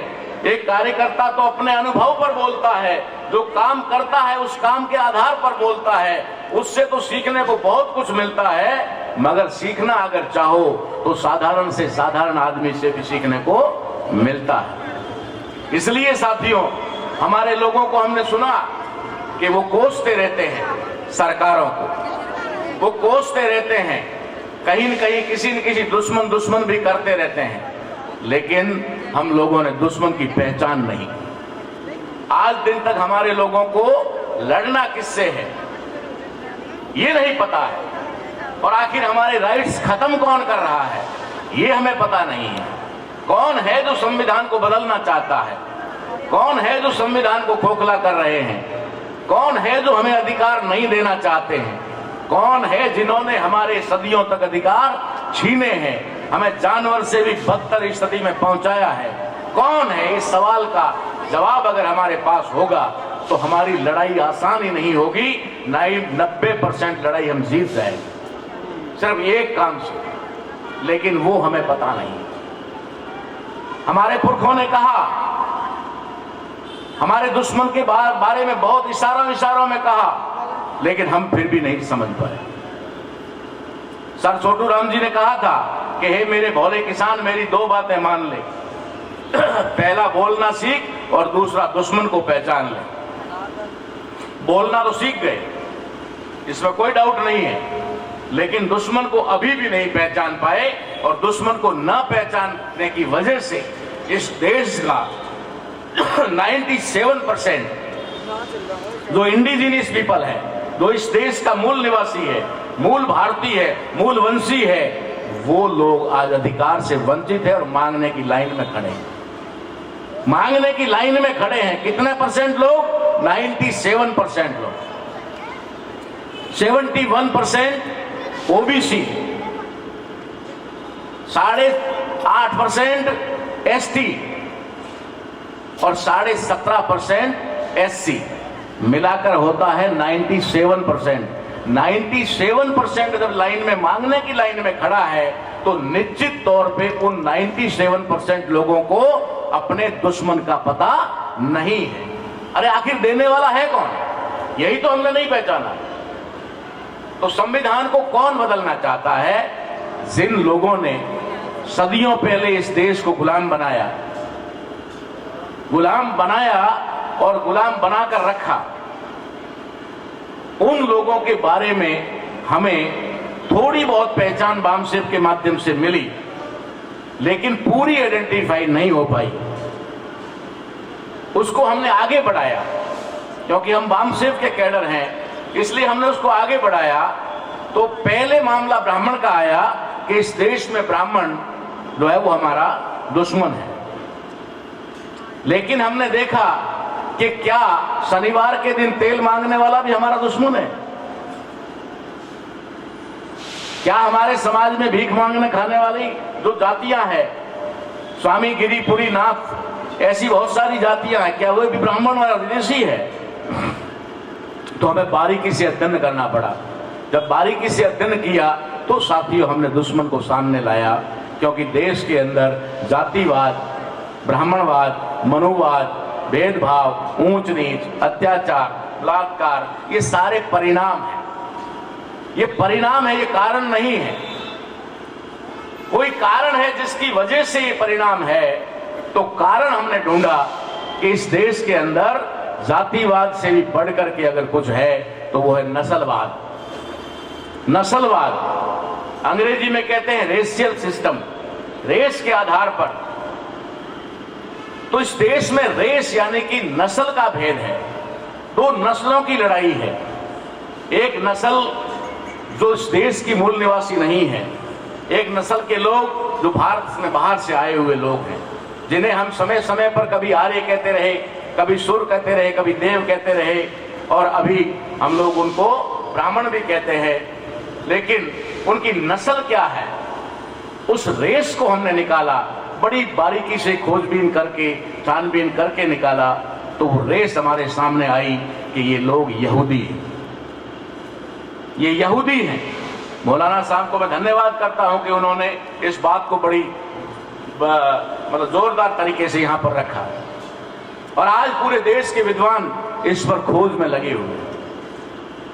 एक कार्यकर्ता तो अपने अनुभव पर बोलता है, जो काम करता है उस काम के आधार पर बोलता है, उससे तो सीखने को बहुत कुछ मिलता है। मगर सीखना अगर चाहो तो साधारण से साधारण आदमी से भी सीखने को मिलता है। इसलिए साथियों, हमारे लोगों को हमने सुना कि वो कोसते रहते हैं सरकारों को, वो कोसते रहते हैं, कहीं न कहीं किसी न किसी दुश्मन भी करते रहते हैं, लेकिन हम लोगों ने दुश्मन की पहचान नहीं। आज दिन तक हमारे लोगों को लड़ना किससे है ये नहीं पता है, और आखिर हमारे राइट्स खत्म कौन कर रहा है ये हमें पता नहीं है। कौन है जो संविधान को बदलना चाहता है? कौन है जो संविधान को खोखला कर रहे हैं? कौन है जो हमें अधिकार नहीं देना चाहते हैं? कौन है जिन्होंने हमारे सदियों तक अधिकार छीने हैं, हमें जानवर से भी बदतर स्थिति में पहुंचाया है? कौन है? इस सवाल का जवाब अगर हमारे पास होगा तो हमारी लड़ाई आसान ही नहीं होगी, 90% लड़ाई हम जीत जाएंगे सिर्फ एक काम से, लेकिन वो हमें पता नहीं। हमारे पुरखों ने कहा, हमारे दुश्मन के बारे में बहुत इशारों में कहा, लेकिन हम फिर भी नहीं समझ पाए। सर छोटू राम जी ने कहा था कि हे मेरे भोले किसान, मेरी दो बातें मान ले, पहला बोलना सीख और दूसरा दुश्मन को पहचान ले। बोलना तो सीख गए, इसमें कोई डाउट नहीं है, लेकिन दुश्मन को अभी भी नहीं पहचान पाए, और दुश्मन को न पहचानने की वजह से इस देश का 97% जो इंडिजिनियस पीपल है, जो इस देश का मूल निवासी है, मूल भारतीय है, मूल वंशी है, वो लोग आज अधिकार से वंचित है और मांगने की लाइन में खड़े हैं। मांगने की लाइन में खड़े हैं कितने परसेंट लोग? 97% लोग। 71% ओबीसी, 8.5% एसटी और 17.5% एससी, मिलाकर होता है 97%। 97% जब लाइन में मांगने की लाइन में खड़ा है तो निश्चित तौर पे उन 97% लोगों को अपने दुश्मन का पता नहीं है। अरे आखिर देने वाला है कौन, यही तो हमने नहीं पहचाना। तो संविधान को कौन बदलना चाहता है? जिन लोगों ने सदियों पहले इस देश को गुलाम बनाया और गुलाम बनाकर रखा, उन लोगों के बारे में हमें थोड़ी बहुत पहचान बामसेफ के माध्यम से मिली, लेकिन पूरी आइडेंटिफाई नहीं हो पाई। उसको हमने आगे बढ़ाया, क्योंकि हम बामसेफ के कैडर हैं, इसलिए हमने उसको आगे बढ़ाया। तो पहले मामला ब्राह्मण का आया कि इस देश में ब्राह्मण जो है वो हमारा दुश्मन है। लेकिन हमने देखा कि क्या शनिवार के दिन तेल मांगने वाला भी हमारा दुश्मन है? क्या हमारे समाज में भीख मांगने खाने वाली जो जातियां हैं, स्वामी गिरिपुरी नाथ, ऐसी बहुत सारी जातियां हैं, क्या वो भी ब्राह्मण और विदेशी है? तो हमें बारीकी से अध्ययन करना पड़ा। जब बारीकी से अध्ययन किया तो साथियों हमने दुश्मन को सामने लाया, क्योंकि देश के अंदर जातिवाद, ब्राह्मणवाद, मनुवाद, भेदभाव, ऊंच नीच, अत्याचार, बलात्कार, ये सारे परिणाम हैं। ये परिणाम है, ये कारण नहीं है। कोई कारण है जिसकी वजह से ये परिणाम है, तो कारण हमने ढूंढा कि इस देश के अंदर जातिवाद से भी बढ़कर के अगर कुछ है तो वो है नस्लवाद। नस्लवाद अंग्रेजी में कहते हैं रेशियल सिस्टम, रेस के आधार पर। तो इस देश में रेस यानी कि नस्ल का भेद है, दो नस्लों की लड़ाई है। एक नस्ल जो इस देश की मूल निवासी नहीं है, एक नस्ल के लोग जो भारत में बाहर से आए हुए लोग हैं, जिन्हें हम समय समय पर कभी आर्य कहते रहे, कभी सुर कहते रहे, कभी देव कहते रहे, और अभी हम लोग उनको ब्राह्मण भी कहते हैं। लेकिन उनकी नस्ल क्या है, उस रेस को हमने निकाला, बड़ी बारीकी से खोजबीन करके, छानबीन करके निकाला। तो वो रेस हमारे सामने आई कि ये लोग यहूदी हैं, ये यहूदी हैं। मौलाना साहब को मैं धन्यवाद करता हूं कि उन्होंने इस बात को बड़ी मतलब जोरदार तरीके से यहां पर रखा, और आज पूरे देश के विद्वान इस पर खोज में लगे हुए हैं।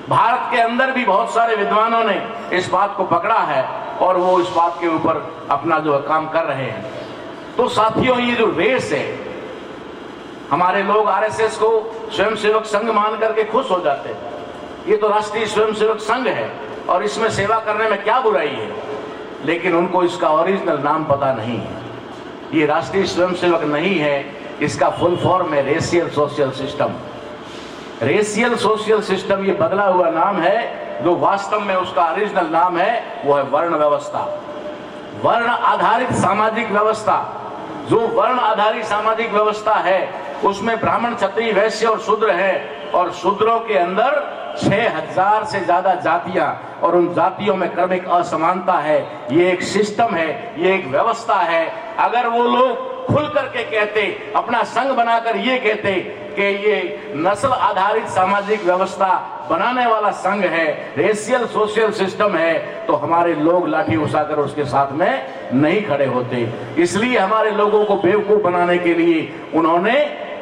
भारत के अंदर भी बहुत सारे विद्वानों ने इस बात को पकड़ा है और वो इस बात के ऊपर अपना जो काम कर रहे हैं। तो साथियों, ये जो रेस है, हमारे लोग आरएसएस को स्वयंसेवक संघ मान करके खुश हो जाते हैं। ये तो राष्ट्रीय स्वयंसेवक संघ है और इसमें सेवा करने में क्या बुराई है, लेकिन उनको इसका ओरिजिनल नाम पता नहीं है। ये राष्ट्रीय स्वयंसेवक नहीं है, इसका फुल फॉर्म है racial social system. Racial social system ये बदला हुआ नाम है, जो वास्तव में उसका ओरिजिनल नाम है वो है वर्ण व्यवस्था, वर्ण आधारित सामाजिक व्यवस्था। जो वर्ण आधारित सामाजिक व्यवस्था है उसमें ब्राह्मण, क्षत्रिय, वैश्य और शूद्र है, और शूद्रों के अंदर 6000 से ज्यादा जातियां, और उन जातियों में क्रमिक असमानता है। ये एक सिस्टम है, ये एक व्यवस्था है। अगर वो लोग खुल करके कहते, अपना संघ बनाकर ये कहते कि ये नस्ल आधारित सामाजिक व्यवस्था बनाने वाला संघ है, रेशियल सोशल सिस्टम है, तो हमारे लोग लाठी उठाकर उसके साथ में नहीं खड़े होते। इसलिए हमारे लोगों को बेवकूफ बनाने के लिए उन्होंने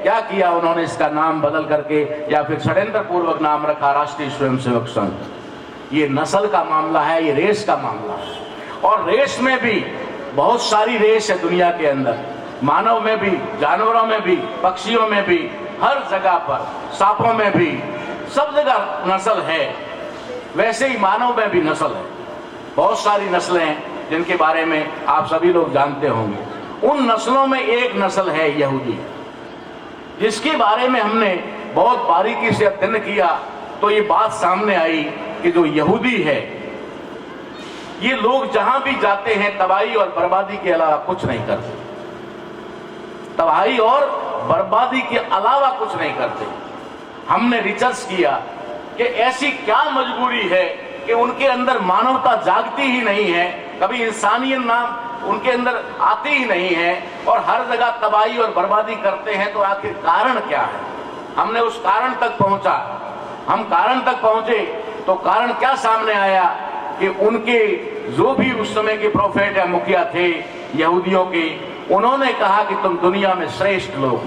क्या किया, उन्होंने इसका नाम बदल करके या फिर षड्यंत्र पूर्वक नाम रखा राष्ट्रीय स्वयंसेवक संघ। ये नस्ल का मामला है, ये रेस का मामला है। और रेस में भी बहुत सारी रेस है दुनिया के अंदर, मानव में भी, जानवरों में भी, पक्षियों में भी, हर जगह पर, सांपों में भी, सब जगह नस्ल है। वैसे ही मानव में भी नस्ल है, बहुत सारी नस्लें हैं जिनके बारे में आप सभी लोग जानते होंगे। उन नस्लों में एक नस्ल है यहूदी, जिसके बारे में हमने बहुत बारीकी से अध्ययन किया तो ये बात सामने आई कि जो यहूदी है, ये लोग जहां भी जाते हैं तबाही और बर्बादी के अलावा कुछ नहीं करते। तबाही और बर्बादी के अलावा कुछ नहीं करते। हमने रिसर्च किया कि ऐसी क्या मजबूरी है कि उनके अंदर मानवता जागती ही नहीं है, कभी इंसानियत नाम उनके अंदर आती ही नहीं है, और हर जगह तबाही और बर्बादी करते हैं। तो आखिर कारण क्या है? हमने उस कारण तक पहुंचा। हम कारण तक पहुंचे तो कारण क्या सामने आया कि उनके जो भी उस समय के प्रोफेट या मुखिया थे यहूदियों के, उन्होंने कहा कि तुम दुनिया में श्रेष्ठ लोग,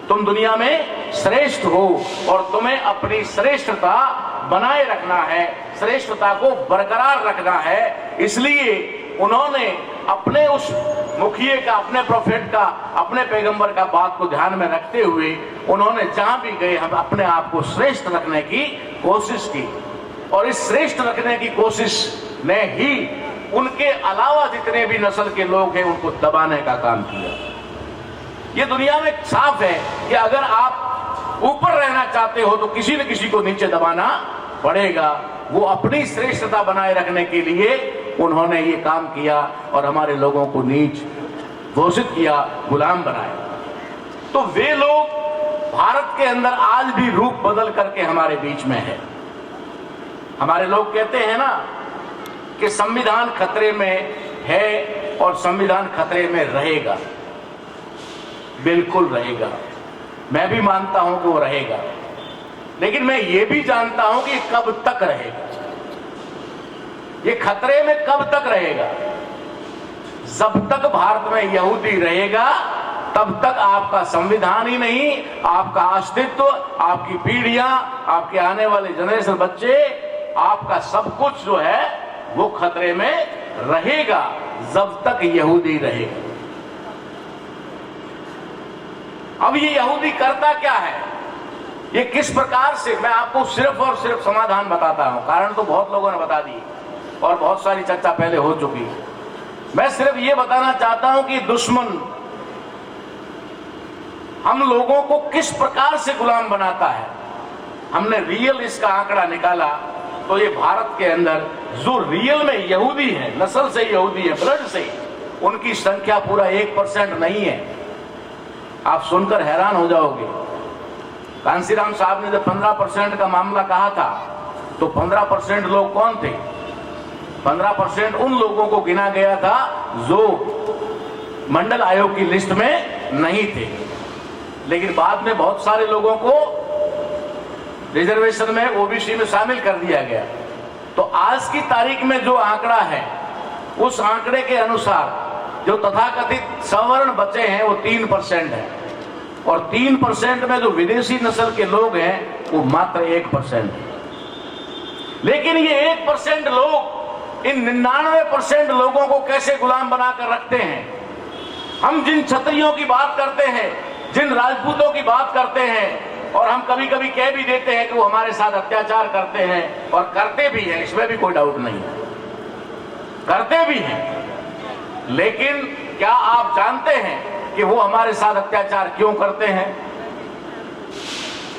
तुम दुनिया में श्रेष्ठ हो और तुम्हें अपनी श्रेष्ठता बनाए रखना है, श्रेष्ठता को बरकरार रखना है। इसलिए उन्होंने अपने उस मुखिए का, अपने प्रोफेट का, अपने पैगंबर का बात को ध्यान में रखते हुए उन्होंने जहां भी गए हम अपने आप को श्रेष्ठ रखने की कोशिश की, और इस श्रेष्ठ रखने की कोशिश ने ही उनके अलावा जितने भी नस्ल के लोग हैं उनको दबाने का काम किया। ये दुनिया में साफ है कि अगर आप ऊपर रहना चाहते हो तो किसी न किसी को नीचे दबाना पड़ेगा। वो अपनी श्रेष्ठता बनाए रखने के लिए उन्होंने ये काम किया और हमारे लोगों को नीच घोषित किया, गुलाम बनाया। तो वे लोग भारत के अंदर आज भी रूप बदल करके हमारे बीच में है। हमारे लोग कहते हैं ना कि संविधान खतरे में है और संविधान खतरे में रहेगा। बिल्कुल रहेगा, मैं भी मानता हूं कि वो रहेगा, लेकिन मैं ये भी जानता हूं कि कब तक रहेगा, ये खतरे में कब तक रहेगा। जब तक भारत में यहूदी रहेगा तब तक आपका संविधान ही नहीं, आपका अस्तित्व, आपकी पीढ़ियां, आपके आने वाले जनरेशन बच्चे, आपका सब कुछ जो है वो खतरे में रहेगा जब तक यहूदी रहेगा। अब ये यहूदी करता क्या है, ये किस प्रकार से, मैं आपको सिर्फ और सिर्फ समाधान बताता हूं। कारण तो बहुत लोगों ने बता दी और बहुत सारी चर्चा पहले हो चुकी। मैं सिर्फ ये बताना चाहता हूं कि दुश्मन हम लोगों को किस प्रकार से गुलाम बनाता है। हमने रियल इसका आंकड़ा निकाला तो ये भारत के अंदर जो रियल में यहूदी है, नस्ल से यहूदी है, ब्लड से, उनकी संख्या पूरा 1% नहीं है। आप सुनकर हैरान हो जाओगे। कांसीराम साहब ने जब 15% का मामला कहा था तो 15% लोग कौन थे? 15% उन लोगों को गिना गया था जो मंडल आयोग की लिस्ट में नहीं थे, लेकिन बाद में बहुत सारे लोगों को रिजर्वेशन में, ओबीसी में शामिल कर दिया गया। तो आज की तारीख में जो आंकड़ा है उस आंकड़े के अनुसार जो तथाकथित सवर्ण बचे हैं वो 3% है, और 3% में जो विदेशी नस्ल के लोग हैं वो मात्र 1% है। लेकिन ये 1% लोग इन 99% लोगों को कैसे गुलाम बनाकर रखते हैं। हम जिन क्षत्रियों की बात करते हैं, जिन राजपूतों की बात करते हैं, और हम कभी कभी कह भी देते हैं कि वो हमारे साथ अत्याचार करते हैं, और करते भी हैं, इसमें भी कोई डाउट नहीं है, करते भी हैं। लेकिन क्या आप जानते हैं कि वो हमारे साथ अत्याचार क्यों करते हैं,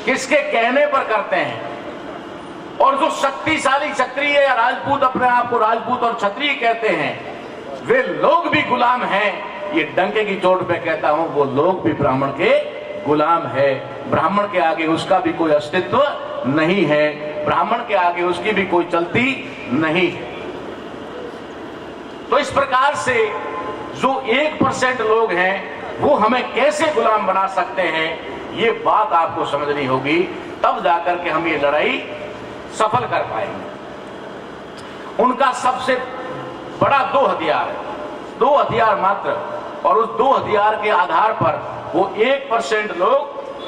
किसके कहने पर करते हैं? और जो शक्तिशाली क्षत्रिय या राजपूत अपने आप को राजपूत और क्षत्रिय कहते हैं, वे लोग भी गुलाम हैं। ये डंके की चोट पे कहता हूं, वो लोग भी ब्राह्मण के गुलाम है। ब्राह्मण के आगे उसका भी कोई अस्तित्व नहीं है, ब्राह्मण के आगे उसकी भी कोई चलती नहीं है। तो इस प्रकार से जो 1% लोग हैं वो हमें कैसे गुलाम बना सकते हैं, ये बात आपको समझनी होगी, तब जाकर के हम ये लड़ाई सफल कर पाएंगे। उनका सबसे बड़ा 2 हथियार है, 2 हथियार मात्र, और उस 2 हथियार के आधार पर वो 1% लोग,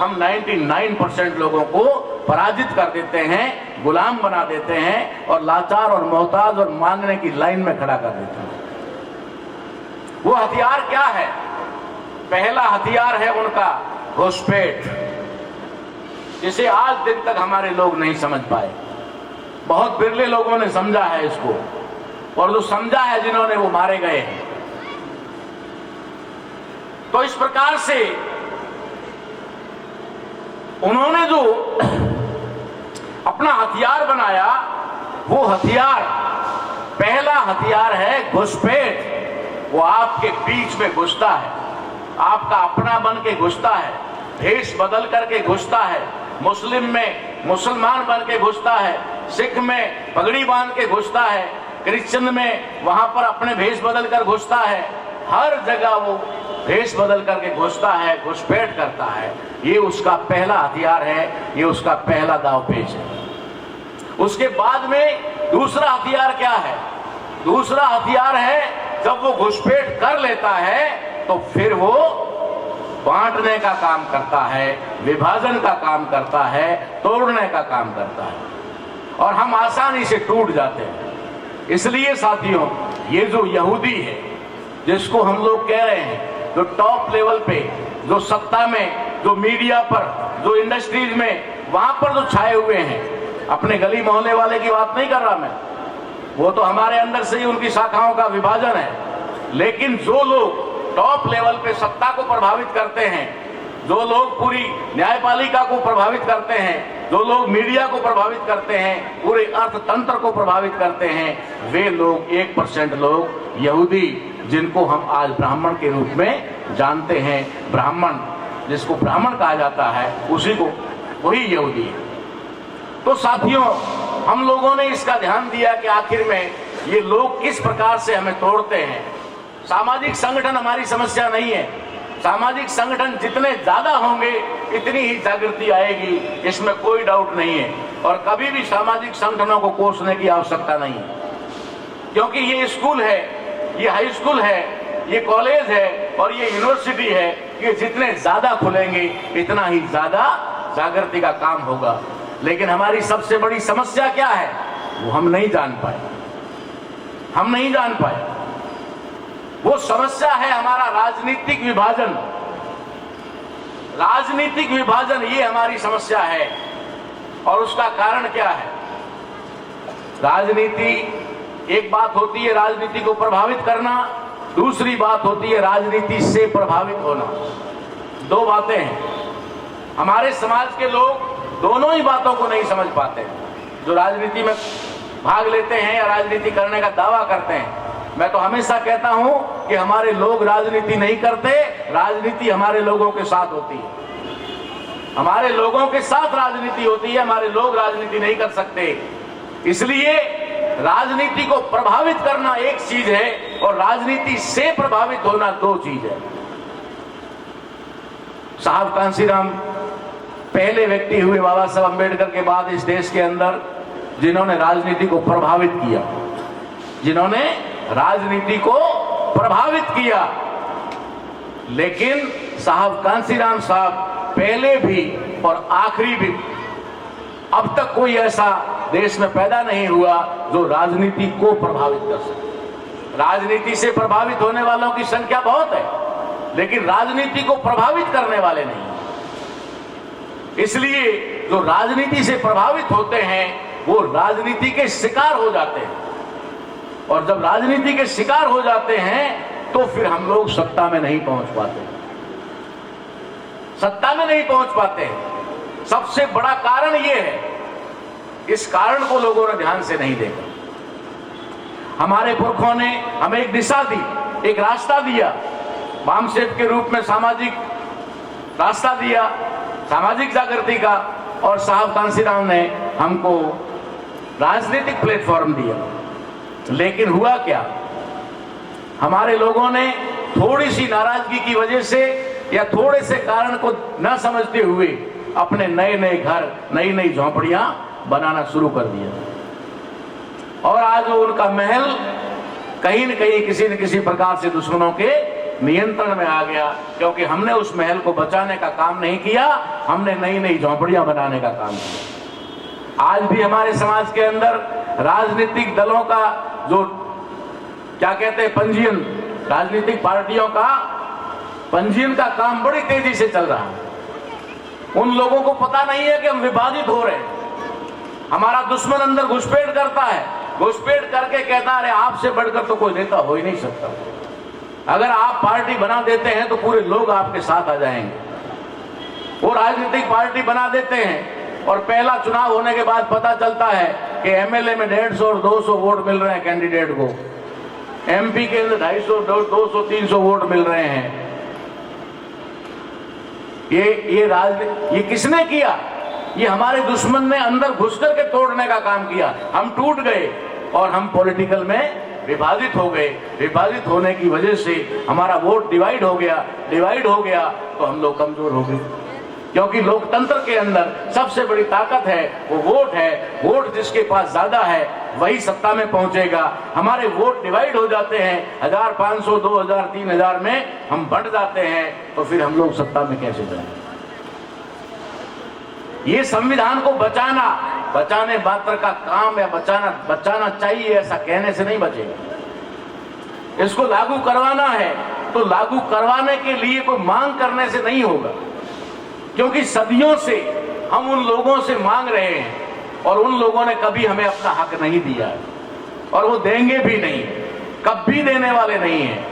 हम 99% लोगों को पराजित कर देते हैं, गुलाम बना देते हैं, और लाचार और मोहताज और मांगने की लाइन में खड़ा कर देते हैं। वो हथियार क्या है? पहला हथियार है उनका घुसपैठ, जिसे आज दिन तक हमारे लोग नहीं समझ पाए। बहुत बिरले लोगों ने समझा है इसको, और जो समझा है जिन्होंने, वो मारे गए हैं। तो इस प्रकार से उन्होंने जो अपना हथियार बनाया, वो हथियार, पहला हथियार है घुसपैठ। वो आपके बीच में घुसता है, आपका अपना बन के घुसता है, भेष बदल करके घुसता है, मुस्लिम में मुसलमान बन के घुसता है, सिख में पगड़ी बांध के घुसता है, क्रिश्चियन में वहां पर अपने भेष बदल कर घुसता है। हर जगह वो भेष बदल करके घुसता है, घुसपैठ करता है। ये उसका पहला हथियार है, ये उसका पहला दांवपेच है। उसके बाद में दूसरा हथियार क्या है? दूसरा हथियार है जब वो घुसपैठ कर लेता है तो फिर वो बांटने का काम करता है, विभाजन का काम करता है, तोड़ने का काम करता है और हम आसानी से टूट जाते हैं। इसलिए साथियों, ये जो यहूदी है जिसको हम लोग कह रहे हैं, जो टॉप लेवल पे, जो सत्ता में, जो मीडिया पर, जो इंडस्ट्रीज में, वहां पर जो छाए हुए हैं, अपने गली मोहल्ले वाले की बात नहीं कर रहा मैं, वो तो हमारे अंदर से ही उनकी शाखाओं का विभाजन है। लेकिन जो लोग टॉप लेवल पे सत्ता को प्रभावित करते हैं, जो लोग पूरी न्यायपालिका को प्रभावित करते हैं, जो लोग मीडिया को प्रभावित करते हैं, पूरे अर्थतंत्र को प्रभावित करते हैं, वे लोग 1% लोग यहूदी, जिनको हम आज ब्राह्मण के रूप में जानते हैं, ब्राह्मण, जिसको ब्राह्मण कहा जाता है, उसी को, वही यहूदी है। तो साथियों, हम लोगों ने इसका ध्यान दिया कि आखिर में ये लोग किस प्रकार से हमें तोड़ते हैं। सामाजिक संगठन हमारी समस्या नहीं है। सामाजिक संगठन जितने ज्यादा होंगे इतनी ही जागृति आएगी, इसमें कोई डाउट नहीं है। और कभी भी सामाजिक संगठनों को कोसने की आवश्यकता नहीं है, क्योंकि ये स्कूल है, ये हाई स्कूल है, ये कॉलेज है और ये यूनिवर्सिटी है। ये जितने ज्यादा खुलेंगे इतना ही ज्यादा जागृति का काम होगा। लेकिन हमारी सबसे बड़ी समस्या क्या है, वो हम नहीं जान पाए। हम नहीं जान पाए। वो समस्या है हमारा राजनीतिक विभाजन। राजनीतिक विभाजन, ये हमारी समस्या है। और उसका कारण क्या है? राजनीति, एक बात होती है राजनीति को प्रभावित करना, दूसरी बात होती है राजनीति से प्रभावित होना। दो बातें हैं। हमारे समाज के लोग दोनों ही बातों को नहीं समझ पाते। जो राजनीति में भाग लेते हैं या राजनीति करने का दावा करते हैं, मैं तो हमेशा कहता हूं कि हमारे लोग राजनीति नहीं करते, राजनीति हमारे लोगों के साथ होती है। हमारे लोगों के साथ राजनीति होती है, हमारे लोग राजनीति नहीं कर सकते। इसलिए राजनीति को प्रभावित करना एक चीज है और राजनीति से प्रभावित होना दो चीज है। साहब कांशीराम पहले व्यक्ति हुए बाबा साहब अंबेडकर के बाद इस देश के अंदर जिन्होंने राजनीति को प्रभावित किया, जिन्होंने राजनीति को प्रभावित किया। लेकिन साहब कांशीराम साहब पहले भी और आखिरी भी, अब तक कोई ऐसा देश में पैदा नहीं हुआ जो राजनीति को प्रभावित कर सके। राजनीति से प्रभावित होने वालों की संख्या बहुत है, लेकिन राजनीति को प्रभावित करने वाले नहीं। इसलिए जो राजनीति से प्रभावित होते हैं वो राजनीति के शिकार हो जाते हैं, और जब राजनीति के शिकार हो जाते हैं तो फिर हम लोग सत्ता में नहीं पहुंच पाते। सत्ता में नहीं पहुंच पाते। सबसे बड़ा कारण ये है, इस कारण को लोगों ने ध्यान से नहीं देखा। हमारे पुरखों ने हमें एक दिशा दी, एक रास्ता दिया, वामसेप के रूप में सामाजिक रास्ता दिया, सामाजिक जागृति का, और साहब कांशीराम ने हमको राजनीतिक प्लेटफॉर्म दिया। लेकिन हुआ क्या? हमारे लोगों ने थोड़ी सी नाराजगी की वजह से या थोड़े से कारण को न समझते हुए अपने नए नए घर, नई नई झोंपड़ियां बनाना शुरू कर दिया। और आज वो उनका महल कहीं न कहीं किसी न किसी प्रकार से दुश्मनों के नियंत्रण में आ गया, क्योंकि हमने उस महल को बचाने का काम नहीं किया, हमने नई नई झोंपड़ियां बनाने का काम किया। आज भी हमारे समाज के अंदर राजनीतिक दलों का जो क्या कहते हैं पंजीयन, राजनीतिक पार्टियों का पंजीयन का काम बड़ी तेजी से चल रहा है। उन लोगों को पता नहीं है कि हम विभाजित हो रहे हैं। हमारा दुश्मन अंदर घुसपैठ करता है, घुसपैठ करके कहता है अरे आपसे बढ़कर तो कोई नेता हो ही नहीं सकता। अगर आप पार्टी बना देते हैं तो पूरे लोग आपके साथ आ जाएंगे। वो राजनीतिक पार्टी बना देते हैं और पहला चुनाव होने के बाद पता चलता है कि एमएलए में 150 और 200 वोट मिल रहे हैं कैंडिडेट को, एमपी के अंदर 250, 200, 300 वोट मिल रहे हैं। ये किसने किया? ये हमारे दुश्मन ने अंदर घुस करके तोड़ने का काम किया। हम टूट गए और हम पॉलिटिकल में विभाजित हो गए। विभाजित होने की वजह से हमारा वोट डिवाइड हो गया। डिवाइड हो गया तो हम लोग कमजोर हो गए। क्योंकि लोकतंत्र के अंदर सबसे बड़ी ताकत है वो वोट है। वोट जिसके पास ज्यादा है वही सत्ता में पहुंचेगा। हमारे वोट डिवाइड हो जाते हैं 1000, 500, 2000, 3000 में हम बंट जाते हैं, तो फिर हम लोग सत्ता में कैसे जाएंगे? ये संविधान को बचाने मात्र का काम या बचाना चाहिए ऐसा कहने से नहीं बचेगा। इसको लागू करवाना है तो लागू करवाने के लिए कोई मांग करने से नहीं होगा, क्योंकि सदियों से हम उन लोगों से मांग रहे हैं और उन लोगों ने कभी हमें अपना हक नहीं दिया है और वो देंगे भी नहीं, कभी देने वाले नहीं हैं।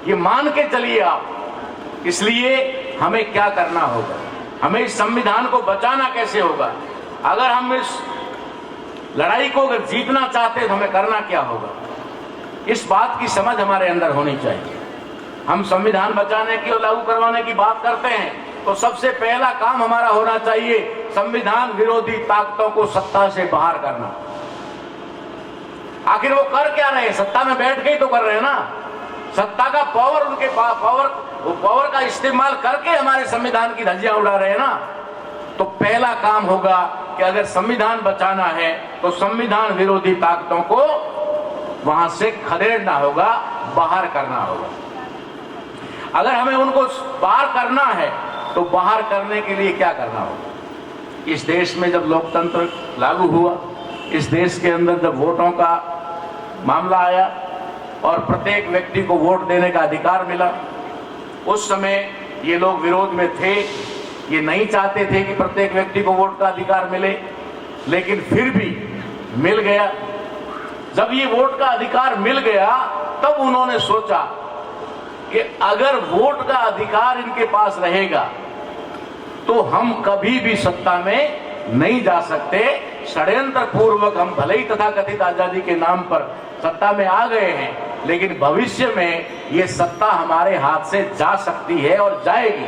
ये मान के चलिए आप। इसलिए हमें क्या करना होगा, हमें इस संविधान को बचाना कैसे होगा? अगर हम इस लड़ाई को अगर जीतना चाहते हैं तो हमें करना क्या होगा, इस बात की समझ हमारे अंदर होनी चाहिए। हम संविधान बचाने की और लागू करवाने की बात करते हैं तो सबसे पहला काम हमारा होना चाहिए संविधान विरोधी ताकतों को सत्ता से बाहर करना। आखिर वो कर क्या रहे हैं? सत्ता में बैठ के ही तो कर रहे हैं ना। सत्ता का पावर, उनके पावर का इस्तेमाल करके हमारे संविधान की धज्जियां उड़ा रहे हैं ना। तो पहला काम होगा कि अगर संविधान बचाना है तो संविधान विरोधी ताकतों को वहां से खदेड़ना होगा, बाहर करना होगा। अगर हमें उनको बाहर करना है तो बाहर करने के लिए क्या करना होगा? इस देश में जब लोकतंत्र लागू हुआ, इस देश के अंदर जब वोटों का मामला आया और प्रत्येक व्यक्ति को वोट देने का अधिकार मिला, उस समय ये लोग विरोध में थे, ये नहीं चाहते थे कि प्रत्येक व्यक्ति को वोट का अधिकार मिले, लेकिन फिर भी मिल गया। जब ये वोट का अधिकार मिल गया तब उन्होंने सोचा कि अगर वोट का अधिकार इनके पास रहेगा तो हम कभी भी सत्ता में नहीं जा सकते। षड्यंत्र पूर्वक हम भले ही तथाकथित आजादी के नाम पर सत्ता में आ गए हैं, लेकिन भविष्य में ये सत्ता हमारे हाथ से जा सकती है और जाएगी।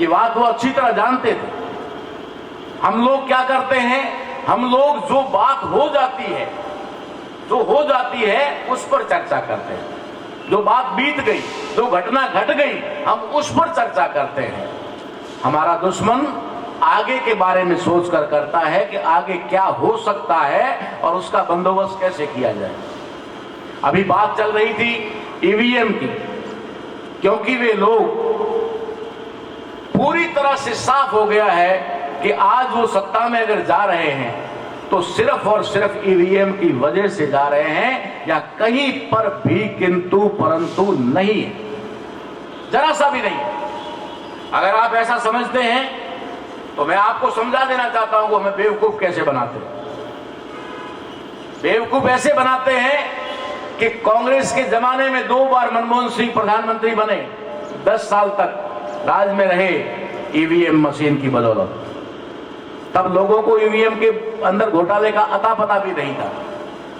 ये बात वो अच्छी तरह जानते थे। हम लोग क्या करते हैं, हम लोग जो बात हो जाती है उस पर चर्चा करते हैं। जो बात बीत गई, जो घटना घट गई, हम उस पर चर्चा करते हैं। हमारा दुश्मन आगे के बारे में सोचकर करता है कि आगे क्या हो सकता है और उसका बंदोबस्त कैसे किया जाए। अभी बात चल रही थी ईवीएम की, क्योंकि वे लोग पूरी तरह से साफ हो गया है कि आज वो सत्ता में अगर जा रहे हैं तो सिर्फ और सिर्फ ईवीएम की वजह से जा रहे हैं, या कहीं पर भी किंतु परंतु नहीं है, जरा सा भी नहीं। अगर आप ऐसा समझते हैं तो मैं आपको समझा देना चाहता हूं कि हमें बेवकूफ कैसे बनाते हैं। बेवकूफ ऐसे बनाते हैं कि कांग्रेस के जमाने में 2 बार मनमोहन सिंह प्रधानमंत्री बने, 10 साल तक राज में रहे ईवीएम मशीन की बदौलत। तब लोगों को ईवीएम के अंदर घोटाले का अता पता भी नहीं था।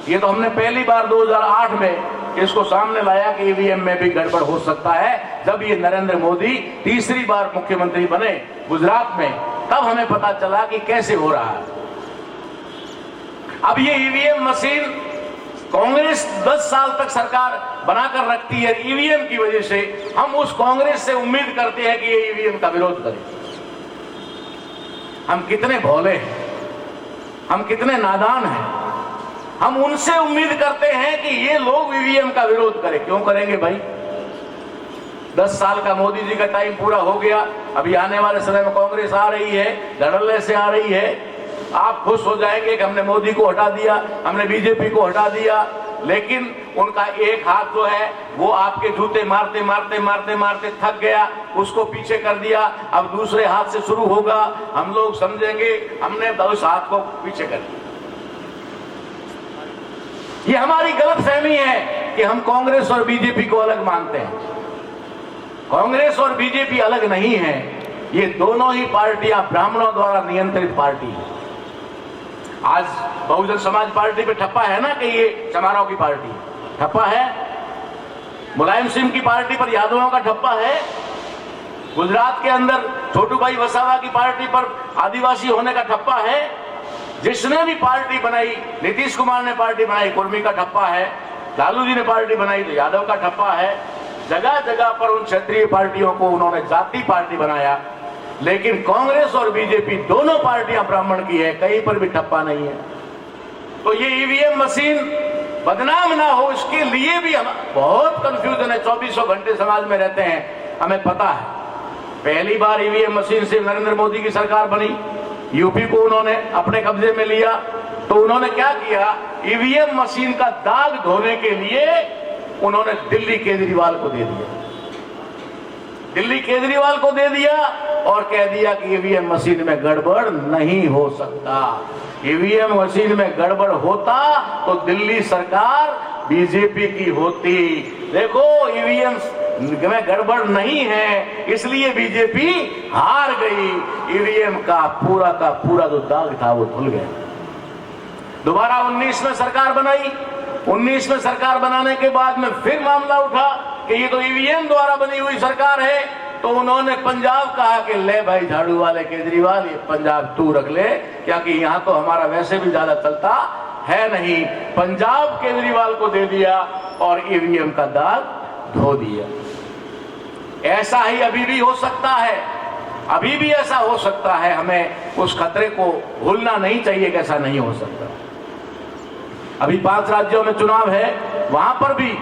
ये तो हमने पहली बार 2008 में इसको सामने लाया कि ईवीएम में भी गड़बड़ हो सकता है, जब ये नरेंद्र मोदी तीसरी बार मुख्यमंत्री बने गुजरात में, तब हमें पता चला कि कैसे हो रहा है। अब ये ईवीएम मशीन कांग्रेस 10 साल तक सरकार बनाकर रखती है ईवीएम की वजह से। हम उस कांग्रेस से उम्मीद करते हैं कि ये ईवीएम का विरोध करे। हम कितने भोले हैं, हम कितने नादान हैं। हम उनसे उम्मीद करते हैं कि ये लोग ईवीएम का विरोध करें। क्यों करेंगे भाई? 10 साल का मोदी जी का टाइम पूरा हो गया। अभी आने वाले समय में कांग्रेस आ रही है, धड़ल्ले से आ रही है। आप खुश हो जाएंगे कि हमने मोदी को हटा दिया, हमने बीजेपी को हटा दिया, लेकिन उनका एक हाथ जो है वो आपके जूते मारते मारते मारते मारते थक गया, उसको पीछे कर दिया। अब दूसरे हाथ से शुरू होगा। हम लोग समझेंगे हमने उस हाथ को पीछे कर दिया। ये हमारी गलतफहमी है कि हम कांग्रेस और बीजेपी को अलग मानते हैं। कांग्रेस और बीजेपी अलग नहीं है, ये दोनों ही पार्टियां ब्राह्मणों द्वारा नियंत्रित पार्टी है। आज बहुजन समाज पार्टी पे ठप्पा है ना कि ये चमारों की पार्टी है, ठप्पा है। मुलायम सिंह की पार्टी पर यादवों का ठप्पा है। गुजरात के अंदर छोटू भाई वसावा की पार्टी पर आदिवासी होने का ठप्पा है। जिसने भी पार्टी बनाई, नीतीश कुमार ने पार्टी बनाई, कुर्मी का ठप्पा है। लालू जी ने पार्टी बनाई तो यादव का ठप्पा है। जगह जगह पर उन क्षेत्रीय पार्टियों को उन्होंने जाति पार्टी बनाया। लेकिन कांग्रेस और बीजेपी दोनों पार्टियां ब्राह्मण की है, कहीं पर भी ठप्पा नहीं है। तो ये ईवीएम मशीन बदनाम ना हो, इसके लिए भी हम बहुत कंफ्यूजन है। 24 घंटे समाज में रहते हैं, हमें पता है। पहली बार ईवीएम मशीन से नरेंद्र मोदी की सरकार बनी, यूपी को उन्होंने अपने कब्जे में लिया, तो उन्होंने क्या किया, ईवीएम मशीन का दाग धोने के लिए उन्होंने दिल्ली केजरीवाल को दे दिया, दिल्ली केजरीवाल को दे दिया और कह दिया कि ईवीएम मशीन में गड़बड़ नहीं हो सकता। ईवीएम मशीन में गड़बड़ होता तो दिल्ली सरकार बीजेपी की होती। देखो ईवीएम में गड़बड़ नहीं है, इसलिए बीजेपी हार गई। ईवीएम का पूरा जो दाग था वो धुल गया। दोबारा 19 में सरकार बनाई। 19 में सरकार बनाने के बाद में फिर मामला उठा कि ये तो ईवीएम द्वारा बनी हुई सरकार है, तो उन्होंने पंजाब कहा कि ले भाई झाड़ू वाले केजरीवाल, ये पंजाब तू रख ले, क्योंकि यहां तो हमारा वैसे भी ज्यादा चलता है नहीं। पंजाब केजरीवाल को दे दिया और ईवीएम का दाग धो दिया। ऐसा ही अभी भी हो सकता है, अभी भी ऐसा हो सकता है। हमें उस खतरे को भूलना नहीं चाहिए कि ऐसा नहीं हो सकता। अभी 5 राज्यों में चुनाव है, वहां पर भी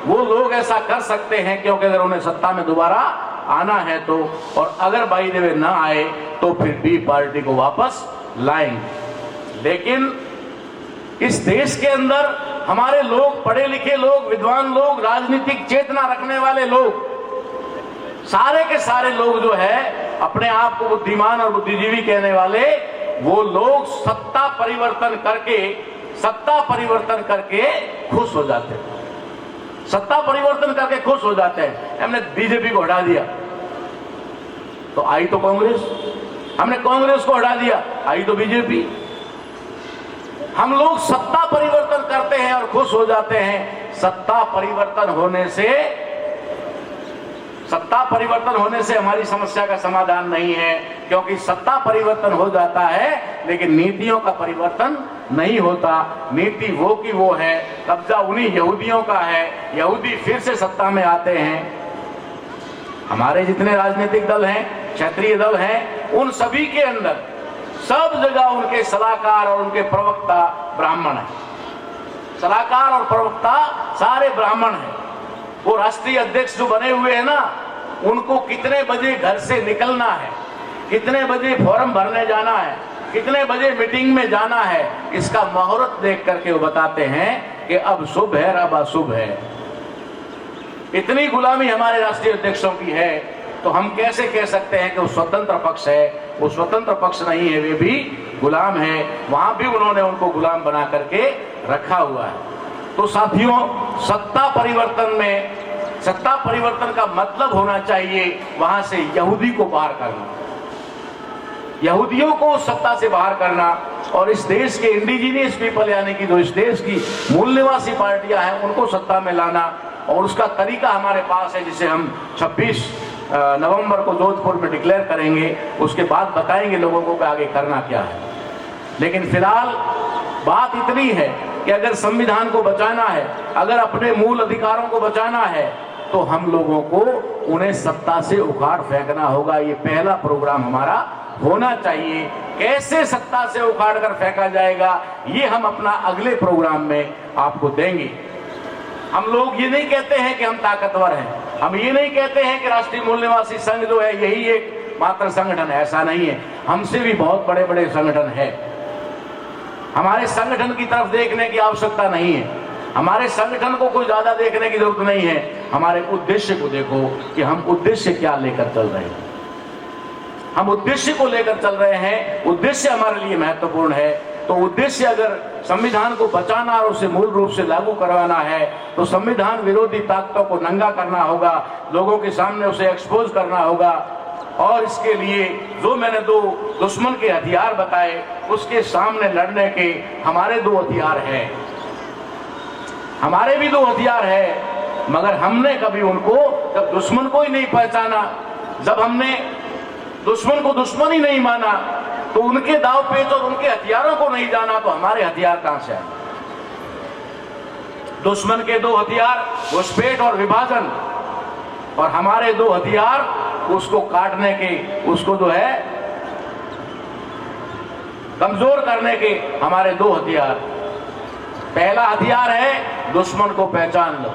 वो लोग ऐसा कर सकते हैं, क्योंकि अगर उन्हें सत्ता में दोबारा आना है तो, और अगर बाई द वे ना आए तो फिर बी पार्टी को वापस लाएंगे। लेकिन इस देश के अंदर हमारे लोग, पढ़े लिखे लोग, विद्वान लोग, राजनीतिक चेतना रखने वाले लोग, सारे के सारे लोग जो है अपने आप को बुद्धिमान और बुद्धिजीवी कहने वाले, वो लोग सत्ता परिवर्तन करके खुश हो जाते हैं। सत्ता परिवर्तन करके खुश हो जाते हैं। हमने बीजेपी को हटा दिया तो आई तो कांग्रेस, हमने कांग्रेस को हटा दिया आई तो बीजेपी। हम लोग सत्ता परिवर्तन करते हैं और खुश हो जाते हैं। सत्ता परिवर्तन होने से हमारी समस्या का समाधान नहीं है, क्योंकि सत्ता परिवर्तन हो जाता है लेकिन नीतियों का परिवर्तन नहीं होता। नीति वो की वो है, कब्जा उन्हीं यहूदियों का है, यहूदी फिर से सत्ता में आते हैं। हमारे जितने राजनीतिक दल हैं, क्षेत्रीय दल हैं, उन सभी के अंदर सब जगह उनके सलाहकार और उनके प्रवक्ता ब्राह्मण हैं। सलाहकार और प्रवक्ता सारे ब्राह्मण हैं। वो राष्ट्रीय अध्यक्ष जो बने हुए हैं ना, उनको कितने बजे घर से निकलना है, कितने बजे फॉर्म भरने जाना है, कितने बजे मीटिंग में जाना है, इसका मुहूर्त देख करके वो बताते हैं कि अब शुभ है, अब अशुभ है। इतनी गुलामी हमारे राष्ट्रीय अध्यक्षों की है, तो हम कैसे कह सकते हैं कि वो स्वतंत्र पक्ष है? वो स्वतंत्र पक्ष नहीं है, वे भी गुलाम है। वहां भी उन्होंने उनको गुलाम बना करके रखा हुआ है। तो साथियों, सत्ता परिवर्तन का मतलब होना चाहिए वहां से यहूदी को बाहर करना, यहूदियों को सत्ता से बाहर करना, और इस देश के इंडिजीनियस पीपल यानी कि जो इस देश की मूल निवासी पार्टियां हैं उनको सत्ता में लाना। और उसका तरीका हमारे पास है, जिसे हम 26 नवंबर को जोधपुर में डिक्लेयर करेंगे। उसके बाद बताएंगे लोगों को कि आगे करना क्या है। लेकिन फिलहाल बात इतनी है कि अगर संविधान को बचाना है, अगर अपने मूल अधिकारों को बचाना है, तो हम लोगों को उन्हें सत्ता से उखाड़ फेंकना होगा। ये पहला प्रोग्राम हमारा होना चाहिए। कैसे सत्ता से उखाड़ कर फेंका जाएगा, ये हम अपना अगले प्रोग्राम में आपको देंगे। हम लोग ये नहीं कहते हैं कि हम ताकतवर हैं, हम ये नहीं कहते हैं कि राष्ट्रीय मूल निवासी संघ जो है यही एक मात्र संगठन है, ऐसा नहीं है। हमसे भी बहुत बड़े बड़े संगठन है। हमारे संगठन की तरफ देखने की आवश्यकता नहीं है, हमारे संगठन को कोई ज्यादा देखने की जरूरत नहीं है। हमारे उद्देश्य को देखो कि हम उद्देश्य क्या लेकर चल रहे हैं। हम उद्देश्य को लेकर चल रहे हैं, उद्देश्य हमारे लिए महत्वपूर्ण है। तो उद्देश्य अगर संविधान को बचाना और उसे मूल रूप से लागू करवाना है, तो संविधान विरोधी ताकतों को नंगा करना होगा, लोगों के सामने उसे एक्सपोज करना होगा। और इसके लिए जो मैंने 2 दुश्मन के हथियार बताए, उसके सामने लड़ने के हमारे 2 हथियार हैं। हमारे भी 2 हथियार है, मगर हमने कभी उनको, जब दुश्मन को ही नहीं पहचाना, जब हमने दुश्मन को दुश्मन ही नहीं माना, तो उनके दाव पेच और उनके हथियारों को नहीं जाना, तो हमारे हथियार कहां से आए? दुश्मन के 2 हथियार घुसपैठ और विभाजन, और हमारे 2 हथियार उसको काटने के, उसको जो है कमजोर करने के हमारे दो हथियार। पहला हथियार है दुश्मन को पहचान लो,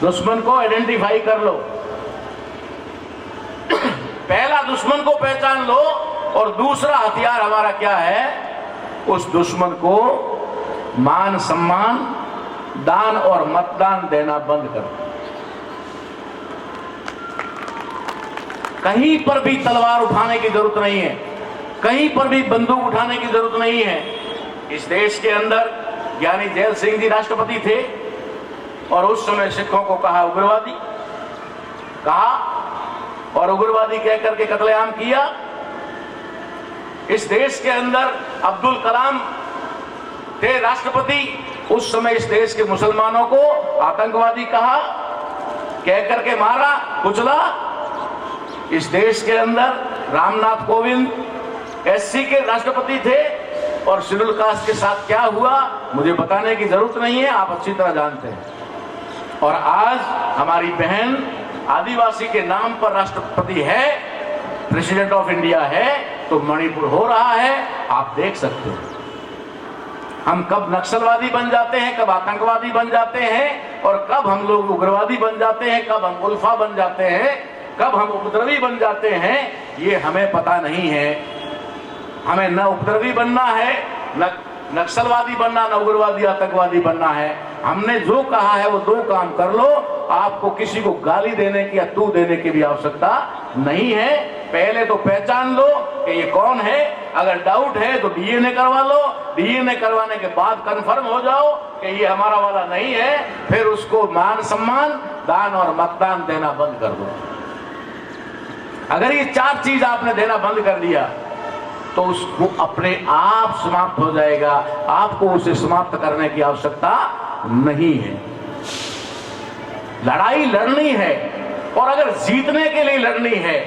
दुश्मन को आइडेंटिफाई कर लो। पहला दुश्मन को पहचान लो, और दूसरा हथियार हमारा क्या है? उस दुश्मन को मान सम्मान, दान और मतदान देना बंद कर दो। कहीं पर भी तलवार उठाने की जरूरत नहीं है, कहीं पर भी बंदूक उठाने की जरूरत नहीं है। इस देश के अंदर ज्ञानी जैल सिंह जी राष्ट्रपति थे, और उस समय सिखों को कहा उग्रवादी, कहा और उग्रवादी कहकर के कत्लेआम किया। इस देश के अंदर अब्दुल कलाम थे राष्ट्रपति, उस समय इस देश के मुसलमानों को आतंकवादी कहा, कहकर के मारा, कुचला। इस देश के अंदर रामनाथ कोविंद एससी के राष्ट्रपति थे, और शेड्यूल कास्ट के साथ क्या हुआ मुझे बताने की जरूरत नहीं है, आप अच्छी तरह जानते हैं। और आज हमारी बहन आदिवासी के नाम पर राष्ट्रपति है, प्रेसिडेंट ऑफ इंडिया है, तो मणिपुर हो रहा है, आप देख सकते हो। हम कब नक्सलवादी बन जाते हैं, कब आतंकवादी बन जाते हैं, और कब हम लोग उग्रवादी बन जाते हैं, कब हम उल्फा बन जाते हैं, कब हम उपद्रवी बन जाते हैं, ये हमें पता नहीं है। हमें न उपद्रवी बनना है, न नक्सलवादी बनना, न उग्रवादी आतंकवादी बनना है। हमने जो कहा है वो दो काम कर लो, आपको किसी को गाली देने की या तू देने की भी आवश्यकता नहीं है। पहले तो पहचान लो कि ये कौन है, अगर डाउट है तो डीएनए करवा लो, डीएनए करवाने के बाद कंफर्म हो जाओ कि ये हमारा वाला नहीं है, फिर उसको मान सम्मान, दान और मतदान देना बंद कर दो। अगर ये चार चीज आपने देना बंद कर दिया तो उसको अपने आप समाप्त हो जाएगा, आपको उसे समाप्त करने की आवश्यकता नहीं है। लड़ाई लड़नी है, और अगर जीतने के लिए लड़नी है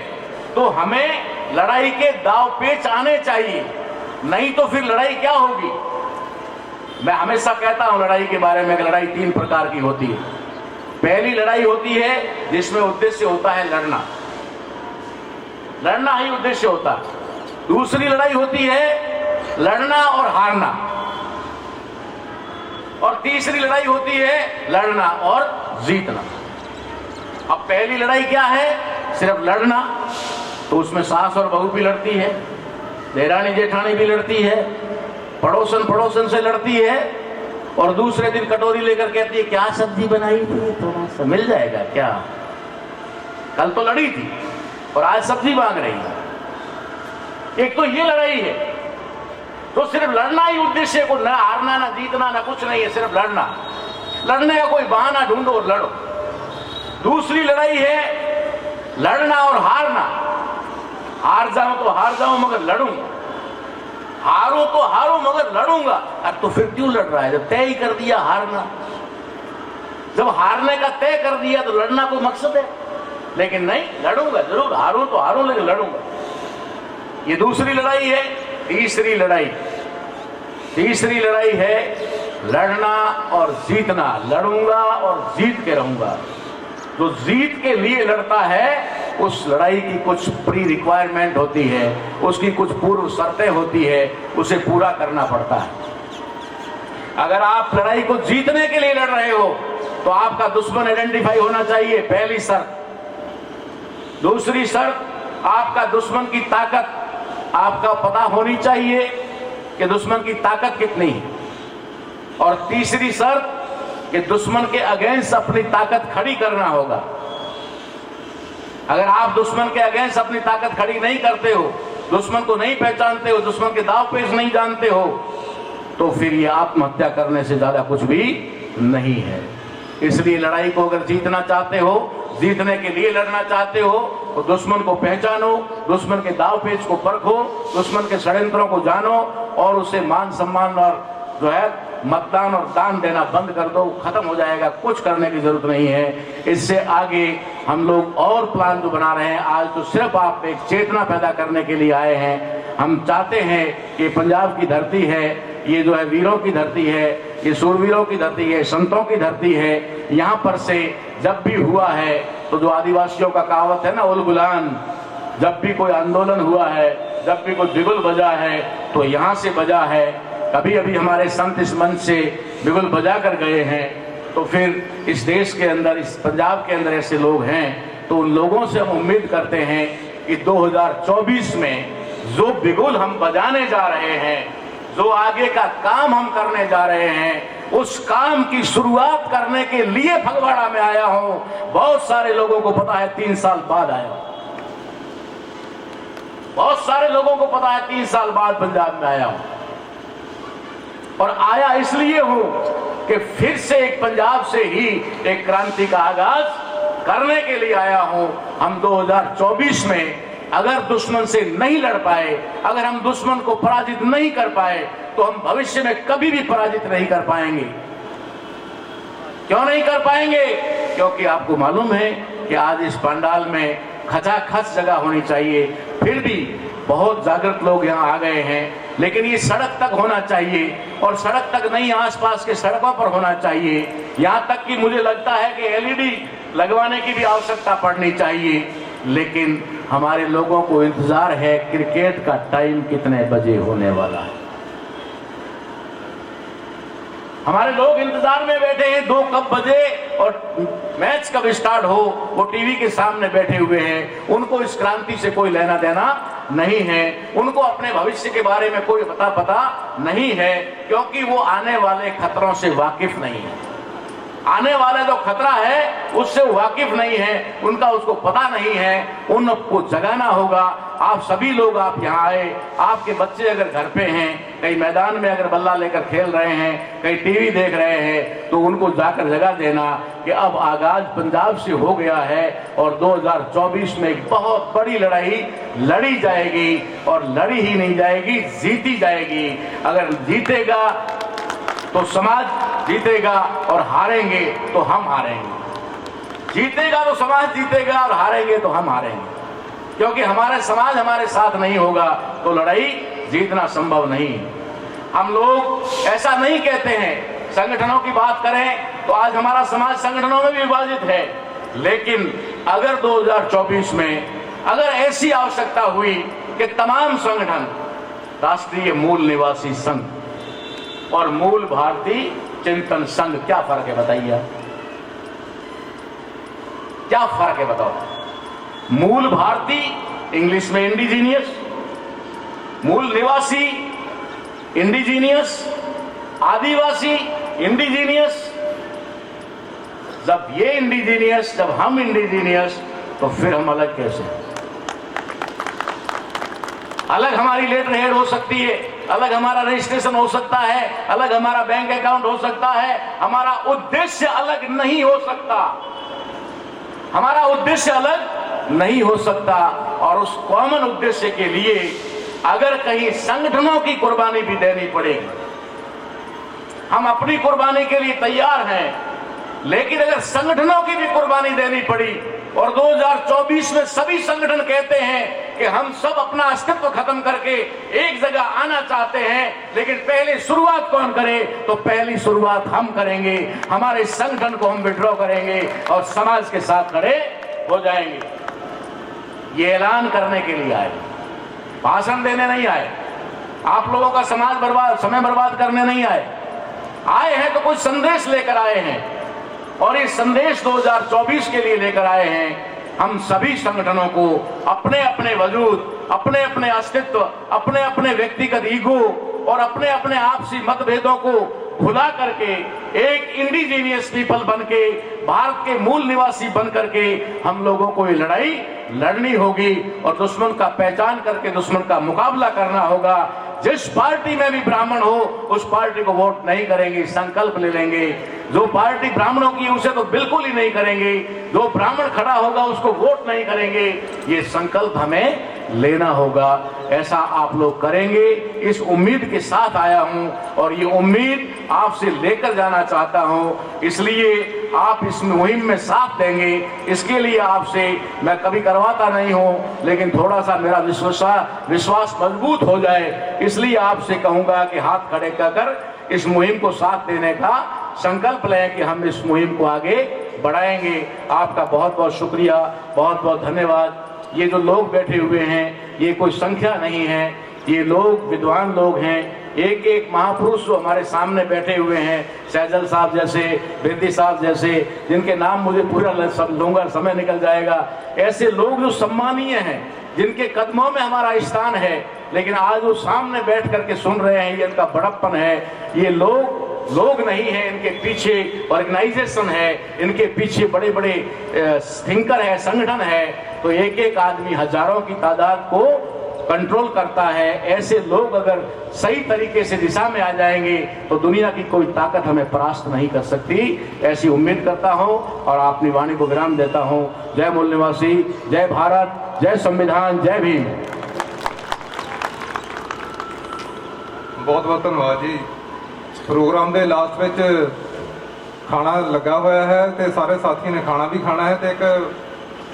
तो हमें लड़ाई के दांव पेच आने चाहिए, नहीं तो फिर लड़ाई क्या होगी। मैं हमेशा कहता हूं लड़ाई के बारे में कि लड़ाई तीन प्रकार की होती है। पहली लड़ाई होती है जिसमें उद्देश्य होता है लड़ना, लड़ना ही उद्देश्य होता है। दूसरी लड़ाई होती है लड़ना और हारना, और तीसरी लड़ाई होती है लड़ना और जीतना। अब पहली लड़ाई क्या है? सिर्फ लड़ना, तो उसमें सास और बहू भी लड़ती है, देरानी जेठानी भी लड़ती है, पड़ोसन पड़ोसन से लड़ती है, और दूसरे दिन कटोरी लेकर कहती है क्या सब्जी बनाई थी, थोड़ा सा मिल जाएगा क्या, कल तो लड़ी थी और आज सब्जी मांग रही है। एक तो ये लड़ाई है, तो सिर्फ लड़ना ही उद्देश्य को, न हारना न जीतना न कुछ नहीं है, सिर्फ लड़ना। लड़ने का कोई बहाना ढूंढो और लड़ो। दूसरी लड़ाई है लड़ना और हारना, हार जाऊं तो हार जाऊं मगर लड़ूंगा, हारो तो हारो मगर लड़ूंगा। अब तो फिर क्यों लड़ रहा है जब तय ही कर दिया हारना? जब हारने का तय कर दिया तो लड़ना कोई मकसद है, लेकिन नहीं, लड़ूंगा जरूर, हारूं तो हारूं लेकिन लड़ूंगा। ये दूसरी लड़ाई है। तीसरी लड़ाई है लड़ना और जीतना, लड़ूंगा और जीत के रहूंगा। जो जीत के लिए लड़ता है उस लड़ाई की कुछ प्री रिक्वायरमेंट होती है, उसकी कुछ पूर्व शर्तें होती है, उसे पूरा करना पड़ता है। अगर आप लड़ाई को जीतने के लिए लड़ रहे हो तो आपका दुश्मन आइडेंटिफाई होना चाहिए, पहली शर्त। दूसरी शर्त, आपका दुश्मन की ताकत आपका पता होनी चाहिए कि दुश्मन की ताकत कितनी है। और तीसरी शर्त कि दुश्मन के अगेंस्ट अपनी ताकत खड़ी करना होगा। अगर आप दुश्मन के अगेंस्ट अपनी ताकत खड़ी नहीं करते हो, दुश्मन को नहीं पहचानते हो, दुश्मन के दाव पेच नहीं जानते हो, तो फिर ये आत्महत्या करने से ज्यादा कुछ भी नहीं है। इसलिए लड़ाई को अगर जीतना चाहते हो, जीतने के लिए लड़ना चाहते हो, तो दुश्मन को पहचानो, दुश्मन के दाव पेच को परखो, दुश्मन के षड्यंत्रों को जानो, और उसे मान सम्मान और जो है मतदान और दान देना बंद कर दो। खत्म हो जाएगा, कुछ करने की जरूरत नहीं है। इससे आगे हम लोग और प्लान जो बना रहे हैं, आज तो सिर्फ आप एक चेतना पैदा करने के लिए आए हैं। हम चाहते हैं कि पंजाब की धरती है, ये जो है वीरों की धरती है, ये शूरवीरों की धरती है, संतों की धरती है। यहाँ पर से जब भी हुआ है तो जो आदिवासियों का कहावत है ना, उल गुलान, जब भी कोई आंदोलन हुआ है, जब भी कोई बिगुल बजा है तो यहाँ से बजा है। कभी अभी हमारे संत इस मंच से बिगुल बजा कर गए हैं, तो फिर इस देश के अंदर, इस पंजाब के अंदर ऐसे लोग हैं, तो उन लोगों से हम उम्मीद करते हैं कि 2024 में जो बिगुल हम बजाने जा रहे हैं, जो आगे का काम हम करने जा रहे हैं, उस काम की शुरुआत करने के लिए फगवाड़ा में आया हूं। बहुत सारे लोगों को पता है 3 साल बाद आया हूं, बहुत सारे लोगों को पता है 3 साल बाद पंजाब में आया हूं, और आया इसलिए हूं कि फिर से एक पंजाब से ही एक क्रांति का आगाज करने के लिए आया हूं। हम 2024 में अगर दुश्मन से नहीं लड़ पाए, अगर हम दुश्मन को पराजित नहीं कर पाए, तो हम भविष्य में कभी भी पराजित नहीं कर पाएंगे। क्यों नहीं कर पाएंगे? क्योंकि आपको मालूम है कि आज इस पंडाल में खचाखच जगह होनी चाहिए, फिर भी बहुत जागृत लोग यहाँ आ गए हैं, लेकिन ये सड़क तक होना चाहिए, और सड़क तक नहीं, आसपास के सड़कों पर होना चाहिए। यहाँ तक कि मुझे लगता है कि एलईडी लगवाने की भी आवश्यकता पड़नी चाहिए। लेकिन हमारे लोगों को इंतजार है क्रिकेट का टाइम कितने बजे होने वाला है। हमारे लोग इंतजार में बैठे हैं 2 कब बजे और मैच कब स्टार्ट हो, वो टीवी के सामने बैठे हुए हैं। उनको इस क्रांति से कोई लेना देना नहीं है, उनको अपने भविष्य के बारे में कोई पता नहीं है, क्योंकि वो आने वाले खतरों से वाकिफ नहीं है। आने वाला जो खतरा है उससे वाकिफ नहीं है, उनका उसको पता नहीं है, उनको जगाना होगा। आप सभी लोग आप यहाँ आए, आपके बच्चे अगर घर पे हैं, कहीं मैदान में अगर बल्ला लेकर खेल रहे हैं, कहीं टीवी देख रहे हैं, तो उनको जाकर जगा देना कि अब आगाज पंजाब से हो गया है और 2024 में एक बहुत बड़ी लड़ाई लड़ी जाएगी, और लड़ी ही नहीं जाएगी, जीती जाएगी। अगर जीतेगा तो समाज जीतेगा और हारेंगे तो हम हारेंगे। जीतेगा तो समाज जीतेगा और हारेंगे तो हम हारेंगे, क्योंकि हमारा समाज हमारे साथ नहीं होगा तो लड़ाई जीतना संभव नहीं है। हम लोग ऐसा नहीं कहते हैं, संगठनों की बात करें तो आज हमारा समाज संगठनों में भी विभाजित है, लेकिन अगर 2024 में अगर ऐसी आवश्यकता हुई कि तमाम संगठन, राष्ट्रीय मूल निवासी संघ और मूल भारतीय चिंतन संघ, क्या फर्क है बताइए? क्या फर्क है बताओ? मूल भारतीय इंग्लिश में इंडिजीनियस, मूल निवासी इंडिजीनियस, आदिवासी इंडिजीनियस। जब ये इंडिजीनियस, जब हम इंडिजीनियस, तो फिर हम अलग कैसे? अलग हमारी लेटर हेड हो सकती है, अलग हमारा रजिस्ट्रेशन हो सकता है, अलग हमारा बैंक अकाउंट हो सकता है, हमारा उद्देश्य अलग नहीं हो सकता, हमारा उद्देश्य अलग नहीं हो सकता। और उस कॉमन उद्देश्य के लिए अगर कहीं संगठनों की कुर्बानी भी देनी पड़ेगी, हम अपनी कुर्बानी के लिए तैयार हैं, लेकिन अगर संगठनों की भी कुर्बानी देनी पड़ी और 2024 में सभी संगठन कहते हैं कि हम सब अपना अस्तित्व खत्म करके एक जगह आना चाहते हैं, लेकिन पहले शुरुआत कौन करे? तो पहली शुरुआत हम करेंगे, हमारे संगठन को हम विड्रॉ करेंगे और समाज के साथ खड़े हो जाएंगे। ये ऐलान करने के लिए आए, भाषण देने नहीं आए, आप लोगों का समय बर्बाद करने नहीं आए हैं, तो कुछ संदेश लेकर आए हैं, और ये संदेश 2024 के लिए लेकर आए हैं। हम सभी संगठनों को अपने अपने वजूद, अपने अपने अस्तित्व, अपने अपने व्यक्तिगत ईगो और अपने अपने आपसी मतभेदों को भुला करके एक इंडिजीनियस पीपल बनके, भारत के मूल निवासी बन करके हम लोगों को ये लड़ाई लड़नी होगी और दुश्मन का पहचान करके दुश्मन का मुकाबला करना होगा। जिस पार्टी में भी ब्राह्मण हो उस पार्टी को वोट नहीं करेंगे, संकल्प ले लेंगे। जो पार्टी ब्राह्मणों की उसे तो बिल्कुल ही नहीं करेंगे, जो ब्राह्मण खड़ा होगा उसको वोट नहीं करेंगे। ये संकल्प हमें लेना होगा, ऐसा आप लोग करेंगे, इस उम्मीद के साथ आया हूं और ये उम्मीद आपसे लेकर जाना चाहता हूं। इसलिए आप इस मुहिम में साथ देंगे, इसके लिए आपसे मैं कभी करवाता नहीं हूं, लेकिन थोड़ा सा मेरा विश्वास मजबूत हो जाए, इसलिए आपसे कहूंगा कि हाथ खड़े कर इस मुहिम को साथ देने का संकल्प लें कि हम इस मुहिम को आगे बढ़ाएंगे। आपका बहुत बहुत शुक्रिया, बहुत बहुत धन्यवाद। ये जो लोग बैठे हुए हैं ये कोई संख्या नहीं है, ये लोग विद्वान लोग हैं। एक एक महापुरुष जो हमारे सामने बैठे हुए हैं, सैजल साहब जैसे, बेदी साहब जैसे, जिनके नाम मुझे पूरा लूंगा, समय निकल जाएगा। ऐसे लोग जो सम्मानीय हैं, जिनके कदमों में हमारा स्थान है, लेकिन आज वो सामने बैठ करके सुन रहे हैं, ये इनका बड़प्पन है। ये लोग नहीं है, इनके पीछे ऑर्गेनाइजेशन है, इनके पीछे बड़े बड़े थिंकर है, संगठन है। तो एक एक आदमी हजारों की तादाद को कंट्रोल करता है। ऐसे लोग अगर सही तरीके से दिशा में आ जाएंगे तो दुनिया की कोई ताकत हमें परास्त नहीं कर सकती, ऐसी उम्मीद करता हूं और अपनी वाणी को विराम देता हूं। जय मूल निवासी, जय भारत, जय संविधान, जय भीम। बहुत बहुत धन्यवाद जी। प्रोग्राम के लास्ट में खाना लगा हुआ है तो सारे साथी ने खाना भी खाना है। तो एक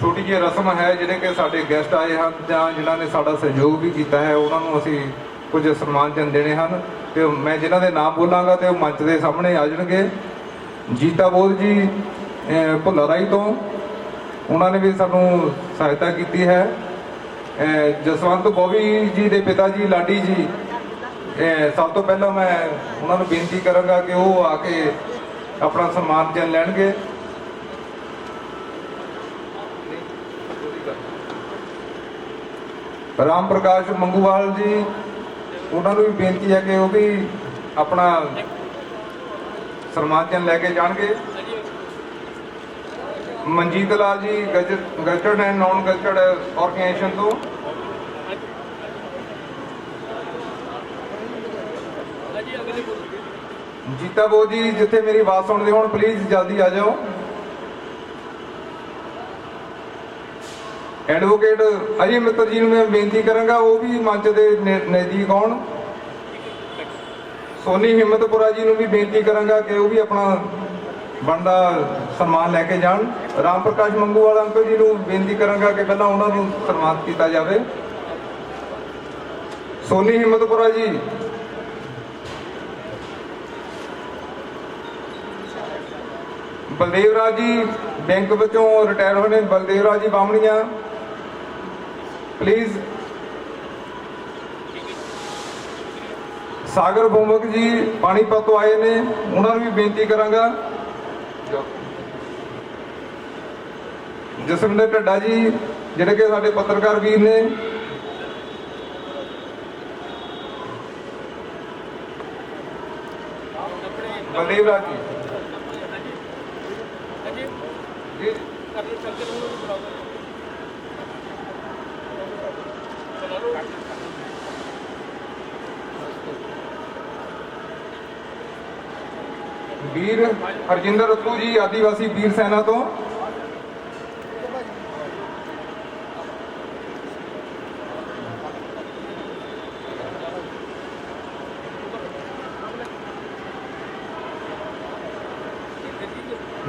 छोटी जी रस्म है, जिहड़े कि साडे गेस्ट आए हैं जां जिन्हां ने साडा सहयोग भी किया है, उन्होंने असीं कुछ सन्मान चंद देने हैं। तो मैं जिन्हां दे नाम बोलांगा तो मंच के सामने आ जाएंगे। जीता बोध जी भुल्लाराई तो उन्होंने भी सानू सहायता की है। जसवंत बॉबी जी के पिता जी लाडी जी, सब तो पहला मैं उन्होंने बेनती करांगा कि वो आके अपना सम्मान चन लैणगे। राम प्रकाश मंगूवाल जी, उन्होंने भी बेनती है कि वो भी अपना सम्मान चन लैके जाएंगे। Manjit Lal ji gazetted and non gazetted organisation तो जीता बो जी, जिथे मेरी आवाज सुनते हो प्लीज जल्दी आ जाओ। एडवोकेट अजय मित्तल जी मैं बेनती करांगा, वो भी मंच के नजदीक आउण। सोनी हिम्मतपुरा जी भी बेनती करांगा कि वो भी अपना बनता सम्मान लैके जान। राम प्रकाश मंगूवाल अंकल जी को बेनती करांगा कि पहला उन्होंने सम्मान किया जाए। सोनी हिम्मतपुरा जी, बलदेव राज जी बैंक बच्चों रिटायर होने, बलदेव राज जी बामणिया प्लीज। सागर भूमक जी पानीपत तो आए ने, उन्होंने भी बेनती करांगा। जसविंदर ढड्डा जी जिहड़े कि साडे पत्रकार वीर ने। बलदेव राज जी वीर हरजिंदर रत्तू जी आदिवासी वीर सेना तो।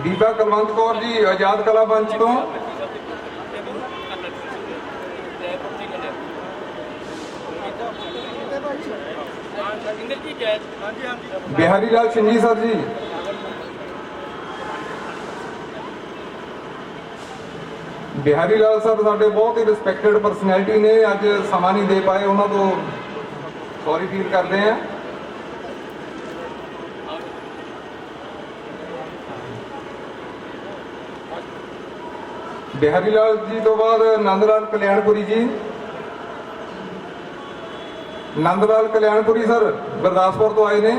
दीपा कलवंत कौर जी आजाद कला मंच तो। बिहारी लाल सिंह सर जी, बिहारी लाल सर साडे बहुत ही रिस्पैक्टेड परसनैलिटी ने, अज समा नहीं दे पाए, उन्होंने तो सॉरी फील करते हैं। बिहारी लाल जी तो बाद नंदलाल कल्याणपुरी जी। नंदलाल कल्याणपुरी सर गुरदासपुर तो आए ने।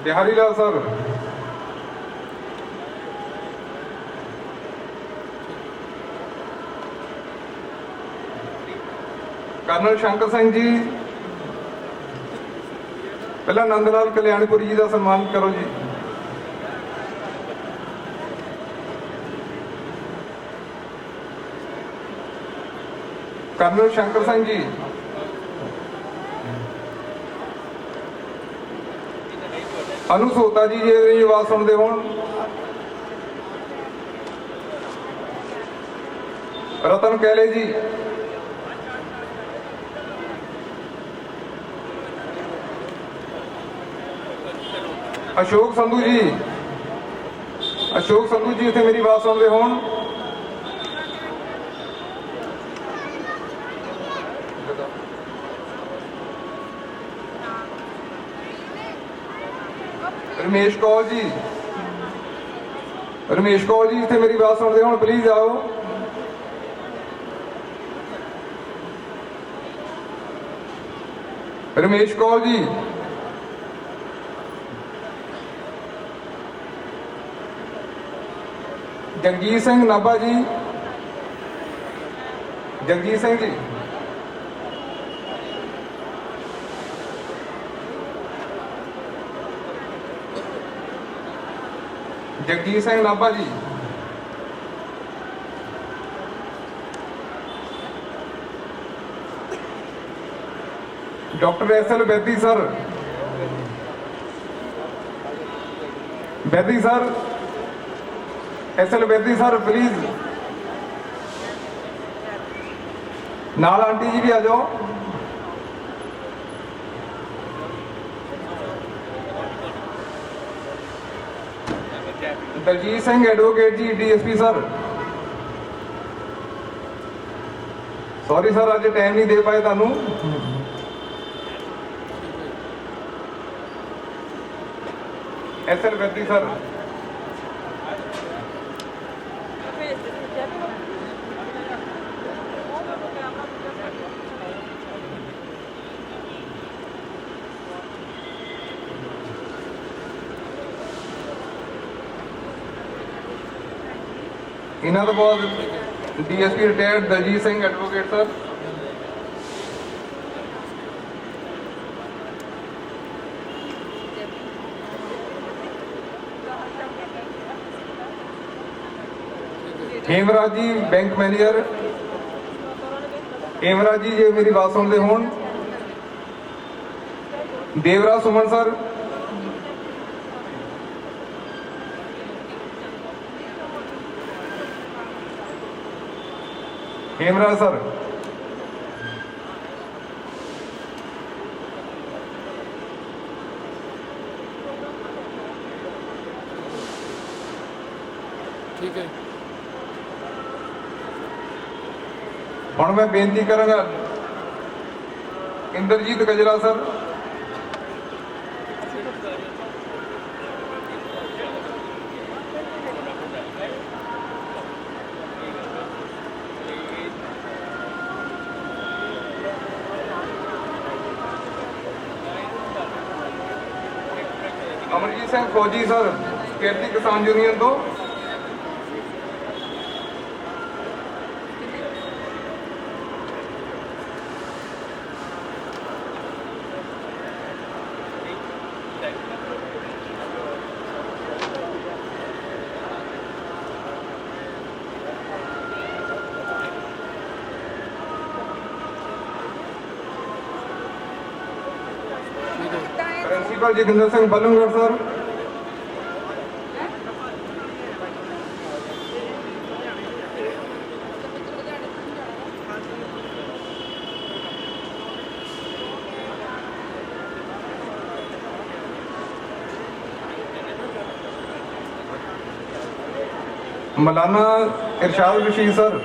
बिहारी लाल सर, कर्नल शंकर सिंह जी, पहला नंदलाल कल्याणपुरी जी का सम्मान करो जी। कर्नल शंकर सिंह जी, ਅਨੂ ਸੋਤਾ ਜੀ ਜੇ ਮੇਰੀ ਆਵਾਜ਼ ਸੁਣਦੇ ਹੋਣ। ਰਤਨ ਕੈਲੇ ਜੀ। ਅਸ਼ੋਕ ਸੰਧੂ ਜੀ। ਅਸ਼ੋਕ ਸੰਧੂ ਜੀ ਇੱਥੇ ਮੇਰੀ ਆਵਾਜ਼ ਸੁਣਦੇ ਹੋਣ। ਰਮੇਸ਼ ਕੌਰ ਜੀ। ਰਮੇਸ਼ ਕੌਰ ਜੀ ਇੱਥੇ ਮੇਰੀ ਆਵਾਜ਼ ਸੁਣਦੇ ਹੋਣ, ਪਲੀਜ਼ ਆਓ। ਰਮੇਸ਼ ਕੌਰ ਜੀ। ਜਗਜੀਤ ਸਿੰਘ ਨਾਭਾ ਜੀ। Jagjit Singh ji. Jagjit Singh Nabha ji. Doctor S L. Baidi sir. Baidi sir. S L. Baidi sir please. ਨਾਲ ਆਂਟੀ ਜੀ ਵੀ ਆ ਜਾਓ। Daljit Singh advocate ji, DSP sir. Sorry sir, ਅੱਜ ਟਾਈਮ ਨਹੀਂ ਦੇ ਪਾਏ ਤੁਹਾਨੂੰ। ਐਸ.ਐਲ. ਬੈਦੀ ਸਰ। ਇਹਨਾਂ ਤੋਂ ਬਾਅਦ DSP retired Daljit Singh advocate sir. Hemraj ji bank manager. Hemraj ji जे मेरी बात सुनते होण। देवराज सुमन सर। हेमराज सर। ठीक है। ਹੁਣ ਮੈਂ ਬੇਨਤੀ ਕਰਾਂਗਾ Inderjit Gajra sir. Amarjit Singh Fauji sir, Kirti Kisan union ਤੋਂ। Principal Joginder Singh Balungarh sir. मौलाना इरशाद रशीद सर।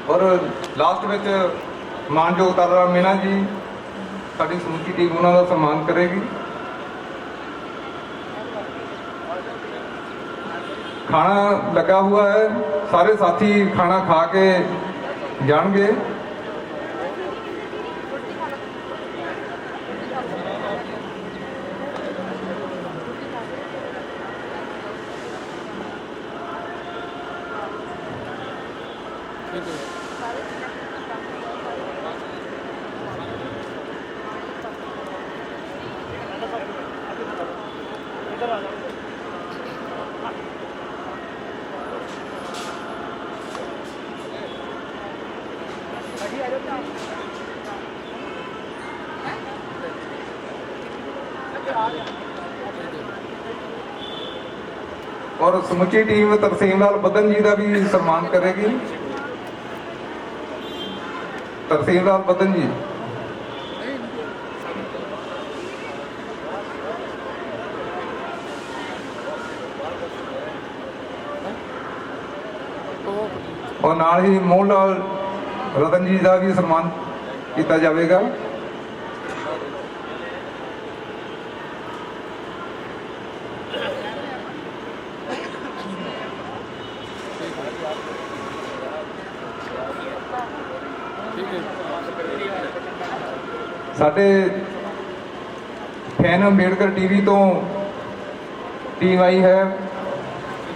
और लास्ट में मानयोग तारा मीना जी, साड़ी समूची टीम उन्होंने सम्मान करेगी। खाना लगा हुआ है, सारे साथी खाना खा के जाएंगे। ਔਰ ਸਮੁੱਚੀ ਟੀਮ ਤਰਸੇਮ ਲਾਲ ਬੱਦਨ ਜੀ ਦਾ ਵੀ ਸਨਮਾਨ ਕਰੇਗੀ। ਤਰਸੇਮ ਲਾਲ ਬੱਦਨ ਜੀ। ਔਰ ਨਾਲ ਹੀ ਮੋਹਨ ਲਾਲ ਰਤਨ ਜੀ ਦਾ ਵੀ ਸਨਮਾਨ ਕੀਤਾ ਜਾਵੇਗਾ। ਸਾਡੇ ਫੈਨ ਅੰਬੇਡਕਰ ਟੀਵੀ ਤੋਂ ਟੀਮ ਆਈ ਹੈ,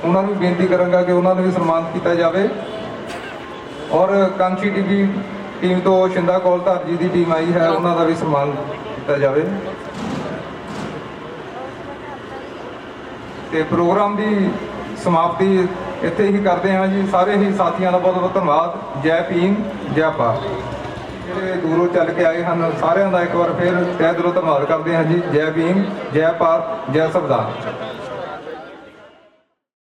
ਉਹਨਾਂ ਨੂੰ ਬੇਨਤੀ ਕਰਾਂਗਾ ਕਿ ਉਹਨਾਂ ਨੂੰ ਵੀ ਸਨਮਾਨਿਤ ਕੀਤਾ ਜਾਵੇ। ਔਰ ਕਾਂਚੀ ਟੀਵੀ ਟੀਮ ਤੋਂ ਸ਼ਿੰਦਾ ਕੌਲਧਾਰ ਜੀ ਦੀ ਟੀਮ ਆਈ ਹੈ, ਉਹਨਾਂ ਦਾ ਵੀ ਸਨਮਾਨ ਕੀਤਾ ਜਾਵੇ। ਤੇ ਪ੍ਰੋਗਰਾਮ ਦੀ ਸਮਾਪਤੀ ਇੱਥੇ ਹੀ ਕਰਦੇ ਹਾਂ ਜੀ। ਸਾਰੇ ਹੀ ਸਾਥੀਆਂ ਦਾ ਬਹੁਤ ਬਹੁਤ ਧੰਨਵਾਦ। ਜੈ ਭੀਮ, ਜੈ ਭਾਰਤ। ਜਿਹੜੇ ਦੂਰੋਂ ਚੱਲ ਕੇ ਆਏ ਹਨ ਸਾਰਿਆਂ ਦਾ ਇੱਕ ਵਾਰ ਫਿਰ ਤਹਿ ਦਿਲੋਂ ਧੰਨਵਾਦ ਕਰਦੇ ਹਾਂ ਜੀ। ਜੈ ਭੀਮ, ਜੈ ਭਾਰਤ, ਜੈ ਸੰਵਿਧਾਨ।